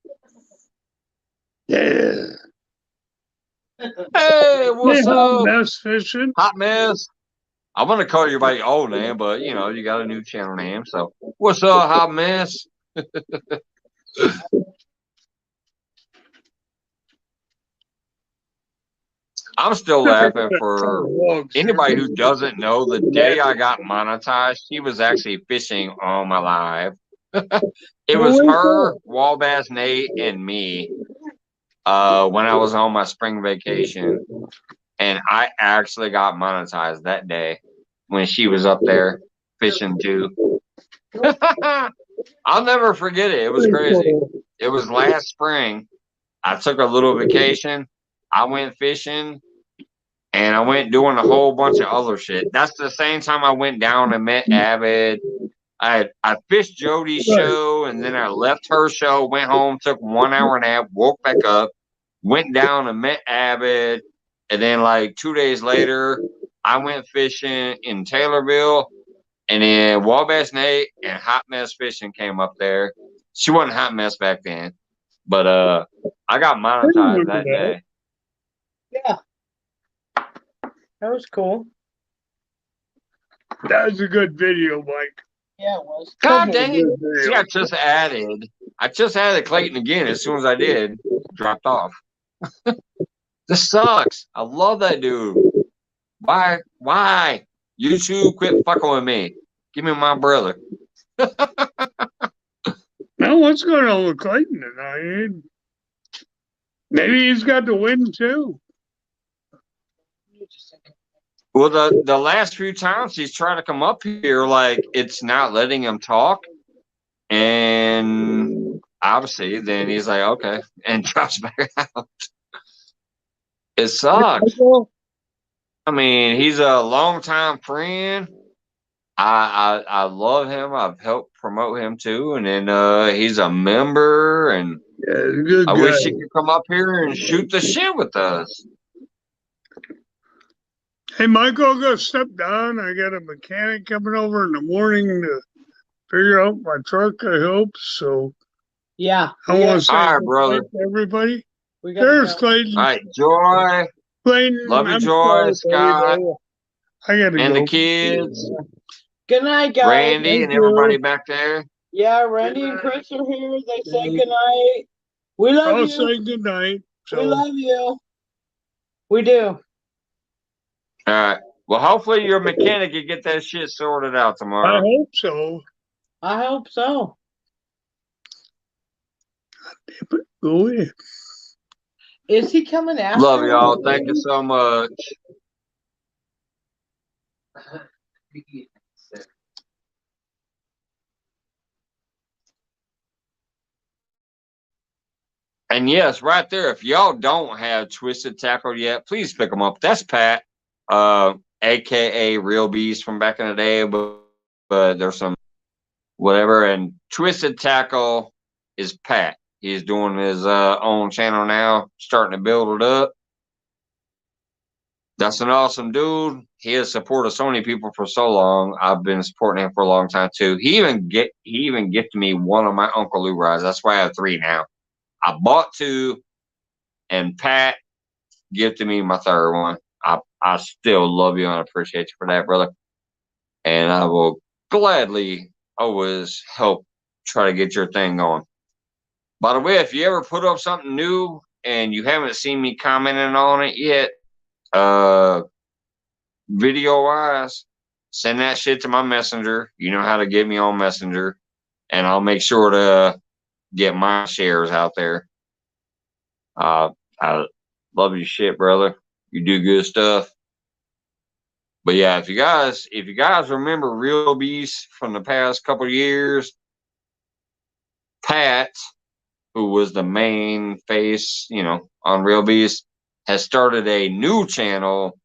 Yeah. Hey, what's Hey, up? Mess fishing. Hot Mess. I'm gonna call you by your old name, but you know, you got a new channel name. So what's up, Hot Mess? I'm still laughing for anybody who doesn't know. The day I got monetized, she was actually fishing on my live. It was her, Wabash Nate, and me when I was on my spring vacation. And I actually got monetized that day when she was up there fishing too. I'll never forget it. It was crazy. It was last spring. I took a little vacation. I went fishing. And I went doing a whole bunch of other shit. That's the same time I went down and met Avid. I fished Jody's show, and then I left her show, went home, took 1 hour nap, woke back up, went down and met Avid. And then like 2 days later, I went fishing in Taylorville. And then Wabash Nate and Hot Mess Fishing came up there. She wasn't Hot Mess back then. But I got monetized that day. Yeah. That was cool. That was a good video, Mike. Yeah, it was. God dang it. See, I just added Clayton again as soon as I did. Dropped off. This sucks. I love that dude. Why? Why? You two quit fucking with me. Give me my brother. Now, what's going on with Clayton tonight? Maybe he's got the win too. Well, the last few times he's tried to come up here, like it's not letting him talk, and obviously, then he's like, okay, and drops back out. It sucks. I mean, he's a longtime friend. I love him. I've helped promote him too, and then he's a member, and I wish he could come up here and shoot the shit with us. Hey, Michael, I'm going to step down. I got a mechanic coming over in the morning to figure out my truck, I hope. So, yeah. I want to say all right, brother. To everybody. There's Clayton. All right, Joy. Clayton. Love you, Joy, Scott. I got to go. And the kids. Good night, guys. Randy and everybody back there. Yeah, Randy and Chris are here. They say good night. We love you. I'll say good night. We love you. We do. All right. Well, hopefully your mechanic can get that shit sorted out tomorrow. I hope so. I hope so. Go ahead. Is he coming after? Love y'all. Thank you so much. And yes, right there, if y'all don't have Twisted Tackle yet, please pick them up. That's Pat, aka Real Beast from back in the day, but there's some whatever. And Twisted Tackle is Pat. He's doing his own channel now, starting to build it up. That's an awesome dude. He has supported so many people for so long. I've been supporting him for a long time too. He even gifted me one of my Uncle Lou rides. That's why I have 3 now. I bought 2, and Pat gifted me my 3rd one. I still love you and appreciate you for that, brother. And I will gladly always help try to get your thing going. By the way, if you ever put up something new and you haven't seen me commenting on it yet, video-wise, send that shit to my messenger. You know how to get me on Messenger, and I'll make sure to get my shares out there. I love your shit, brother. You do good stuff. But yeah, if you guys remember Real Beast from the past couple of years, Pat, who was the main face, on Real Beast, has started a new channel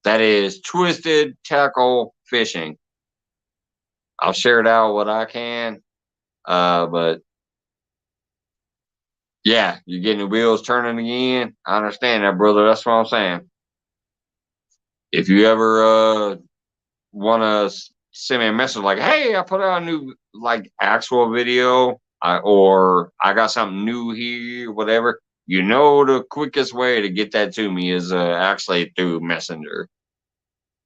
that is Twisted Tackle Fishing. I'll share it out what I can. But yeah, you're getting the wheels turning again. I understand that, brother. That's what I'm saying. If you ever want to send me a message like, hey, I put out a new actual video, or I got something new here, whatever, the quickest way to get that to me is actually through Messenger.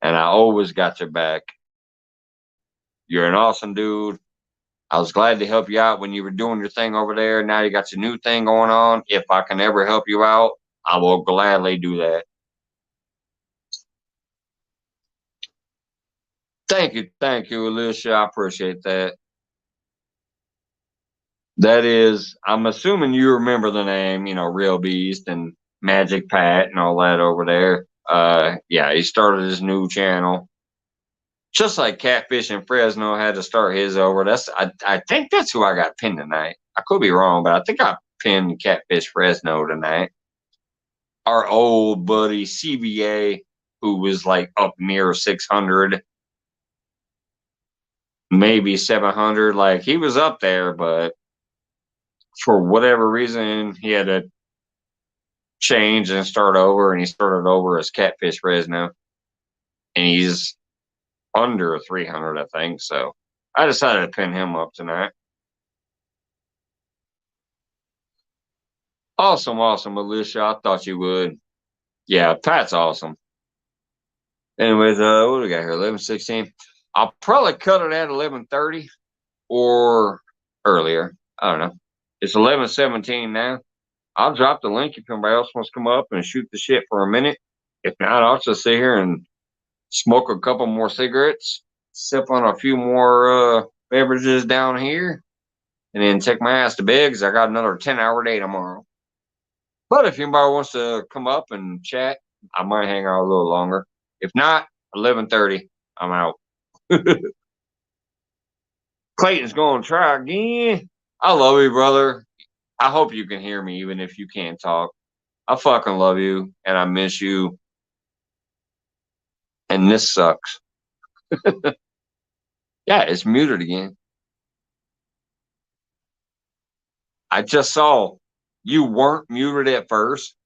And I always got your back. You're an awesome dude. I was glad to help you out when you were doing your thing over there. Now you got your new thing going on. If I can ever help you out, I will gladly do that. Thank you, Alicia. I appreciate that. That is, I'm assuming you remember the name, Real Beast and Magic Pat and all that over there. Yeah, he started his new channel. Just like Catfish and Fresno had to start his over. I think that's who I got pinned tonight. I could be wrong, but I think I pinned Catfish Fresno tonight. Our old buddy CBA, who was up near 600, maybe 700. He was up there, but for whatever reason, he had to change and start over, and he started over as Catfish Fresno. And he's under 300, I think. So I decided to pin him up tonight. Awesome, Alicia. I thought you would. Yeah, Pat's awesome. Anyways, what do we got here? 11:16. I'll probably cut it at 11:30 or earlier. I don't know. It's 11:17 now. I'll drop the link if anybody else wants to come up and shoot the shit for a minute. If not, I'll just sit here and smoke a couple more cigarettes, sip on a few more beverages down here, and then take my ass to bed because I got another 10-hour day tomorrow. But if anybody wants to come up and chat, I might hang out a little longer. If not, 11:30, I'm out. Clayton's going to try again. I love you, brother. I hope you can hear me even if you can't talk. I fucking love you, and I miss you. And this sucks. Yeah, it's muted again. I just saw you weren't muted at first,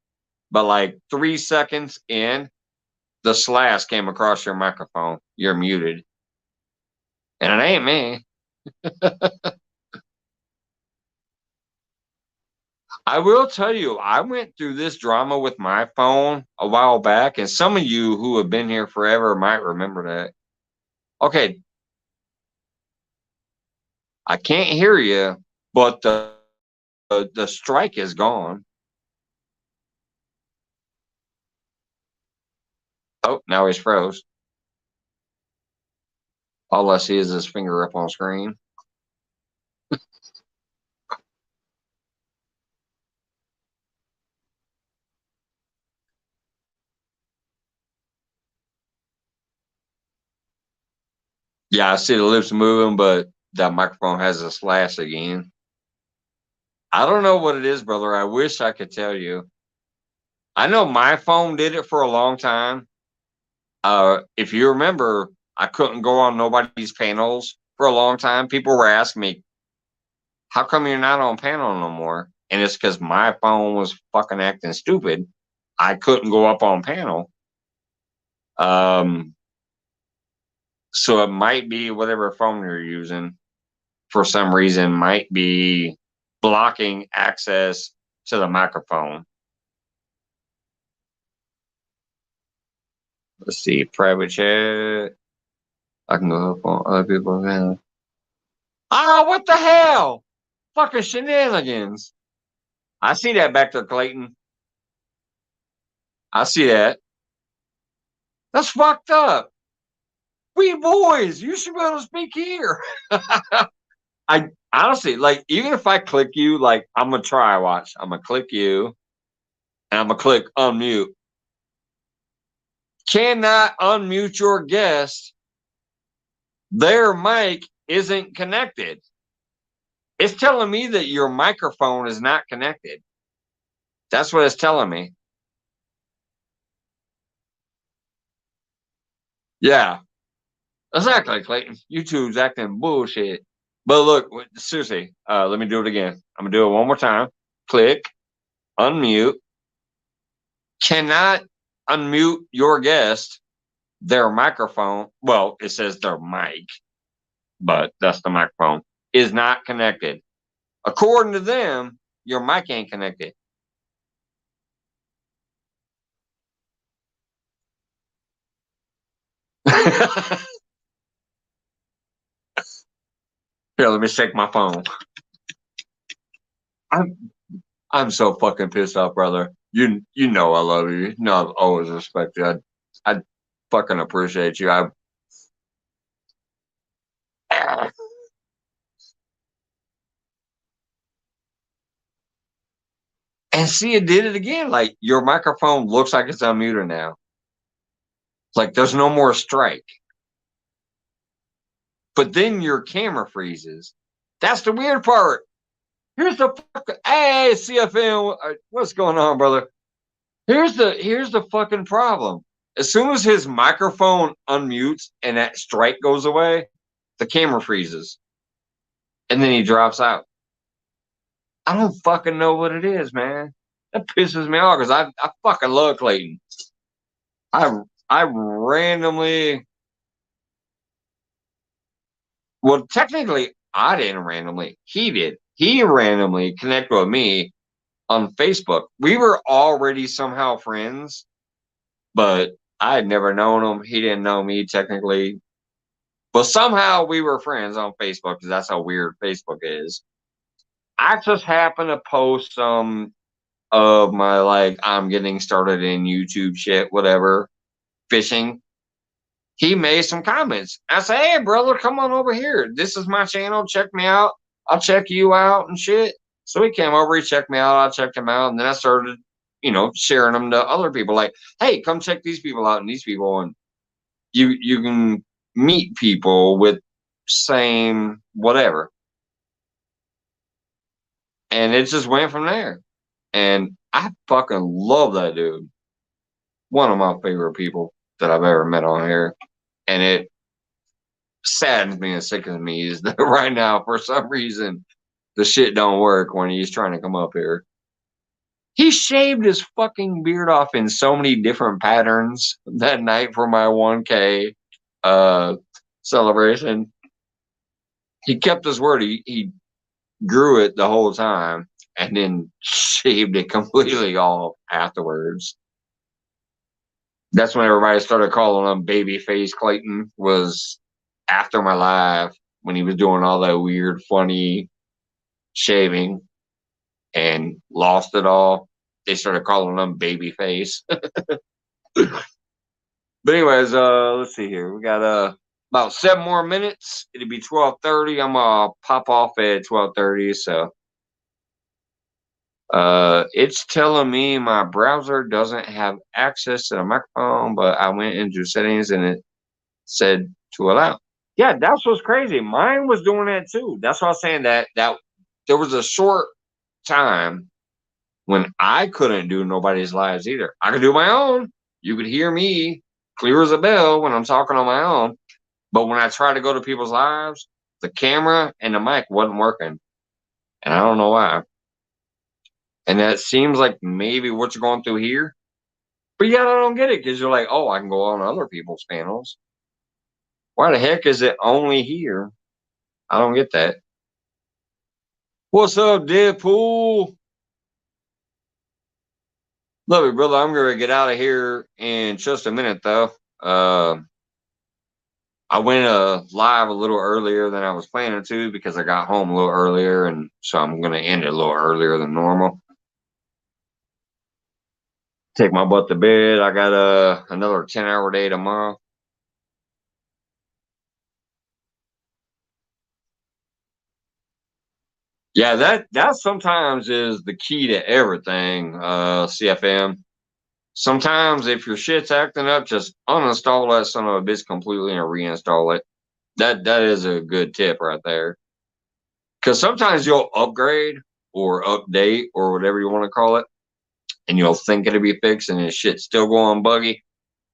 but 3 seconds in, the slash came across your microphone. You're muted. And it ain't me. I will tell you, I went through this drama with my phone a while back, and some of you who have been here forever might remember that. Okay. I can't hear you, but the strike is gone. Oh, now he's froze. All I see is his finger up on screen. Yeah, I see the lips moving, but that microphone has a slash again. I don't know what it is, brother. I wish I could tell you. I know my phone did it for a long time. If you remember, I couldn't go on nobody's panels for a long time. People were asking me, how come you're not on panel no more? And it's because my phone was fucking acting stupid. I couldn't go up on panel. So it might be whatever phone you're using for some reason might be blocking access to the microphone. Let's see, private chat. I can go up on other people's panel. Oh, what the hell? Fucking shenanigans. I see that back there, Clayton. I see that. That's fucked up. We boys, you should be able to speak here. I honestly, even if I click you, I'm going to try, watch. I'm going to click you, and I'm going to click unmute. cannot unmute your guest. Their mic isn't connected. It's telling me that your microphone is not connected. That's what it's telling me. Yeah, exactly, Clayton. YouTube's acting bullshit. But look, seriously, let me do it again. I'm going to do it one more time. Click, unmute. Cannot unmute your guest, their microphone. Well, it says their mic, but that's the microphone, is not connected. According to them, your mic ain't connected. Here, let me shake my phone. I'm so fucking pissed off, brother. You know I love you. No, I've always respected you. I fucking appreciate you. And see, it did it again. Like, your microphone looks like it's unmuted now. Like, there's no more strike. But then your camera freezes. That's the weird part. Here's the hey, CFM, what's going on, brother? Here's the fucking problem. As soon as his microphone unmutes and that strike goes away, the camera freezes. And then he drops out. I don't fucking know what it is, man. That pisses me off because I fucking love Clayton. I randomly, well, technically I didn't randomly. He did. He randomly connected with me on Facebook. We were already somehow friends, but I had never known him. He didn't know me technically. But somehow we were friends on Facebook because that's how weird Facebook is. I just happened to post some of my, like, I'm getting started in YouTube shit, whatever, fishing. He made some comments. I said, hey, brother, come on over here. This is my channel. Check me out. I'll check you out and shit. So he came over. He checked me out. I checked him out. And then I started, sharing them to other people. Like, hey, come check these people out and these people. And you can meet people with same whatever. And it just went from there. And I fucking love that dude. One of my favorite people that I've ever met on here. And it saddens me and sickens me is that right now, for some reason, the shit don't work when he's trying to come up here. He shaved his fucking beard off in so many different patterns that night for my 1K celebration. He kept his word. He grew it the whole time and then shaved it completely off afterwards. That's when everybody started calling him Babyface Clayton. Was after my live when he was doing all that weird, funny shaving and lost it all. They started calling him Babyface. But anyways, let's see here. We got about 7 more minutes. It'll be 12:30. I'm gonna pop off at 12:30. So it's telling me my browser doesn't have access to the microphone, but I went into settings and it said to allow. Yeah, that's what's crazy. Mine was doing that too. That's what I was saying, that there was a short time when I couldn't do nobody's lives either. I could do my own. You could hear me clear as a bell when I'm talking on my own. But when I tried to go to people's lives, the camera and the mic wasn't working. And I don't know why. And that seems like maybe what you're going through here. But yeah, I don't get it because you're like, oh, I can go on other people's panels. Why the heck is it only here? I don't get that. What's up, Deadpool? Love you, brother. I'm going to get out of here in just a minute, though. I went live a little earlier than I was planning to because I got home a little earlier, and so I'm going to end it a little earlier than normal. Take my butt to bed. I got another 10-hour day tomorrow. Yeah, that sometimes is the key to everything, CFM. Sometimes if your shit's acting up, just uninstall that son of a bitch completely and reinstall it. That is a good tip right there. Because sometimes you'll upgrade or update or whatever you want to call it, and you'll think it'll be fixed, and this shit's still going buggy.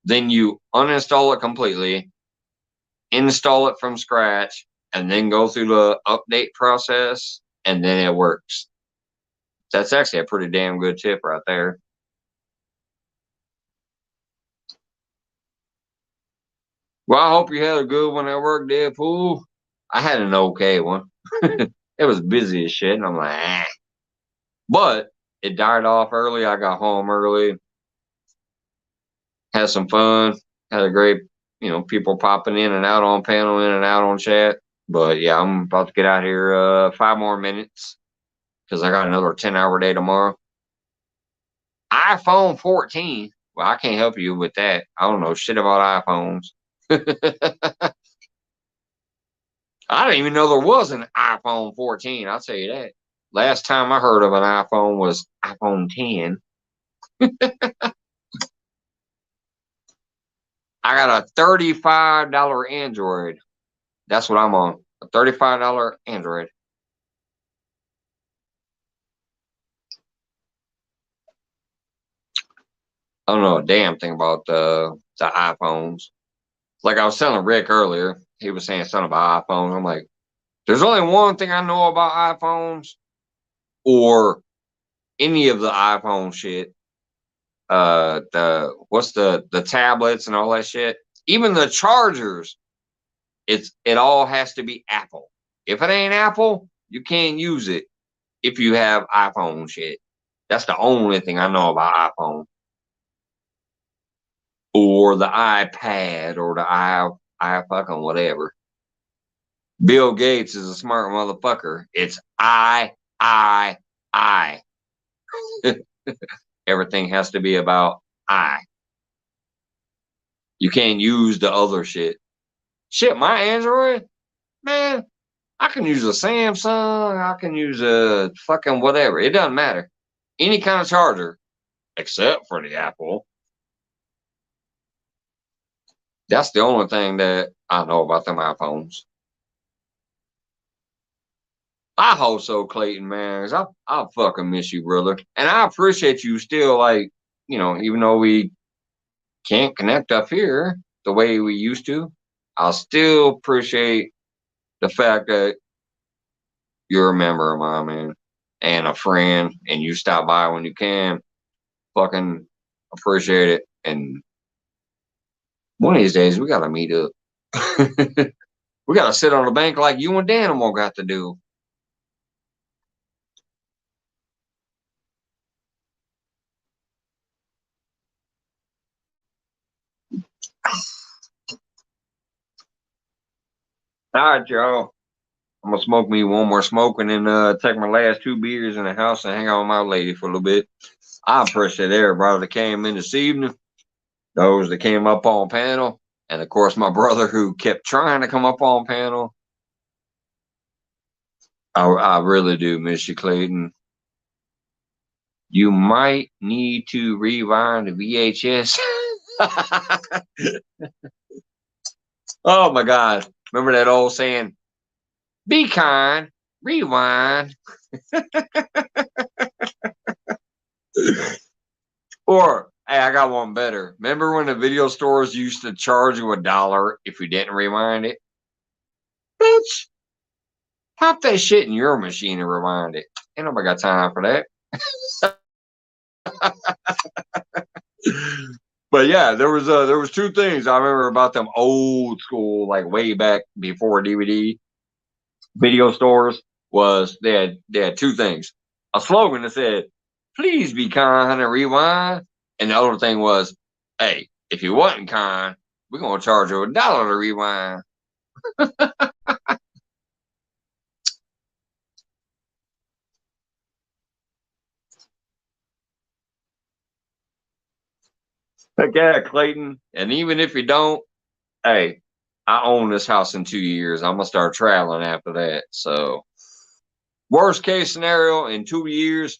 Then you uninstall it completely, install it from scratch, and then go through the update process, and then it works. That's actually a pretty damn good tip right there. Well, I hope you had a good one at work, Deadpool. I had an okay one. It was busy as shit, and I'm like, ah. But it died off early. I got home early, had some fun, had a great, people popping in and out on panel, in and out on chat. But yeah, I'm about to get out here 5 more minutes because I got another 10-hour day tomorrow. iPhone 14. Well, I can't help you with that. I don't know shit about iPhones. I didn't even know there was an iPhone 14. I'll tell you that. Last time I heard of an iPhone was iPhone 10. I got a $35 Android. That's what I'm on. A $35 Android. I don't know a damn thing about the iPhones. Like I was telling Rick earlier, he was saying something about iPhones. I'm like, there's only one thing I know about iPhones or any of the iPhone shit. The tablets and all that shit. Even the chargers, it all has to be Apple. If it ain't Apple, you can't use it if you have iPhone shit. That's the only thing I know about iPhone. Or the iPad or the i fucking whatever. Bill Gates is a smart motherfucker. It's I. Everything has to be about I. You can't use the other shit. Shit, my Android, man, I can use a Samsung. I can use a fucking whatever. It doesn't matter. Any kind of charger, except for the Apple. That's the only thing that I know about them iPhones. I hope so, Clayton, man. Cause I fucking miss you, brother. And I appreciate you still, like, even though we can't connect up here the way we used to, I'll still appreciate the fact that you're a member of mine, man, and a friend, and you stop by when you can. Fucking appreciate it. And one of these days, we got to meet up. We got to sit on the bank like you and Danimal got to do. All right, y'all. I'm gonna smoke me one more smoke and then take my last 2 beers in the house and hang out with my lady for a little bit. I appreciate everybody that came in this evening, those that came up on panel, and of course my brother who kept trying to come up on panel. I really do miss you, Clayton. You might need to rewind the VHS. Oh my God. Remember that old saying? Be kind, rewind. Or, hey, I got one better. Remember when the video stores used to charge you $1 if you didn't rewind it? Bitch, pop that shit in your machine and rewind it. Ain't nobody got time for that. But yeah, there was 2 things I remember about them old school, like way back before DVD video stores. Was they had 2 things. A slogan that said, "Please be kind and rewind," and the other thing was, "Hey, if you wasn't kind, we're gonna charge you $1 to rewind." Heck yeah, Clayton. And even if you don't, hey, I own this house in 2 years. I'm gonna start traveling after that. So, worst case scenario, in 2 years,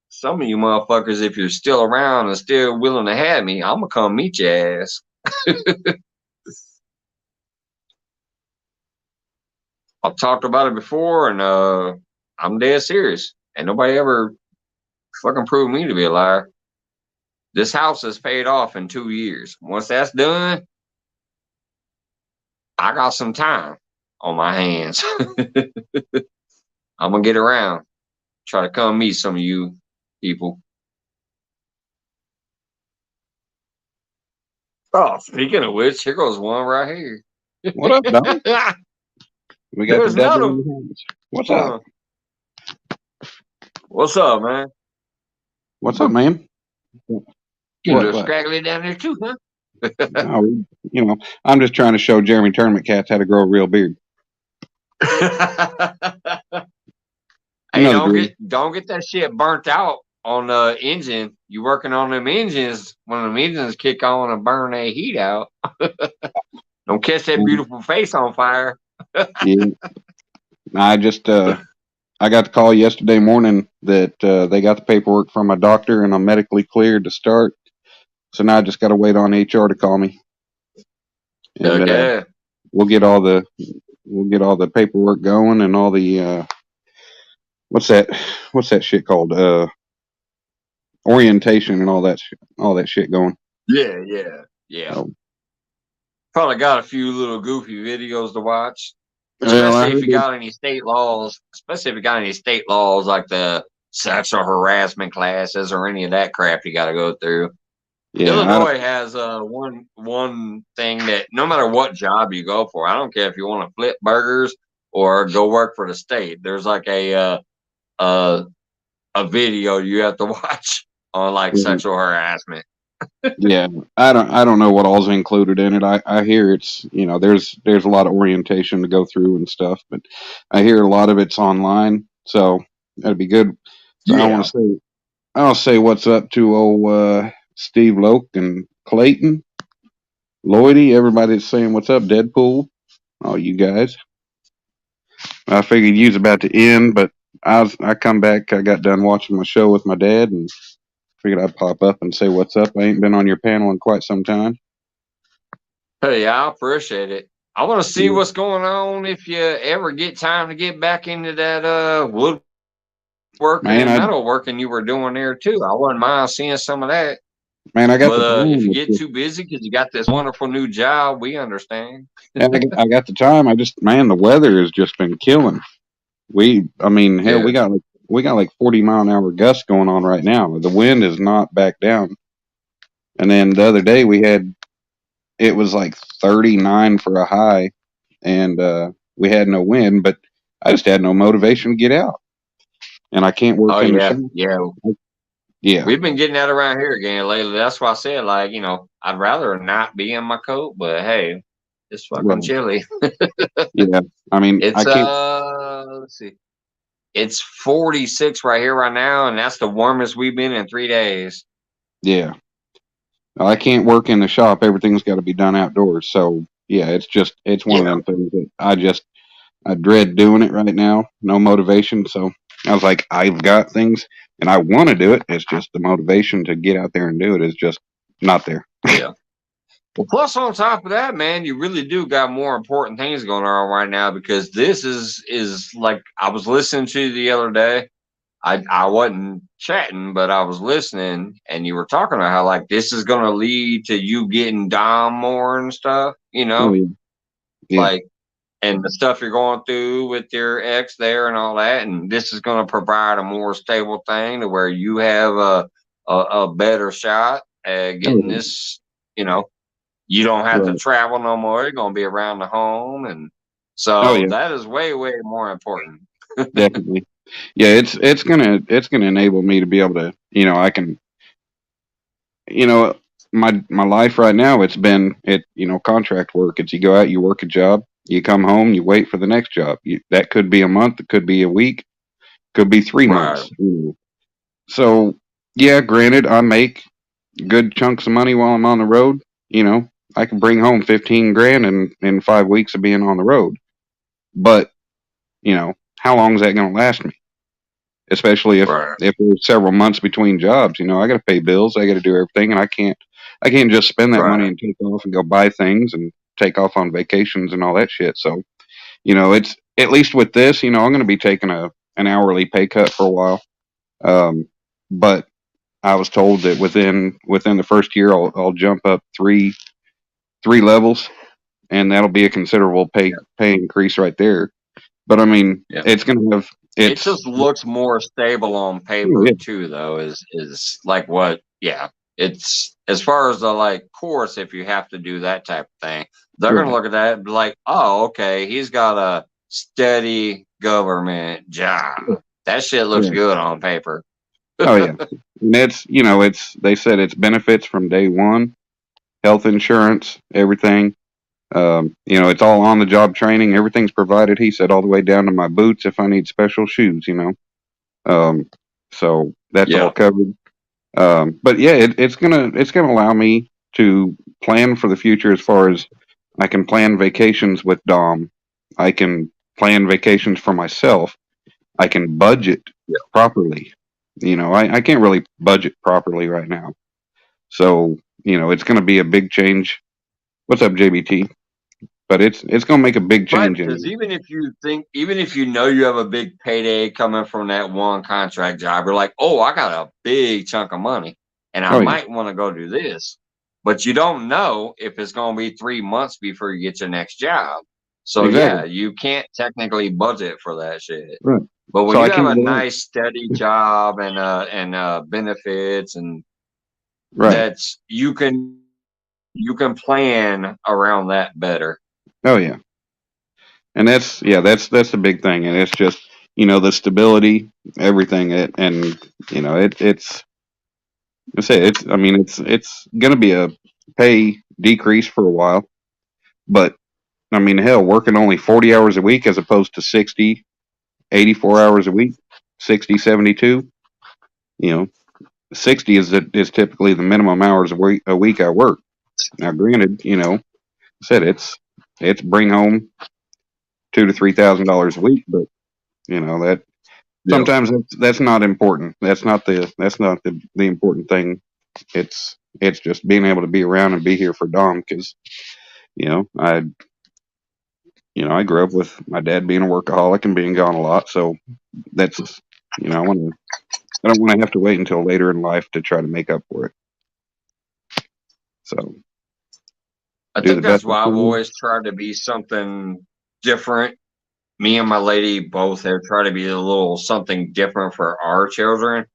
some of you motherfuckers, if you're still around and still willing to have me, I'm gonna come meet your ass. I've talked about it before, and I'm dead serious. And nobody ever fucking proved me to be a liar. This house is paid off in 2 years. Once that's done, I got some time on my hands. I'm gonna get around. Try to come meet some of you people. Oh, speaking of which, here goes one right here. What up, dog? We got There's the devil another in the hands. What's up? What's up, man? What's up, man? You look scraggly down there too, huh? No, you know, I'm just trying to show Jeremy Tournament Cats how to grow a real beard. Hey, don't get that shit burnt out on the engine. You working on them engines, when them engines kick on and burn that heat out. Don't catch that beautiful face on fire. Yeah. I just I got the call yesterday morning that they got the paperwork from my doctor and I'm medically cleared to start. So now I just got to wait on HR to call me. And okay. we'll get all the paperwork going and all the what's that shit called? Orientation and all that shit going. Yeah. So, probably got a few little goofy videos to watch. Well, Especially if you got any state laws, like the sexual harassment classes or any of that crap you got to go through. Yeah, Illinois has one thing that no matter what job you go for, I don't care if you want to flip burgers or go work for the state. There's like a video you have to watch on like sexual harassment. Yeah, I don't know what all's included in it. I hear it's, there's a lot of orientation to go through and stuff, but I hear a lot of it's online, so that'd be good. So yeah. I'll say what's up to old Steve Loke and Clayton, Lloydie, everybody's saying what's up, Deadpool, all you guys. I figured you was about to end, but I come back. I got done watching my show with my dad and figured I'd pop up and say what's up. I ain't been on your panel in quite some time. Hey, I appreciate it. I want to see what's going on if you ever get time to get back into that woodworking and metalworking you were doing there too. I wouldn't mind seeing some of that. Man, I got the time. If you get too busy because you got this wonderful new job, we understand. I got the time. The weather has just been killing. We got like 40-mile-an-hour gusts going on right now. The wind is not back down. And then the other day it was like 39 for a high, and we had no wind, but I just had no motivation to get out. And I can't work in the shop. Yeah. We've been getting that around here again lately. That's why I said, like, I'd rather not be in my coat, but hey, it's fucking chilly. Yeah. I mean, it's let's see. It's 46 right here right now, and that's the warmest we've been in 3 days. Yeah. I can't work in the shop. Everything's got to be done outdoors. So yeah, it's one of them things that I dread doing it right now. No motivation. So I was like, I've got things and I want to do it. It's just the motivation to get out there and do it is just not there. Yeah. Well, plus on top of that, man, you really do got more important things going on right now, because this is like, I was listening to you the other day. I wasn't chatting, but I was listening, and you were talking about how like this is going to lead to you getting down more and stuff, Oh, yeah. Like, and the stuff you're going through with your ex there and all that, and this is going to provide a more stable thing to where you have a better shot at getting this, you don't have to travel no more. You're going to be around the home, and so that is way, way more important. Definitely. Yeah, it's gonna enable me to be able to, I can, my life right now, it's been contract work. It's you go out, you work a job, you come home, you wait for the next job. That could be a month, it could be a week, could be 3 months. So yeah, granted, I make good chunks of money while I'm on the road. I can bring home 15 grand in 5 weeks of being on the road. But how long is that going to last me? especially if there's several months between jobs. You know, I got to pay bills, I got to do everything, and I can't just spend that money and take off and go buy things and take off on vacations and all that shit. So, you know, it's at least with this, you know, I'm going to be taking an hourly pay cut for a while. But I was told that within the first year, I'll jump up three levels, and that'll be a considerable pay increase right there. But I mean, it's going to have. It just looks more stable on paper too, though. Is like what? Yeah, it's as far as the like course. If you have to do that type of thing, they're going to look at that and be like, "Oh, okay, he's got a steady government job. That shit looks good on paper." Oh yeah, and they said it's benefits from day one, health insurance, everything. It's all on the job training. Everything's provided. He said all the way down to my boots if I need special shoes. So that's all covered. But yeah, it's gonna allow me to plan for the future as far as I can plan vacations with Dom. I can plan vacations for myself. I can budget properly. I can't really budget properly right now. So, it's going to be a big change. What's up, JBT? But it's going to make a big change. Because even if you know you have a big payday coming from that one contract job, you're like, oh, I got a big chunk of money and I might want to go do this. But you don't know if it's going to be 3 months before you get your next job. So you can't technically budget for that shit. Right. But when you have a nice steady job and benefits and that's you can plan around that better. Oh yeah. And that's the big thing. And it's just, the stability, everything. It's going to be a pay decrease for a while, but I mean, hell, working only 40 hours a week as opposed to 60, 84 hours a week, 60, 72, 60 is typically the minimum hours a week I work. Now, granted, I said it's bring home $2,000 to $3,000 a week, but that sometimes that's not important. That's not the important thing. It's just being able to be around and be here for Dom because I grew up with my dad being a workaholic and being gone a lot, so that's I don't want to have to wait until later in life to try to make up for it. So I think that's why I've always tried to be something different. Me and my lady both have tried to be a little something different for our children.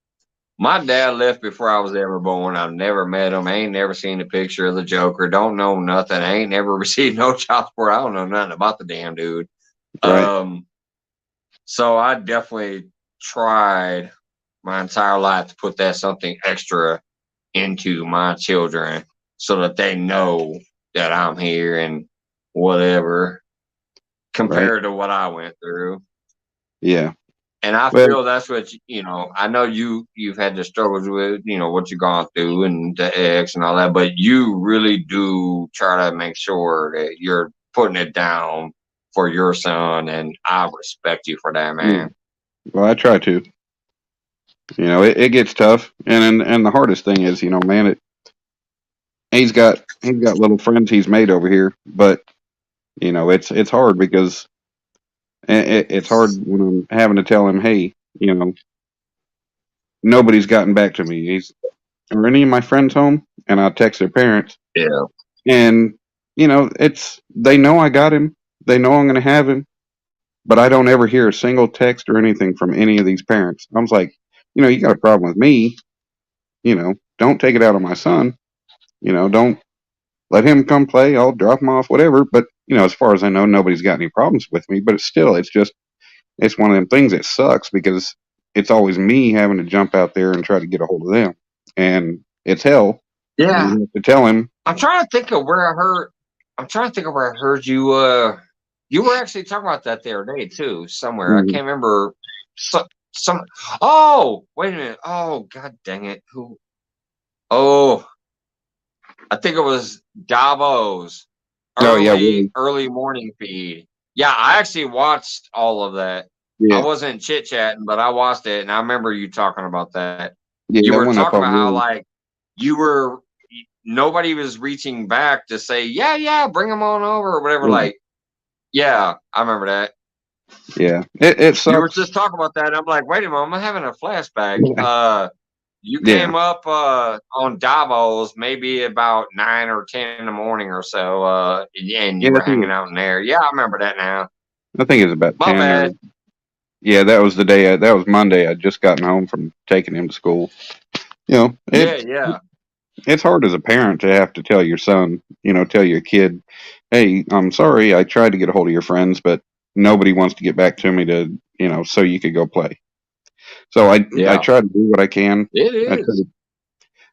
My dad left before I was ever born. I've never met him. I ain't never seen a picture of the Joker. Don't know nothing. I ain't never received no child support. I don't know nothing about the damn dude. Right. So I definitely tried my entire life to put that something extra into my children so that they know that I'm here and whatever compared to what I went through. Yeah. And I feel that's what, I know you've had the struggles with, what you've gone through and the ex and all that, but you really do try to make sure that you're putting it down for your son. And I respect you for that, man. Well, I try to. It gets tough. And the hardest thing is, man, he's got little friends he's made over here, but it's hard because it's hard when I'm having to tell him, hey, nobody's gotten back to me. Are any of my friends home? And I'll text their parents. Yeah. And they know I got him. They know I'm going to have him, but I don't ever hear a single text or anything from any of these parents. I was like, you got a problem with me. Don't take it out on my son. Don't let him come play. I'll drop him off, whatever. But, as far as I know, nobody's got any problems with me. But it's one of them things that sucks because it's always me having to jump out there and try to get a hold of them. And it's hell. Yeah. You have to tell him. I'm trying to think of where I heard you. You were actually talking about that the other day, too, somewhere. I can't remember. Oh, wait a minute. Oh, God dang it. Who? Oh, I think it was Davos. Early morning feed. Yeah, I actually watched all of that. I wasn't chit chatting, but I watched it, and I remember you talking about that. Yeah, you that were went up talking on about how Reels. like nobody was reaching back to say, yeah, bring them on over or whatever. Yeah. Like, yeah, I remember that. Yeah, it sucks. You were just talking about that. I'm like, wait a minute, I'm having a flashback. You came up on Davos maybe about 9 or 10 in the morning or so, and you were hanging out in there. Yeah, I remember that now. I think it was about My 10. bad. Yeah, that was the day. That was Monday. I'd just gotten home from taking him to school. You know, Yeah. It's hard as a parent to have to tell your son, tell your kid, hey, I'm sorry, I tried to get a hold of your friends, but nobody wants to get back to me to, so you could go play. So I try to do what I can. It is.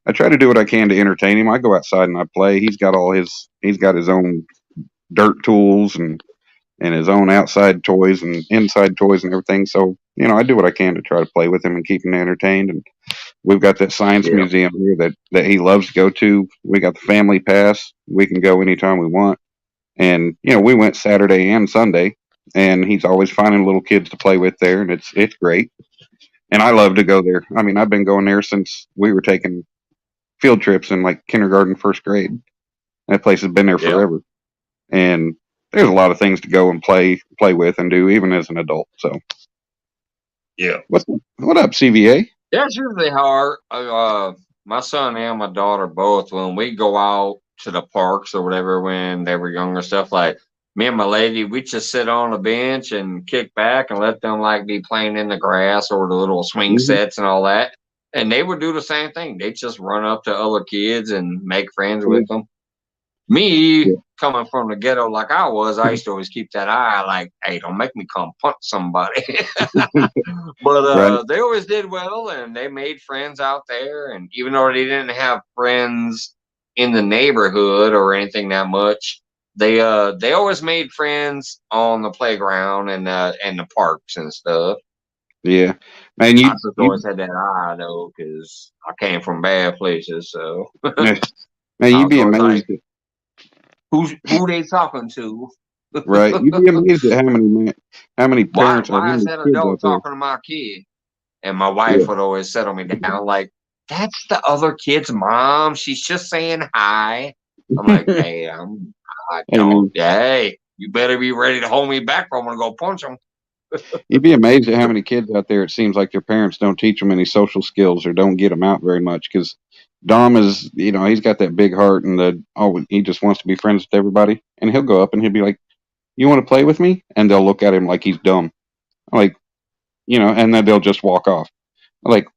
I try to do what I can to entertain him. I go outside and I play. He's got his own dirt tools and his own outside toys and inside toys and everything. So, I do what I can to try to play with him and keep him entertained. And we've got that science museum here that he loves to go to. We got the family pass. We can go anytime we want. And, we went Saturday and Sunday, and he's always finding little kids to play with there, and it's great. And I love to go there. I mean, I've been going there since we were taking field trips in like kindergarten, first grade. That place has been there forever. And there's a lot of things to go and play with and do, even as an adult. So, yeah. What up, CVA? That's usually how my son and my daughter both, when we go out to the parks or whatever when they were younger, stuff like me and my lady, we just sit on a bench and kick back and let them like be playing in the grass or the little swing sets and all that. And they would do the same thing. They just run up to other kids and make friends with them. Me, coming from the ghetto like I was, I used to always keep that eye like, hey, don't make me come punch somebody. But they always did well, and they made friends out there. And even though they didn't have friends in the neighborhood or anything that much, they always made friends on the playground and the parks and stuff. Yeah, man, I just always had that eye though, because I came from bad places. So, man, you'd be amazed. Like, who they talking to? Right, you'd be amazed at how many parents why is that adult there. talking to my kid? And my wife would always settle me down like, that's the other kid's mom. She's just saying hi. I'm like, hey, hey, you better be ready to hold me back, or I'm gonna go punch them. You'd be amazed at how many kids out there. It seems like their parents don't teach them any social skills or don't get them out very much. Because Dom is, he's got that big heart and he just wants to be friends with everybody. And he'll go up and he'll be like, "You want to play with me?" And they'll look at him like he's dumb, like, and then they'll just walk off. Like,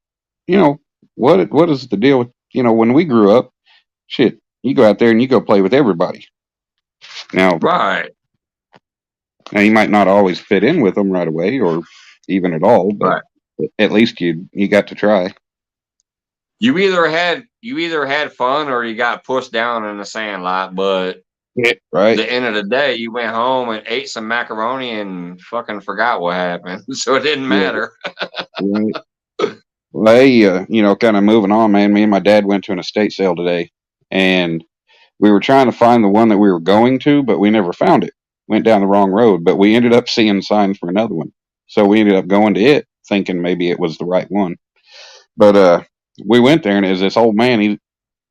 what is the deal with, when we grew up? Shit, you go out there and you go play with everybody. Now, Now, you might not always fit in with them right away or even at all, but at least you got to try. You either had fun or you got pushed down in the sand lot, but at the end of the day, you went home and ate some macaroni and fucking forgot what happened. So it didn't matter. Right. Well, hey, kind of moving on, man. Me and my dad went to an estate sale today, and we were trying to find the one that we were going to, but we never found it. Went down the wrong road, but we ended up seeing signs for another one. So we ended up going to it, thinking maybe it was the right one. But we went there, and it was this old man. He's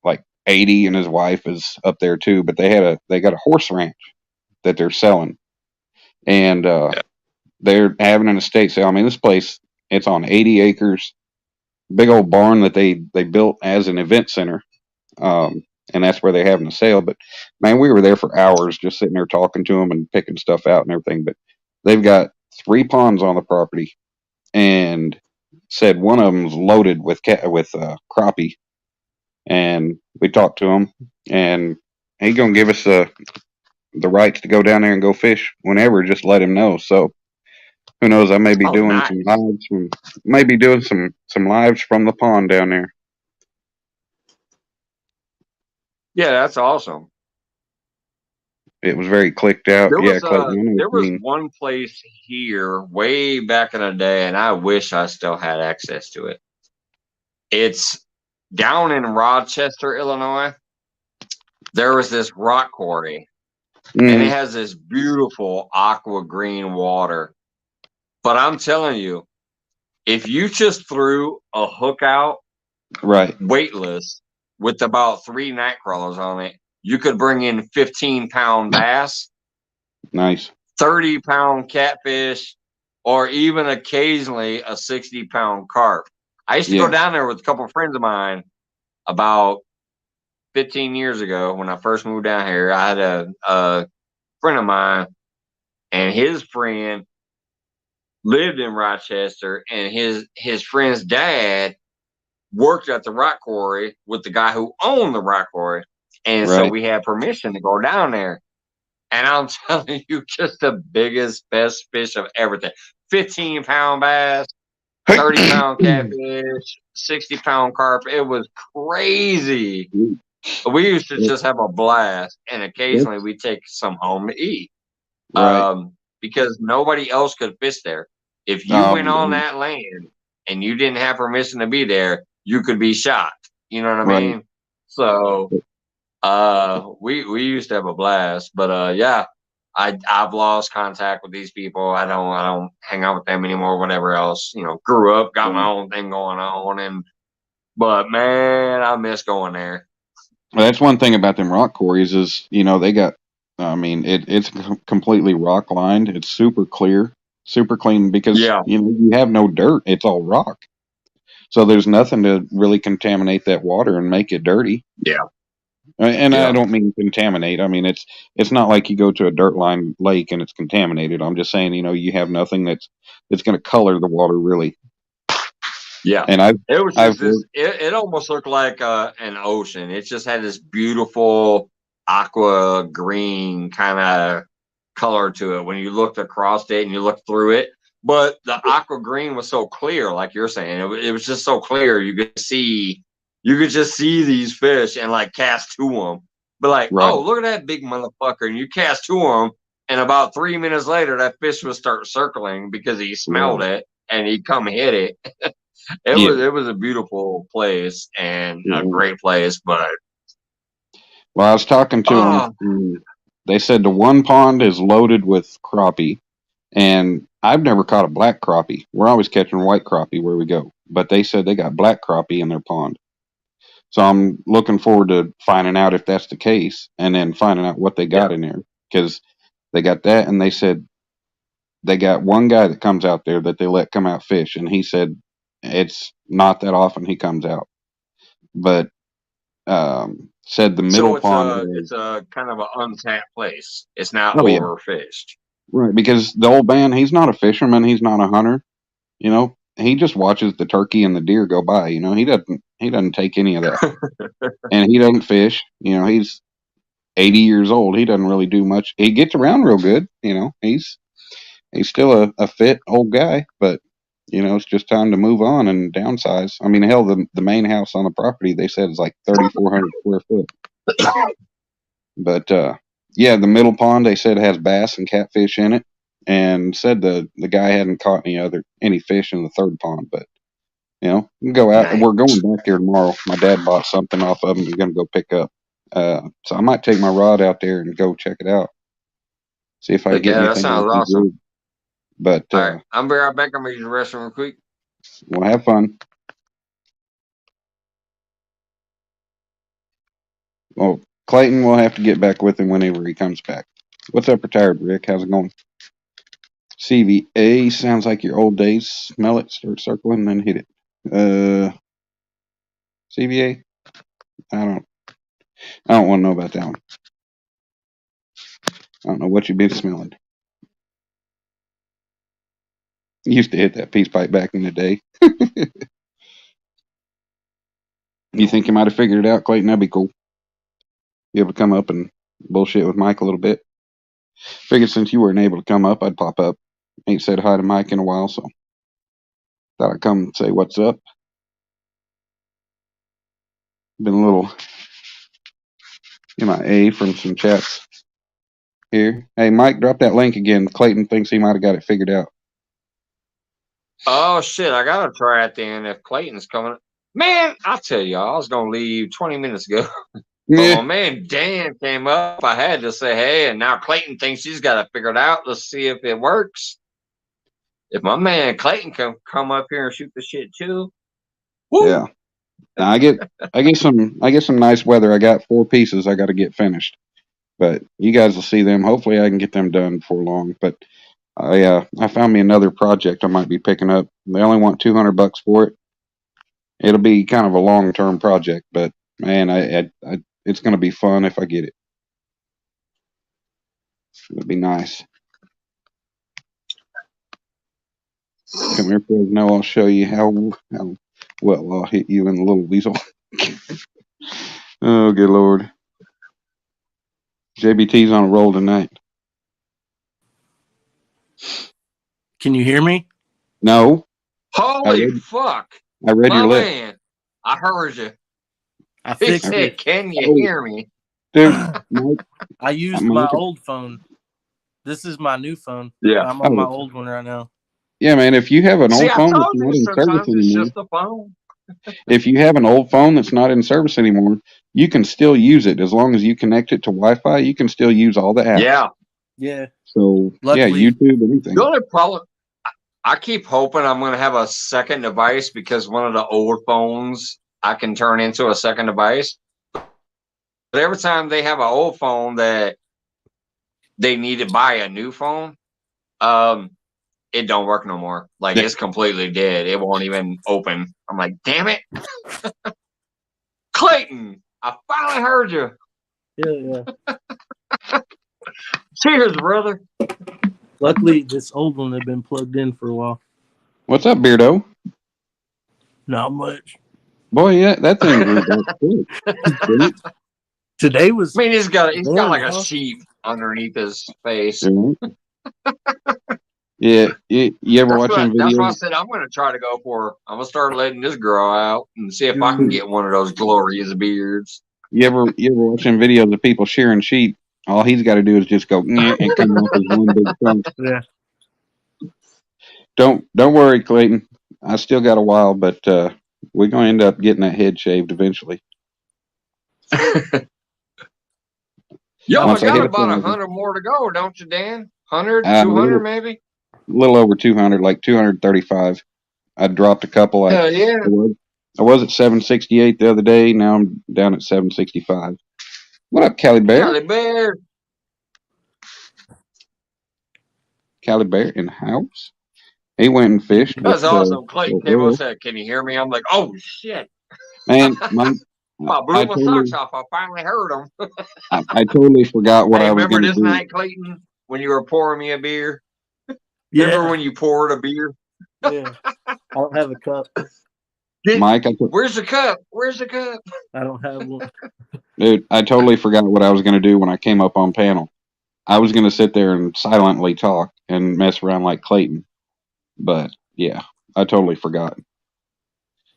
like 80, and his wife is up there too. But they got a horse ranch that they're selling, and they're having an estate sale. I mean, this place, it's on 80 acres, big old barn that they built as an event center. And that's where they're having a sale. But man, we were there for hours just sitting there talking to them and picking stuff out and everything. But they've got 3 ponds on the property, and said one of them's loaded with crappie. And we talked to him, and he's gonna give us the rights to go down there and go fish whenever. Just let him know. So who knows? I may be doing some lives some lives from the pond down there. Yeah, that's awesome. It was very clicked out. Clayton, there was one place here way back in the day, and I wish I still had access to it. It's down in Rochester, Illinois. There was this rock quarry, and it has this beautiful aqua green water. But I'm telling you, if you just threw a hook out, right, weightless, with about 3 night crawlers on it, you could bring in 15-pound bass, nice, 30-pound catfish, or even occasionally a 60-pound carp. I used to go down there with a couple of friends of mine about 15 years ago when I first moved down here. I had a friend of mine, and his friend lived in Rochester, and his friend's dad worked at the rock quarry with the guy who owned the rock quarry. And so right. we had permission to go down there. And I'm telling you, just the biggest, best fish of everything. 15-pound bass, 30-pound catfish, 60-pound carp. It was crazy. We used to just have a blast, and occasionally we take some home to eat. Right. Because nobody else could fish there. If you went on that land and you didn't have permission to be there, you could be shot. You know what I mean? So we used to have a blast. But yeah, I've lost contact with these people. I don't hang out with them anymore, whatever else. You know, grew up, got my own thing going on, but man, I miss going there. Well, that's one thing about them rock quarries is, you know, they got, I mean, it's completely rock lined. It's super clear, super clean because, you know, you have no dirt. It's all rock. So there's nothing to really contaminate that water and make it dirty. Yeah. And I don't mean contaminate. I mean, it's not like you go to a dirt lined lake and it's contaminated. I'm just saying, you know, you have nothing that's going to color the water really. Yeah, and it was just this. It almost looked like an ocean. It just had this beautiful aqua green kind of color to it when you looked across it and you looked through it. But the aqua green was so clear, like you're saying, it was just so clear. You could just see these fish and like cast to them. But like, oh, look at that big motherfucker, and you cast to him, and about 3 minutes later, that fish would start circling because he smelled it and he come hit it. It was a beautiful place and a great place, but well, I was talking to them. And they said the one pond is loaded with crappie, and I've never caught a black crappie. We're always catching white crappie where we go, but they said they got black crappie in their pond. So I'm looking forward to finding out if that's the case, and then finding out what they got in there, because they got that, and they said they got one guy that comes out there that they let come out fish, and he said it's not that often he comes out, but said the middle pond. It's a kind of an untapped place. It's not overfished, right? Because the old man, he's not a fisherman, he's not a hunter. You know, he just watches the turkey and the deer go by. You know, he doesn't take any of that, and he doesn't fish. You know, he's 80 years old. He doesn't really do much. He gets around real good. You know, he's still a fit old guy, but you know, it's just time to move on and downsize. I mean, hell, the main house on the property, they said is like 3,400 square foot. But yeah, the middle pond, they said has bass and catfish in it, and said the guy hadn't caught any fish in the third pond. But you know, we can go out. We're going back there tomorrow. My dad bought something off of him. We're gonna go pick up. So I might take my rod out there and go check it out. See if I can get anything. That sounds awesome. Good. But all right, I'm be right back. I'm gonna use the restroom real quick. Well, have fun. Well, Clayton, we'll have to get back with him whenever he comes back. What's up, retired Rick? How's it going? CVA sounds like your old days. Smell it, start circling, then hit it. CVA? I don't want to know about that one. I don't know what you've been smelling. You used to hit that peace pipe back in the day. You think you might have figured it out, Clayton? That'd be cool. Be able to come up and bullshit with Mike a little bit. Figured since you weren't able to come up, I'd pop up. Ain't said hi to Mike in a while, so thought I'd come say what's up. Been a little MIA from some chats here. Hey, Mike, drop that link again. Clayton thinks he might have got it figured out. Oh shit, I gotta try it then if Clayton's coming. Man, I'll tell y'all, I was gonna leave 20 minutes ago. But my man Dan came up. I had to say hey, and now Clayton thinks he's got it figured out. Let's see if it works. if my man Clayton can come up here and shoot the shit too, woo. Yeah. Now I get some nice weather. I got 4 pieces I got to get finished, but you guys will see them. Hopefully I can get them done before long. But I found me another project I might be picking up. They only want $200 for it. It'll be kind of a long-term project, but man, it's going to be fun if I get it. It'll be nice. Come here, Fresno. I'll show you how well I'll hit you in the little weasel. Oh, good Lord. JBT's on a roll tonight. Can you hear me? No. Holy fuck. I read your lip. Man, I heard you. He said, can you hear me? Dude, I used my old phone. This is my new phone. Yeah. I'm on my old one right now. Yeah, man, if you have an old phone that's not in service anymore, just a phone. if you have an old phone that's not in service anymore, you can still use it as long as you connect it to Wi-Fi. You can still use all the apps. Yeah. Yeah. So Luckily, YouTube, anything. The only problem, I keep hoping I'm going to have a second device because one of the old phones I can turn into a second device. But every time they have an old phone that they need to buy a new phone, it don't work no more. Like it's completely dead. It won't even open. I'm like, damn it. Clayton, I finally heard you. Yeah. Cheers, brother. Luckily, this old one had been plugged in for a while. What's up, Beardo? Not much. Boy, yeah, that thing grew back quick. Today was. I mean, he's got like a sheep underneath his face. Yeah, you ever watch them videos? That's why I said I'm going to try to go for. I'm going to start letting this grow out and see if I can get one of those glorious beards. You ever watch them videos of people shearing sheep? All he's got to do is just go and come off as one big chunk. Yeah. Don't worry, Clayton. I still got a while, but we're going to end up getting that head shaved eventually. Yo, I got about 100 more to go, don't you, Dan? 100, 200 maybe? A little over 200, like 235. I dropped a couple. Hell yeah. I was at 768 the other day. Now I'm down at 765. What up, Cali Bear? Cali Bear. Cali Bear in the house. He went and fished. That's awesome. Clayton came and said, can you hear me? I'm like, oh, shit. Man, I blew my socks off. I finally heard him. I totally forgot what I was going to do. Remember this night, Clayton, when you were pouring me a beer? Yeah. Remember when you poured a beer? Yeah. I don't have a cup. Mike, where's the cup? Where's the cup? I don't have one. Dude, I totally forgot what I was going to do when I came up on panel. I was going to sit there and silently talk and mess around like Clayton. But, yeah, I totally forgot.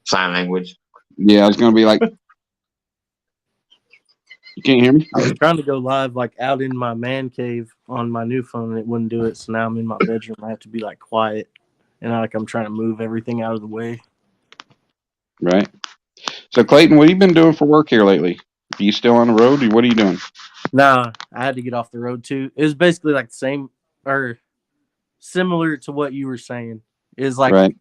Sign language. Yeah, I was going to be like, you can't hear me? I was trying to go live like out in my man cave on my new phone and it wouldn't do it. So now I'm in my bedroom. I have to be like quiet. And I'm trying to move everything out of the way. Right. So, Clayton, what have you been doing for work here lately? Are you still on the road? Or what are you doing? Nah, I had to get off the road too. It was basically like the same or similar to what you were saying. Is like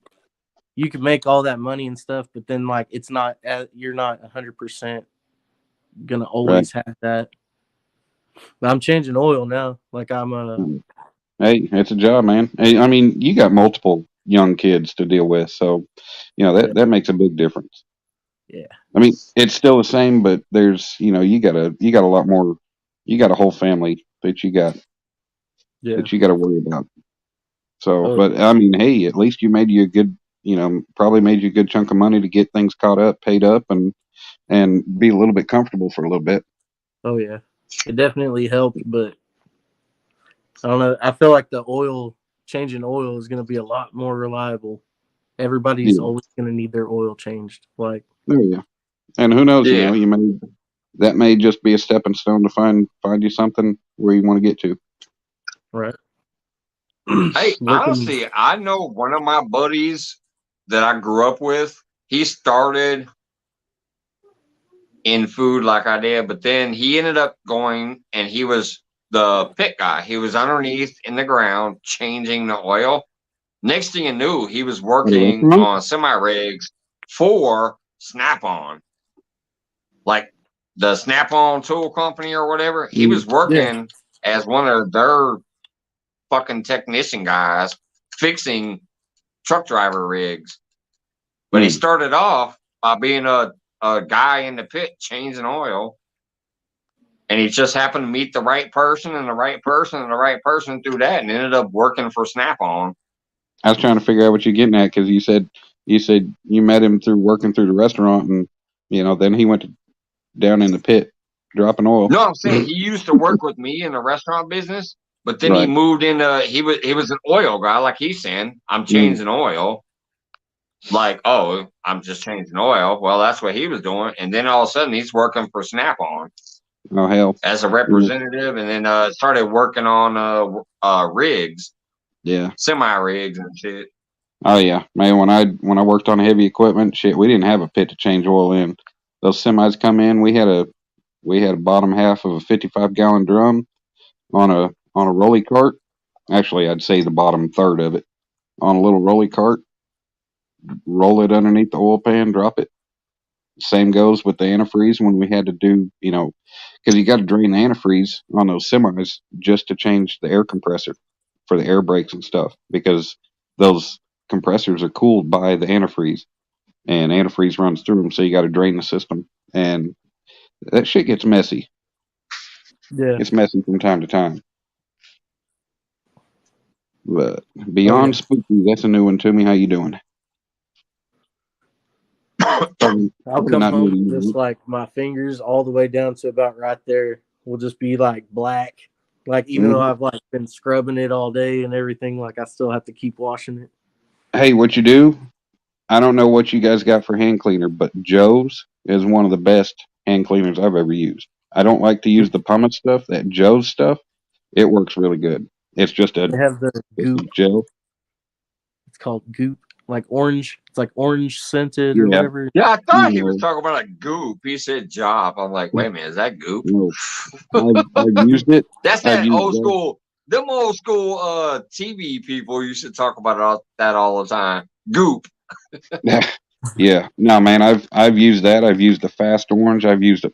you can make all that money and stuff, but then like it's not you're not 100% gonna always have that. But I'm changing oil now. Like I'm Hey, it's a job, man. Hey, I mean, you got multiple young kids to deal with, so you know that makes a big difference. Yeah. I mean, it's still the same, but there's you got a lot more. You got a whole family that you got to worry about. So, but I mean, hey, at least you made you a good, probably made you a good chunk of money to get things caught up, paid up, and be a little bit comfortable for a little bit. Oh yeah, it definitely helped, but I don't know. I feel like changing oil is going to be a lot more reliable. Everybody's always going to need their oil changed. Like, oh yeah, and who knows? That may just be a stepping stone to find you something where you want to get to. Right. Hey, honestly, I know one of my buddies that I grew up with. He started in food like I did, but then he ended up going and he was the pit guy. He was underneath in the ground changing the oil. Next thing you knew, he was working on semi-rigs for Snap-on. Like the Snap-on tool company or whatever. He was working as one of their fucking technician guys fixing truck driver rigs. But he started off by being a guy in the pit changing oil. And he just happened to meet the right person and the right person and the right person through that and ended up working for Snap-on. I was trying to figure out what you're getting at because you said you met him through working through the restaurant and, then he went down in the pit dropping oil. No, I'm saying he used to work with me in the restaurant business, but then he moved into, he was an oil guy, like he's saying, I'm changing oil. Like, oh, I'm just changing oil. Well, that's what he was doing. And then all of a sudden he's working for Snap-on. Oh, hell. As a representative, and then started working on rigs. Yeah. Semi-rigs and shit. Oh, yeah. Man, when I worked on heavy equipment, shit, we didn't have a pit to change oil in. Those semis come in, we had a bottom half of a 55-gallon drum on a rolly cart. Actually, I'd say the bottom third of it on a little rolly cart. Roll it underneath the oil pan, drop it. Same goes with the antifreeze when we had to do, because you got to drain the antifreeze on those semis just to change the air compressor for the air brakes and stuff, because those compressors are cooled by the antifreeze and antifreeze runs through them. So you got to drain the system, and that shit gets messy. Yeah. It's messy from time to time. But Beyond Spooky, that's a new one to me. How you doing? I'll come home just like my fingers all the way down to about right there will just be like black. Like even though I've like been scrubbing it all day and everything, like I still have to keep washing it. Hey, what you do? I don't know what you guys got for hand cleaner, but Joe's is one of the best hand cleaners I've ever used. I don't like to use the pumice stuff. That Joe's stuff, it works really good. It's just they have the goop gel. It's called goop, like orange. It's like orange scented or whatever. Yeah, I thought he was talking about a goop. He said job. I'm like, wait a minute, is that goop? No, I've used it. That's that old school. Them old school TV people used to talk about that all the time. Goop. Yeah, no, man, I've used that. I've used the Fast Orange.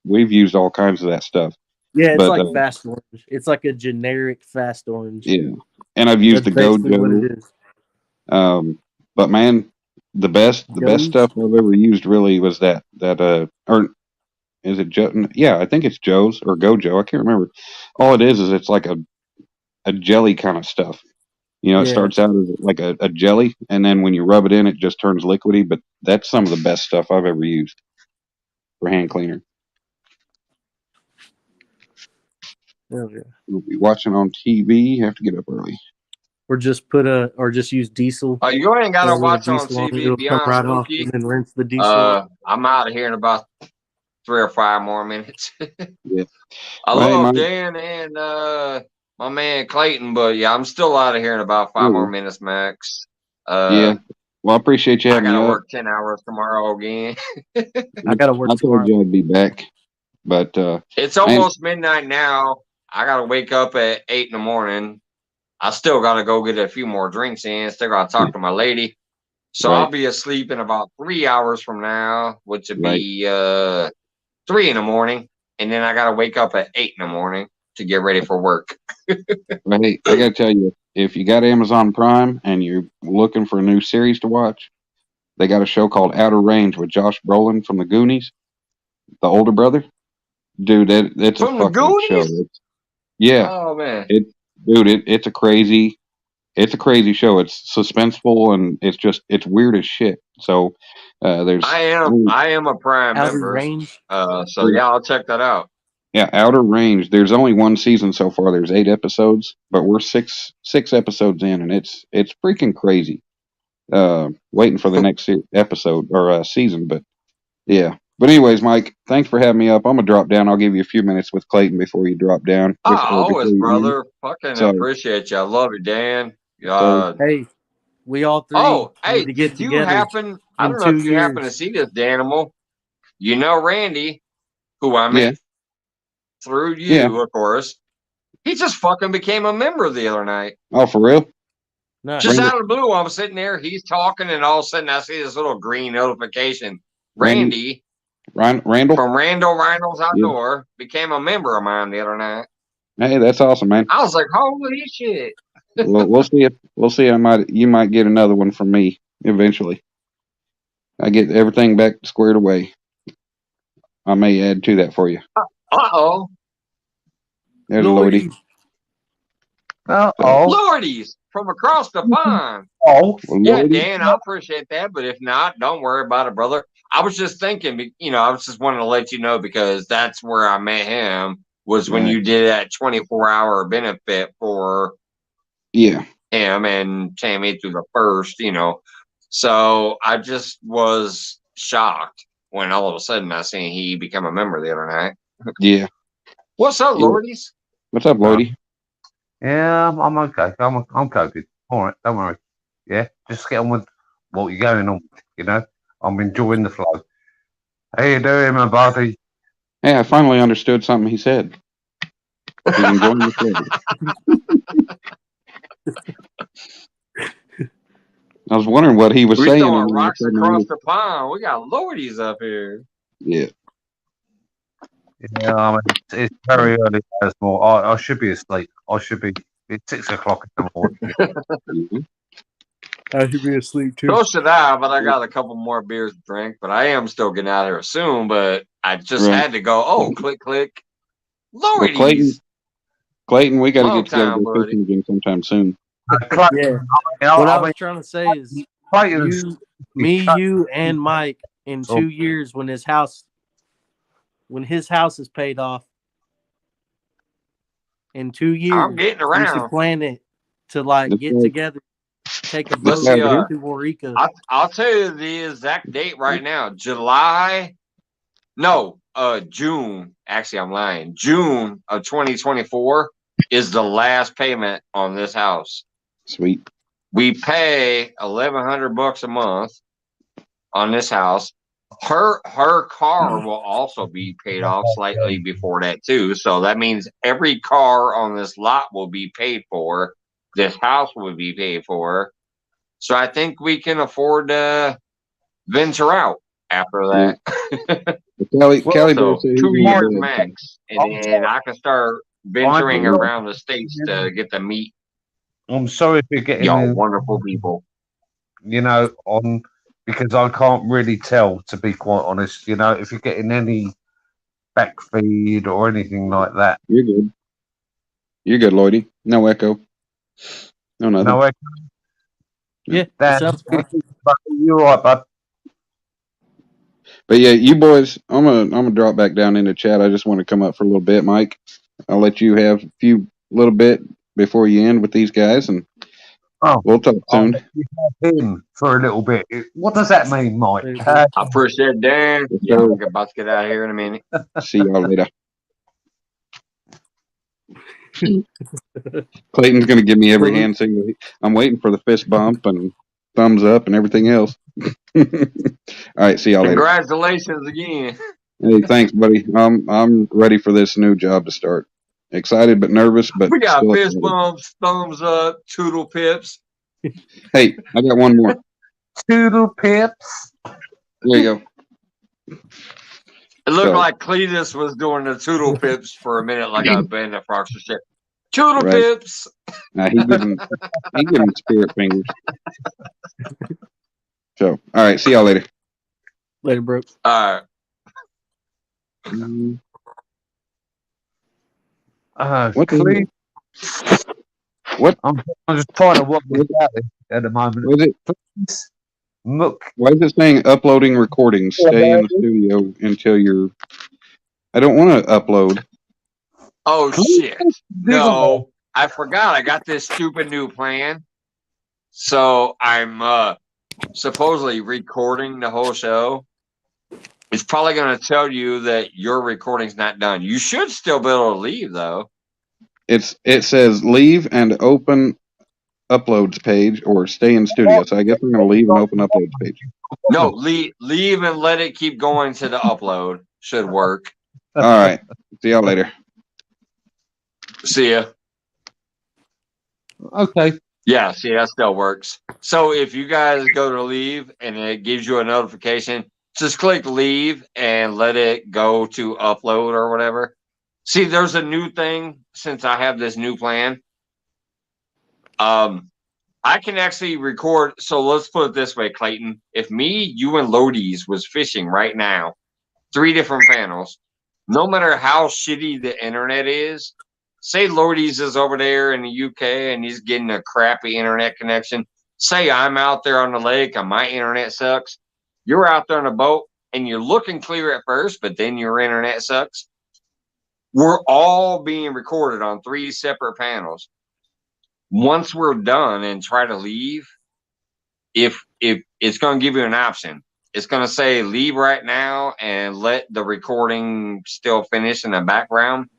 We've used all kinds of that stuff. Yeah, it's like Fast Orange. It's like a generic Fast Orange. Yeah, and I've used the Gojo. But man, the best stuff I've ever used really was that or is it Joe? Yeah, I think it's Joe's or Gojo. I can't remember. All it is it's like a jelly kind of stuff. It starts out as like a jelly, and then when you rub it in, it just turns liquidy. But that's some of the best stuff I've ever used for hand cleaner. Oh, yeah. We'll be watching on TV. Have to get up early. Or just just use diesel. You ain't gotta watch on TV. Beyond right Spooky. off and then rinse the diesel. I'm out of here in about 3 or 5 more minutes. Yeah. I love Dan and my man Clayton, but yeah, I'm still out of here in about 5 more minutes max. Yeah. Well, I appreciate you having me. I gotta work 10 hours tomorrow again. I gotta work tomorrow. I told you I'd be back, but it's almost midnight now. I gotta wake up at 8 in the morning. I still gotta go get a few more drinks in. Still gotta talk to my lady. So I'll be asleep in about 3 hours from now, which would be 3 in the morning, and then I gotta wake up at 8 in the morning to get ready for work. Hey, I gotta tell you, if you got Amazon Prime and you're looking for a new series to watch, they got a show called Outer Range with Josh Brolin from the Goonies, the older brother. Dude, it's from a fucking show. Oh man, it's a crazy show. It's suspenseful and it's weird as shit. So there's I am a Prime member. Range. So yeah, I'll check that out. Yeah, Outer Range. There's only one season so far. There's 8 episodes, but we're six episodes in, and it's freaking crazy. Waiting for the next episode or season, but yeah. But anyways, Mike, thanks for having me up. I'm gonna drop down. I'll give you a few minutes with Clayton before you drop down. Always, brother. Fucking appreciate you. I love you, Dan. Hey, we all three need to get together. I don't know if you happen to see this, Danimal. You know Randy, who I met through you, of course. He just fucking became a member the other night. Oh, for real? No. Just out of the blue, I'm sitting there, he's talking, and all of a sudden I see this little green notification. Randy Randall from Randall's Outdoor became a member of mine the other night. Hey, that's awesome, man. I was like, holy shit. Well, we'll see. You might get another one from me eventually. I get everything back squared away. I may add to that for you. Uh-oh. There's Lordy. Lordy's from across the pond. Well, Yeah, Lordy. Dan, I appreciate that. But if not, don't worry about it, brother. I was just thinking, I was just wanting to let you know because that's where I met him was when you did that 24-hour benefit for him and Tammy through the first, So I just was shocked when all of a sudden I seen he become a member the other night. Yeah. What's up, Lordy's? What's up, Lordy? Yeah, I'm okay. I'm coping. All right, don't worry. Yeah, just get on with what you're going on. I'm enjoying the flow. How you doing, my buddy? Hey, I finally understood something he said. He's enjoying the flow. I was wondering what he was saying. Throwing rocks across the pond. We got Lordy's up here. Yeah. Yeah, it's very early as more. I should be asleep. It's 6 o'clock in the morning. I should be asleep too. So should I, but I got a couple more beers to drink. But I am still getting out of here soon. But I just had to go. Oh, click. Lordy's. Well, Clayton, we got to get together go fishing again sometime soon. Yeah. What I was trying to say is, you, and Mike in 2 years when his house is paid off. In 2 years, I'm getting around. We should plan it to get together, take a boat to Warika. I'll tell you the exact date right now. June. Actually, I'm lying. June of 2024 is the last payment on this house. Sweet. We pay $1,100 a month on this house. Her car will also be paid off slightly before that too. So that means every car on this lot will be paid for. This house will be paid for. So I think we can afford to venture out after that. Kelly, 2 years max, and then I can start venturing around the states to get to meet. I'm sorry if you're getting y'all wonderful people. Because I can't really tell, to be quite honest. If you're getting any back feed or anything like that. You're good. You're good, Lloydie. No echo. No nothing. No echo. Yeah, that's good. You're all right, bud. But yeah, you boys, I'm gonna drop back down in the chat. I just want to come up for a little bit, Mike. I'll let you have a little bit before you end with these guys, and we'll talk soon. Him for a little bit. What does that mean, Mike? I appreciate it, Dan. Yeah, we're about to get out of here in a minute. See y'all later. Clayton's gonna give me every hand signal. I'm waiting for the fist bump and thumbs up and everything else. All right, see y'all later. Congratulations again. Hey, thanks, buddy. I'm ready for this new job to start. Excited but nervous, but we got still fist excited. bumps, thumbs up, toodle pips. Hey, I got one more. Toodle pips. There you go. It looked like Cletus was doing the toodle pips for a minute, like a band of frogs or shit. Toodle pips. Nah, he giving spirit fingers. So, all right, see y'all later. Later, bro. All right. What? I'm just trying to work this out at the moment. What is it? Please. Look. Why is it saying uploading recordings? Stay in the studio until you're. I don't want to upload. Oh shit! No, I forgot. I got this stupid new plan. So I'm supposedly recording the whole show. It's probably going to tell you that your recording's not done. You should still be able to leave though. It says leave and open uploads page or stay in studio. So I guess I'm going to leave and open uploads page. No, leave and let it keep going to the upload. Should work. All right. See y'all later. See ya. Okay. Yeah, see, that still works. So if you guys go to leave and it gives you a notification, just click leave and let it go to upload or whatever. See, there's a new thing since I have this new plan. I can actually record. So let's put it this way, Clayton. If me, you, and Lodi's was fishing right now, 3 different panels, no matter how shitty the internet is, say Lodi's is over there in the UK and he's getting a crappy internet connection. Say I'm out there on the lake and my internet sucks. You're out there on a boat and you're looking clear at first, but then your internet sucks. We're all being recorded on 3 separate panels. Once we're done and try to leave, if it's going to give you an option, it's going to say leave right now and let the recording still finish in the background,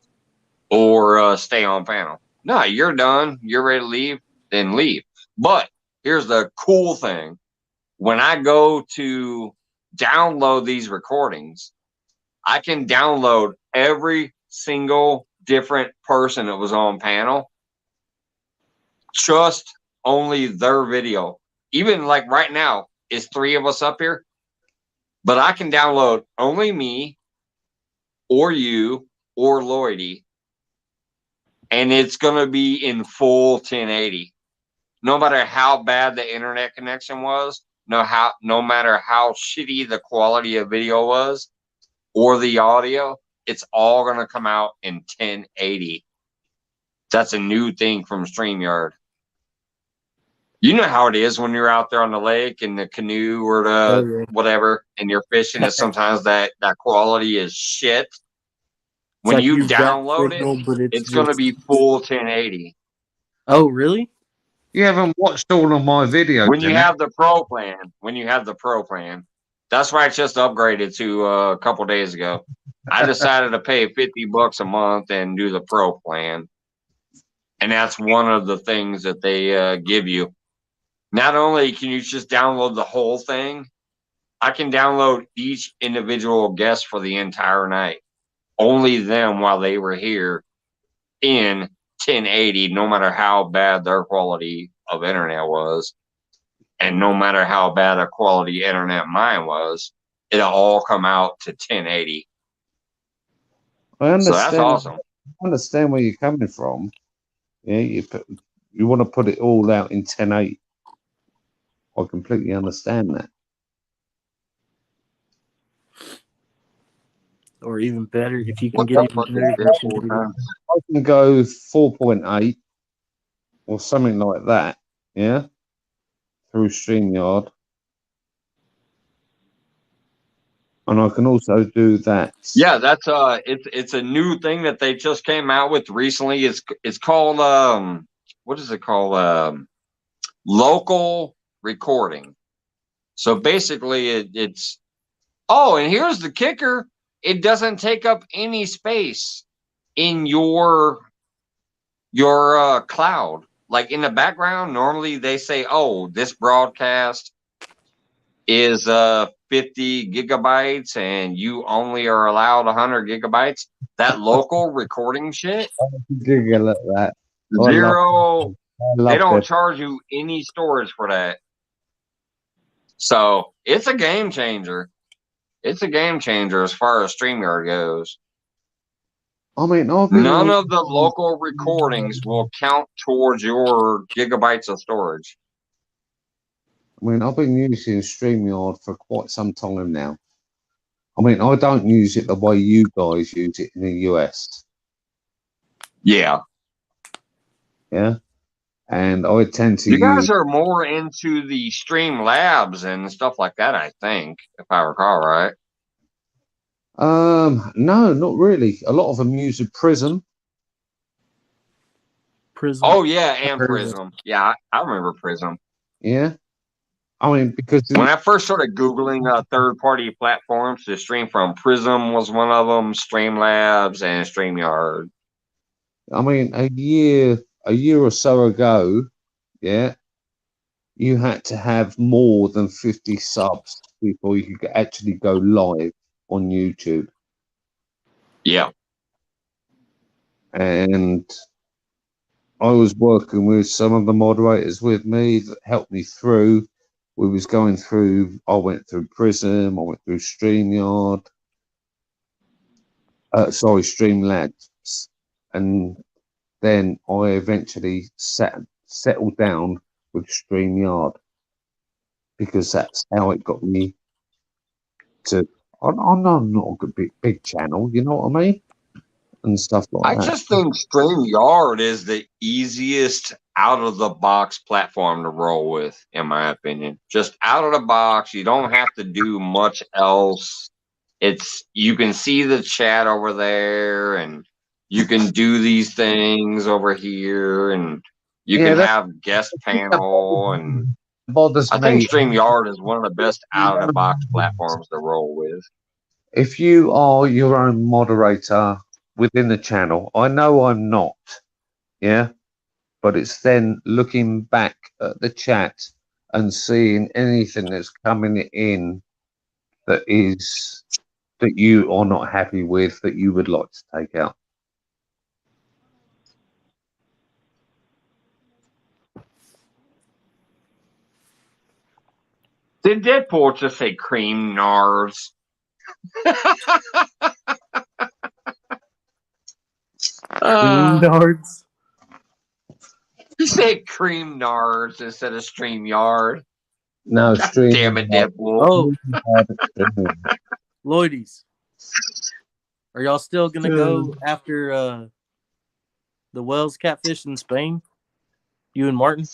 or stay on panel. No, you're done. You're ready to leave, then leave. But here's the cool thing. When I go to download these recordings, I can download every single different person that was on panel, just only their video. Even like right now, it's 3 of us up here, but I can download only me or you or Lloydie, and it's going to be in full 1080. No matter how bad the internet connection was, no matter how shitty the quality of video was or the audio, it's all going to come out in 1080. That's a new thing from StreamYard. You know how it is when you're out there on the lake in the canoe or the whatever, and you're fishing, and sometimes that quality is shit. When like you download it, it's going to be full 1080. Oh, really? You haven't watched all of my videos. When you have the pro plan, that's why I just upgraded to a couple days ago. I decided to pay $50 a month and do the pro plan, and that's one of the things that they give you. Not only can you just download the whole thing, I can download each individual guest for the entire night. Only them while they were here in 1080, no matter how bad their quality of internet was, and no matter how bad a quality internet mine was, it'll all come out to 1080. I understand. So that's awesome. I understand where you're coming from. Yeah, you want to put it all out in 1080. I completely understand that. Or even better, if you can get it. I can go 4.8 or something like that. Yeah, through StreamYard, and I can also do that. Yeah, that's it's a new thing that they just came out with recently. It's called what is it called? Local recording. So basically it's and here's the kicker. It doesn't take up any space in your cloud. Like in the background, normally they say, this broadcast is 50 gigabytes and you only are allowed 100 gigabytes. That local recording shit, that. Zero. They don't charge you any storage for that. So it's a game changer. It's a game changer as far as StreamYard goes. I mean, none of the local recordings will count towards your gigabytes of storage. I mean, I've been using StreamYard for quite some time now. I mean, I don't use it the way you guys use it in the US. Yeah. Yeah. And I tend to You guys are more into the Streamlabs and stuff like that, I think, if I recall right. No, not really. A lot of them use a Prism. Oh yeah, and Prism. Yeah, I remember Prism. Yeah. I mean, because when I first started Googling third-party platforms to stream from, Prism was one of them, Streamlabs and StreamYard. I mean, a year or so ago, yeah, you had to have more than 50 subs before you could actually go live on YouTube. Yeah. And I was working with some of the moderators with me that helped me through. We was going through. I went through Prism. I went through StreamYard. Sorry, Streamlabs, and then I eventually settled down with StreamYard because that's how it got me to. I'm not a big channel, you know what I mean, and stuff like I that. just think StreamYard is the easiest out of the box platform to roll with, in my opinion. Just out of the box, you don't have to do much else. You can see the chat over there, and you can do these things over here, and you can have guest panel, and bothers I think me. StreamYard is one of the best out of the box platforms to roll with. If you are your own moderator within the channel, I know I'm not, yeah, but it's then looking back at the chat and seeing anything that's coming in that you are not happy with, that you would like to take out. Did Deadpool just say cream NARS? Nards. He said cream NARS instead of StreamYard. No, God damn it, Deadpool. Oh, Lloydies. Are y'all still gonna go after the Wells catfish in Spain? You and Martin?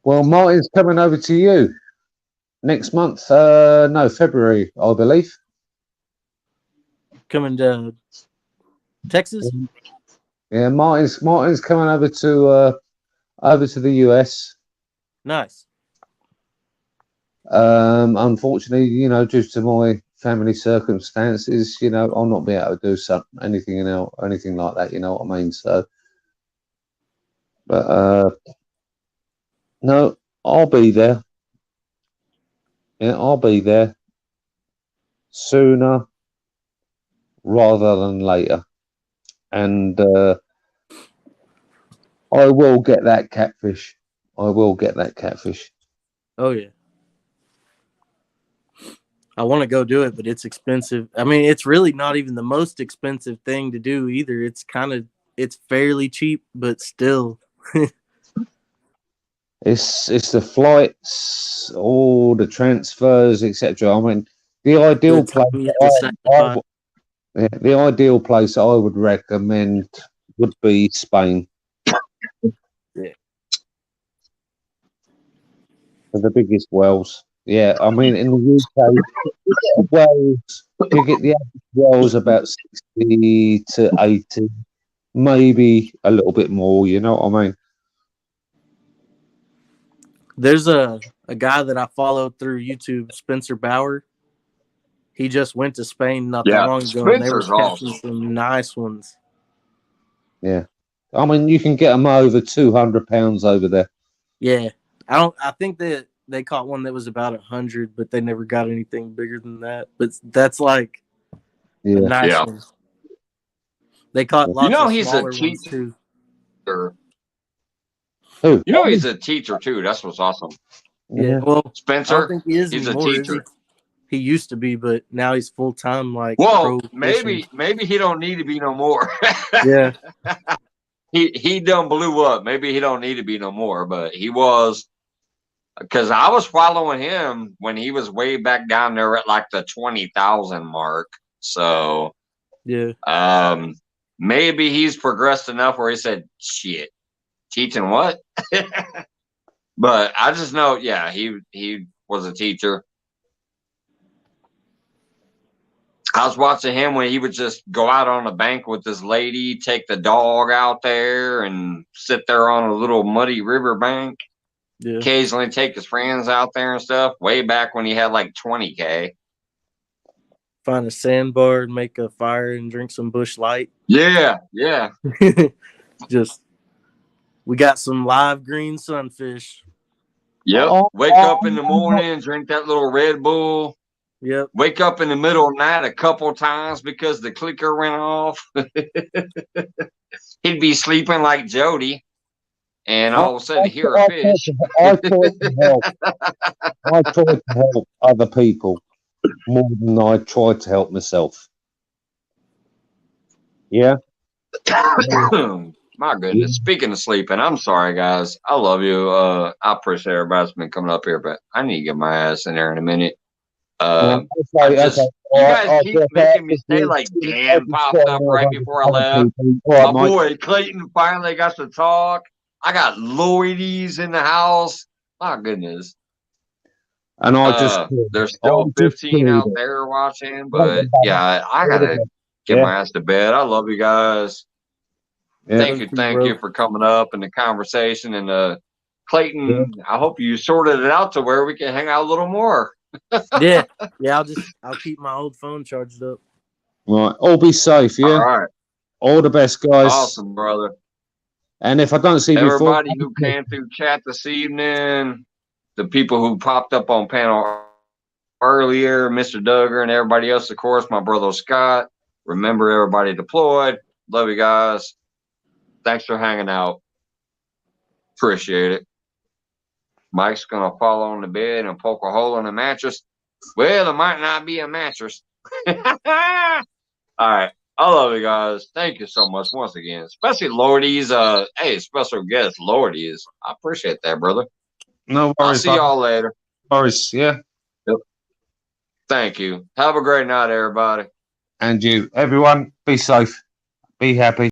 Well, Martin's coming over to you next month. No, February, I believe. Coming to Texas? Yeah, Martin's coming over to the US. Nice. Unfortunately, you know, due to my family circumstances, you know, I'll not be able to do anything, you know, anything like that. You know what I mean? So, but no, I'll be there. Yeah, I'll be there sooner rather than later, and I will get that catfish. I will get that catfish. Oh yeah. I want to go do it, but it's expensive. I mean, it's really not even the most expensive thing to do either. It's fairly cheap, but still. It's the flights, all the transfers, etc. I mean, the ideal place. The ideal place I would recommend would be Spain. Yeah. For the biggest wells. Yeah, I mean, in the UK, wells, you get the average wells about 60 to 80, maybe a little bit more, you know what I mean? There's a guy that I followed through YouTube, Spencer Bauer. He just went to Spain not that long ago, and they were catching some nice ones. Yeah, I mean, you can get them over £200 over there. Yeah, I think that they caught one that was about 100, but they never got anything bigger than that. But that's like a nice one. They caught lots of smaller ones too. Who? You know he's a teacher too. That's what's awesome. Yeah, well, Spencer. I don't think he is he's anymore, a teacher. He used to be, but now he's full time. Like, well, maybe he don't need to be no more. Yeah, he done blew up. Maybe he don't need to be no more, but he was. Because I was following him when he was way back down there at like the 20,000 mark. So, yeah. Maybe he's progressed enough where he said, "Shit, teaching what?" But I just know, yeah, he was a teacher. I was watching him when he would just go out on the bank with this lady, take the dog out there, and sit there on a little muddy river bank. Yeah. Occasionally take his friends out there and stuff. Way back when he had like 20K. Find a sandbar and make a fire and drink some Busch Light. Yeah. Just we got some live green sunfish. Yep. Wake up in the morning, drink that little Red Bull. Yep. Wake up in the middle of the night a couple times because the clicker went off. he'd be sleeping like Jody, and all of a sudden hear a fish. I try to help. I try to help other people more than I try to help myself. Yeah. My goodness. Speaking of sleeping, I'm sorry, guys. I love you. I appreciate everybody that's been coming up here, but I need to get my ass in there in a minute. You guys keep making me stay like Dan popped up right before I left. My boy Clayton finally got to talk. I got Lloydies in the house. My goodness. And I there's still 15 out there watching, but yeah, I gotta get my ass to bed. I love you guys. Thank you for coming up in the conversation. And Clayton, I hope you sorted it out to where we can hang out a little more. Yeah. I'll keep my old phone charged up. Right. All be safe, yeah? All right. All the best, guys. Awesome, brother. And if I don't see everybody who came through chat this evening, the people who popped up on panel earlier, Mr. Duggar and everybody else, of course, my brother Scott. Remember, everybody deployed. Love you guys. Thanks for hanging out. Appreciate it. Mike's going to fall on the bed and poke a hole in the mattress. Well, it might not be a mattress. All right. I love you guys. Thank you so much once again. Especially Lordy's. Hey, special guest Lordy's. I appreciate that, brother. No worries. I'll see y'all later. Worries, yeah. Yep. Thank you. Have a great night, everybody. And you. Everyone, be safe. Be happy.